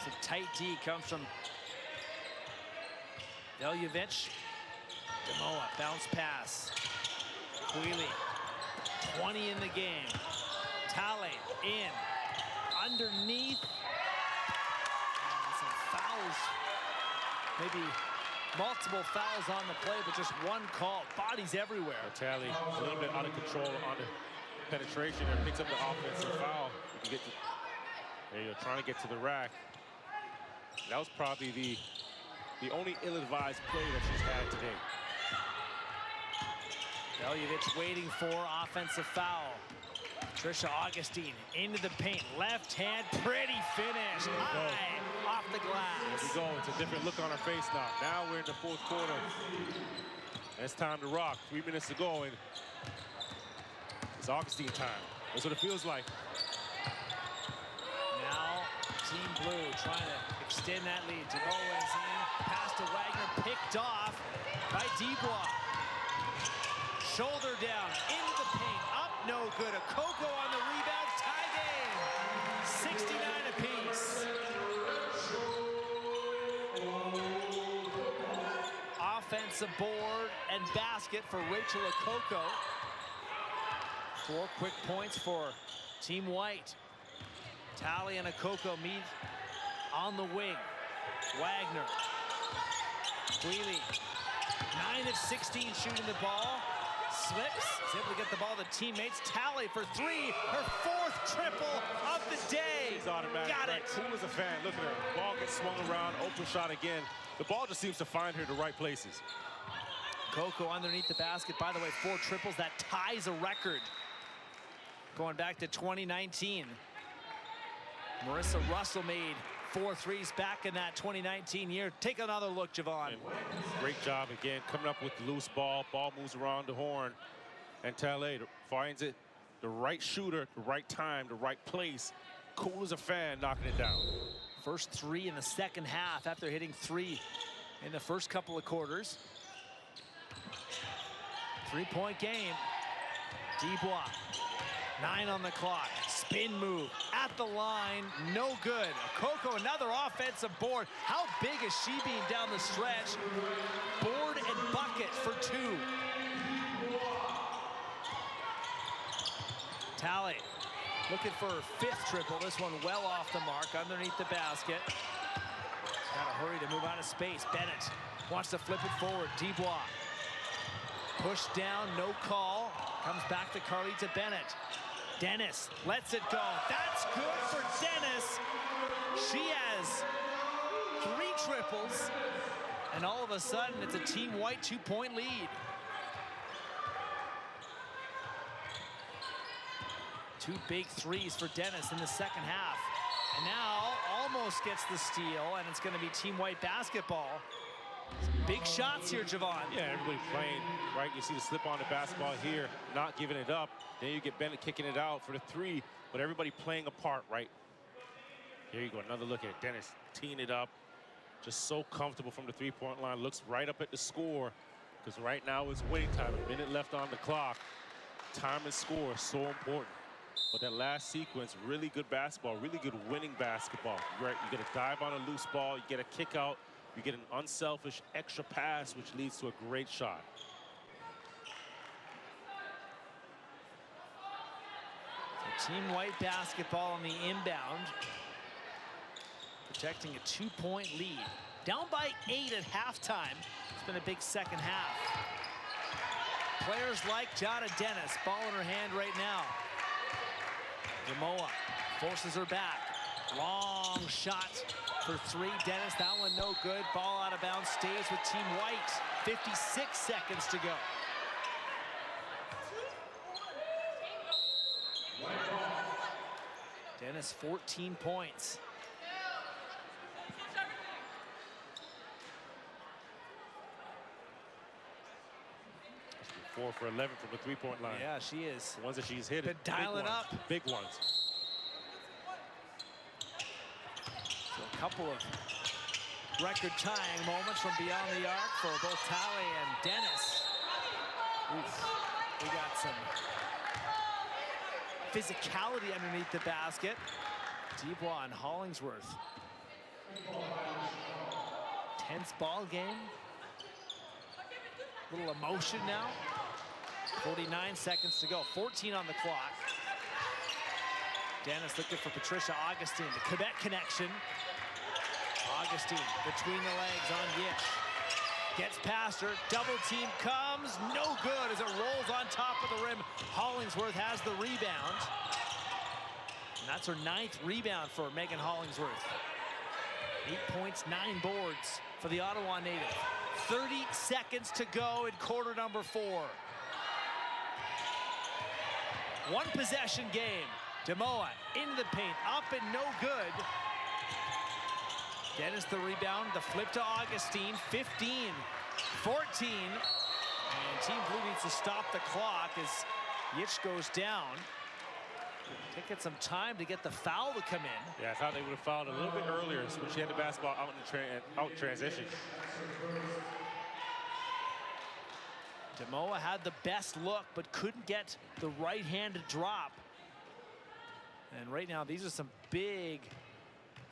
The tight D comes from Veljovic. Demoa, bounce pass. Quealy, 20 in the game. Talley in, underneath. And some fouls, maybe multiple fouls on the play, but just one call. Bodies everywhere. Talley a little bit out of control on the penetration and picks up the offensive foul. You get to, there you go, trying to get to the rack. That was probably the only ill-advised play that she's had today. Veljovic waiting for offensive foul. Trisha Augustine into the paint. Left hand, pretty finish. High off the glass. There we go. It's a different look on her face now. Now we're in the fourth quarter. And it's time to rock. 3 minutes to go, and it's Augustine time. That's what it feels like. Now, Team Blue trying to extend that lead. Demoa is in. Pass to Wagner, picked off by Dubois. Shoulder down, into the paint, up, no good. Okoko on the rebound, tie game. 69 apiece. Offensive board and basket for Rachel Okoko. 4 quick points for Team White. Talley and Okoko meet on the wing. Wagner. Quealy, 9 of 16 shooting the ball. Slips, is able to get the ball to teammates. Talley for 3, her 4th triple of the day. She's automatic. Got right? it. Who was a fan? Look at her. Ball gets swung around, open shot again. The ball just seems to find her the right places. Coco underneath the basket. By the way, 4 triples. That ties a record going back to 2019. Marissa Russell made 4 threes back in that 2019 year. Take another look, Javon. Great job again, coming up with the loose ball. Ball moves around the horn, and Talley finds it. The right shooter, the right time, the right place. Cool as a fan, knocking it down. First 3 in the second half after hitting 3 in the first couple of quarters. 3-point game. Dubois, 9 on the clock. Spin move at the line, no good. Coco, another offensive board. How big is she being down the stretch? Board and bucket for 2. Talley looking for her 5th triple. This one well off the mark, underneath the basket. Gotta hurry to move out of space. Bennett wants to flip it forward. Dubois. Push down, no call. Comes back to Carlita Bennett. Dennis lets it go. That's good for Dennis. She has 3 triples. And all of a sudden, it's a Team White 2-point lead. 2 big threes for Dennis in the second half. And now almost gets the steal, and it's going to be Team White basketball. Big shots here, Javon. Yeah, everybody playing, right? You see the slip on the basketball here, not giving it up. Then you get Bennett kicking it out for the 3, but everybody playing a part, right? Here you go, another look at Dennis teeing it up. Just so comfortable from the 3-point line. Looks right up at the score, because right now it's winning time. A minute left on the clock. Time and score is so important. But that last sequence, really good basketball, really good winning basketball. Right, you get a dive on a loose ball, you get a kick out, you get an unselfish extra pass, which leads to a great shot. So Team White basketball on the inbound. Protecting a 2-point lead. Down by 8 at halftime. It's been a big second half. Players like Jada Dennis, ball in her hand right now. Demoa forces her back. Long shot for 3. Dennis, that one no good. Ball out of bounds, stays with Team White. 56 seconds to go. Dennis, 14 points. Four for 11 from the 3-point line. Yeah, she is. The ones that she's hit. Been dialing up. Big ones. So a couple of record-tying moments from beyond the arc for both Talley and Dennis. Oof. We got some physicality underneath the basket. Dubois and Hollingsworth Tense ball game. Little emotion now. 49 seconds to go. 14 on the clock. Dennis looking for Patricia Augustine. The Quebec connection. Augustine between the legs on Yish. Gets past her. Double team comes. No good as it rolls on top of the rim. Hollingsworth has the rebound. And that's her 9th rebound for Megan Hollingsworth. 8 points, 9 boards for the Ottawa native. 30 seconds to go in quarter number 4. One possession game. Demoa into the paint, up and no good. Dennis the rebound, the flip to Augustine, 15, 14. And Team Blue needs to stop the clock as Yitch goes down. Taking some time to get the foul to come in. Yeah, I thought they would have fouled a little bit earlier when she had the basketball out in transition. Demoa had the best look, but couldn't get the right-handed drop. And right now, these are some big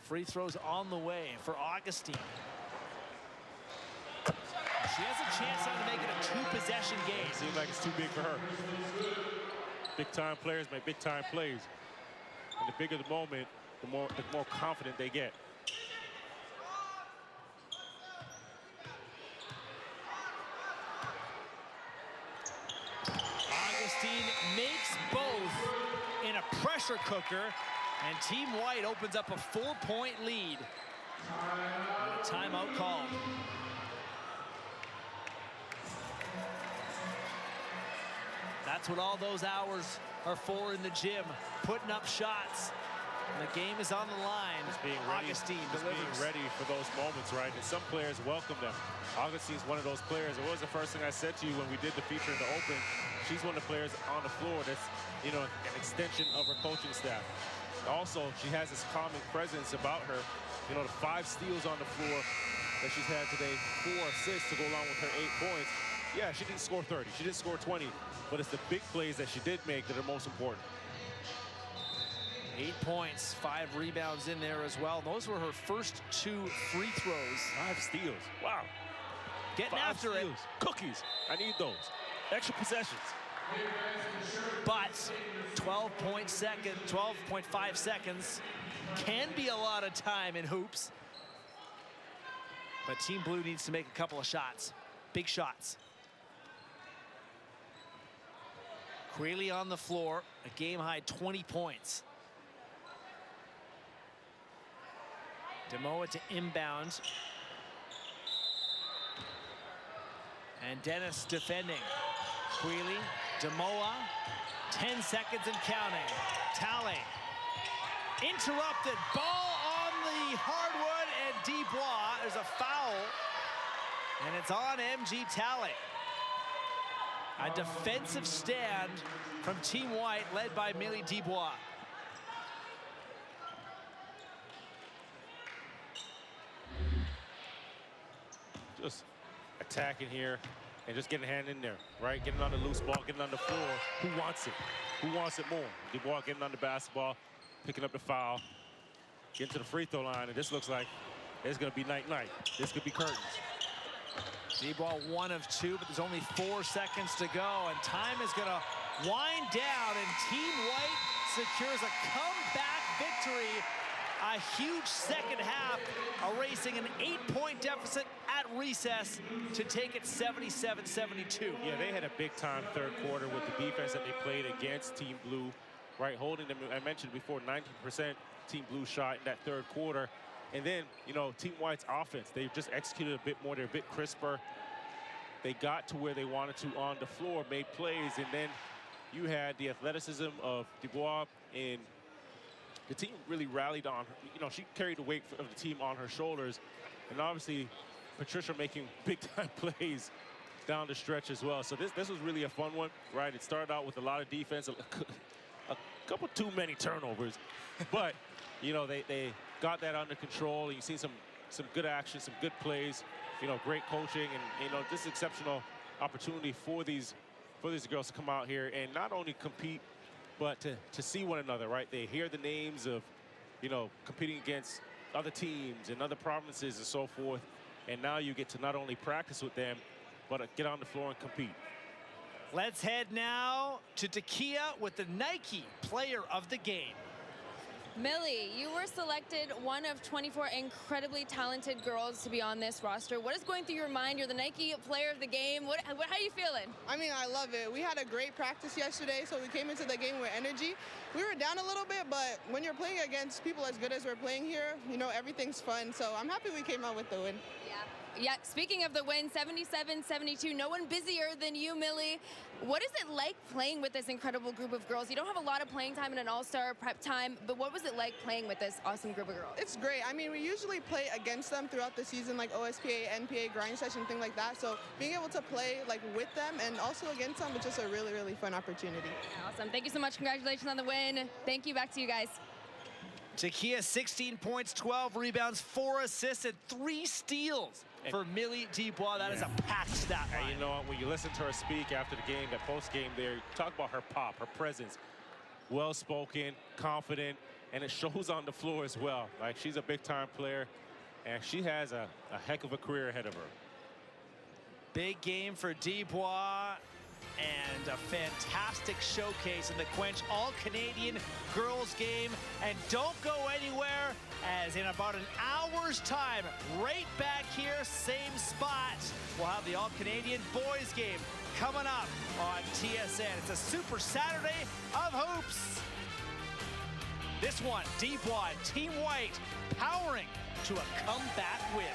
free throws on the way for Augustine. She has a chance now to make it a 2-possession game. It seems like it's too big for her. Big-time players make big-time plays. And the bigger the moment, the more confident they get. Augustine makes both in a pressure cooker, and Team White opens up a 4-point lead. And a timeout called. That's what all those hours are for in the gym, putting up shots. And the game is on the line. Just being ready, Augustine just delivers. being ready for those moments, right? And some players welcome them. Augustine's one of those players. It was the first thing I said to you when we did the feature in the open. She's one of the players on the floor that's, you know, an extension of her coaching staff. Also, she has this calming presence about her. You know, the 5 steals on the floor that she's had today, 4 assists to go along with her 8 points. Yeah, she didn't score 30. She didn't score 20. But it's the big plays that she did make that are most important. 8 points, 5 rebounds in there as well. Those were her first 2 free throws. 5 steals. Wow. Getting 5 after steals. it. Cookies. I need those. Extra possessions. But 12.5 seconds can be a lot of time in hoops. But Team Blue needs to make a couple of shots. Big shots. Quayle on the floor, a game-high 20 points. Demoa to inbound. And Dennis defending. Quayle, Demoa, 10 seconds and counting. Talley, interrupted, ball on the hardwood, and Dubois, there's a foul, and it's on MG Talley. A defensive stand from Team White, led by Millie Dubois. Just attacking here and just getting a hand in there, right? Getting on the loose ball, getting on the floor. Who wants it? Who wants it more? Dubois getting on the basketball, picking up the foul, getting to the free throw line, and this looks like it's gonna be night-night. This could be curtains. Dubois 1 of 2, but there's only 4 seconds to go, and time is gonna wind down, and Team White secures a comeback victory. A huge second half, erasing an 8-point deficit at recess to take it 77-72. Yeah, they had a big-time third quarter with the defense that they played against Team Blue, right? Holding them, I mentioned before, 19% Team Blue shot in that third quarter. And then, you know, Team White's offense, they just executed a bit more. They're a bit crisper. They got to where they wanted to on the floor, made plays, and then you had the athleticism of Dubois, and the team really rallied on her. You know, she carried the weight of the team on her shoulders, and obviously Patricia making big-time plays down the stretch as well. So this was really a fun one, right? It started out with a lot of defense, a couple too many turnovers, but you know, they got that under control. You see some good action, some good plays, you know, great coaching, and you know, this exceptional opportunity for these girls to come out here and not only compete, but to see one another, right? They hear the names of, you know, competing against other teams and other provinces and so forth. And now you get to not only practice with them, but get on the floor and compete. Let's head now to Takia with the Nike Player of the Game. Millie, you were selected one of 24 incredibly talented girls to be on this roster. What is going through your mind? You're the Nike Player of the Game. How are you feeling? I mean, I love it. We had a great practice yesterday, so we came into the game with energy. We were down a little bit, but when you're playing against people as good as we're playing here, you know, everything's fun. So I'm happy we came out with the win. Yeah, speaking of the win, 77-72, no one busier than you, Millie. What is it like playing with this incredible group of girls? You don't have a lot of playing time in an all-star prep time, but what was it like playing with this awesome group of girls? It's great. I mean, we usually play against them throughout the season, like OSPA, NPA, grind session, thing like that. So being able to play like with them and also against them was just a really, really fun opportunity. Awesome. Thank you so much. Congratulations on the win. Thank you. Back to you guys. Takia, 16 points, 12 rebounds, 4 assists, and 3 steals for Millie Dubois. That is a packed stat line. And you know what, when you listen to her speak after the game, that post-game there, talk about her pop, her presence. Well-spoken, confident, and it shows on the floor as well. Like, she's a big-time player, and she has a heck of a career ahead of her. Big game for Dubois. And a fantastic showcase in the Quench All-Canadian Girls game. And don't go anywhere, as in about an hour's time, right back here, same spot, we'll have the All-Canadian Boys game coming up on TSN. It's a Super Saturday of hoops. This one, Dubois, Team White, powering to a comeback win.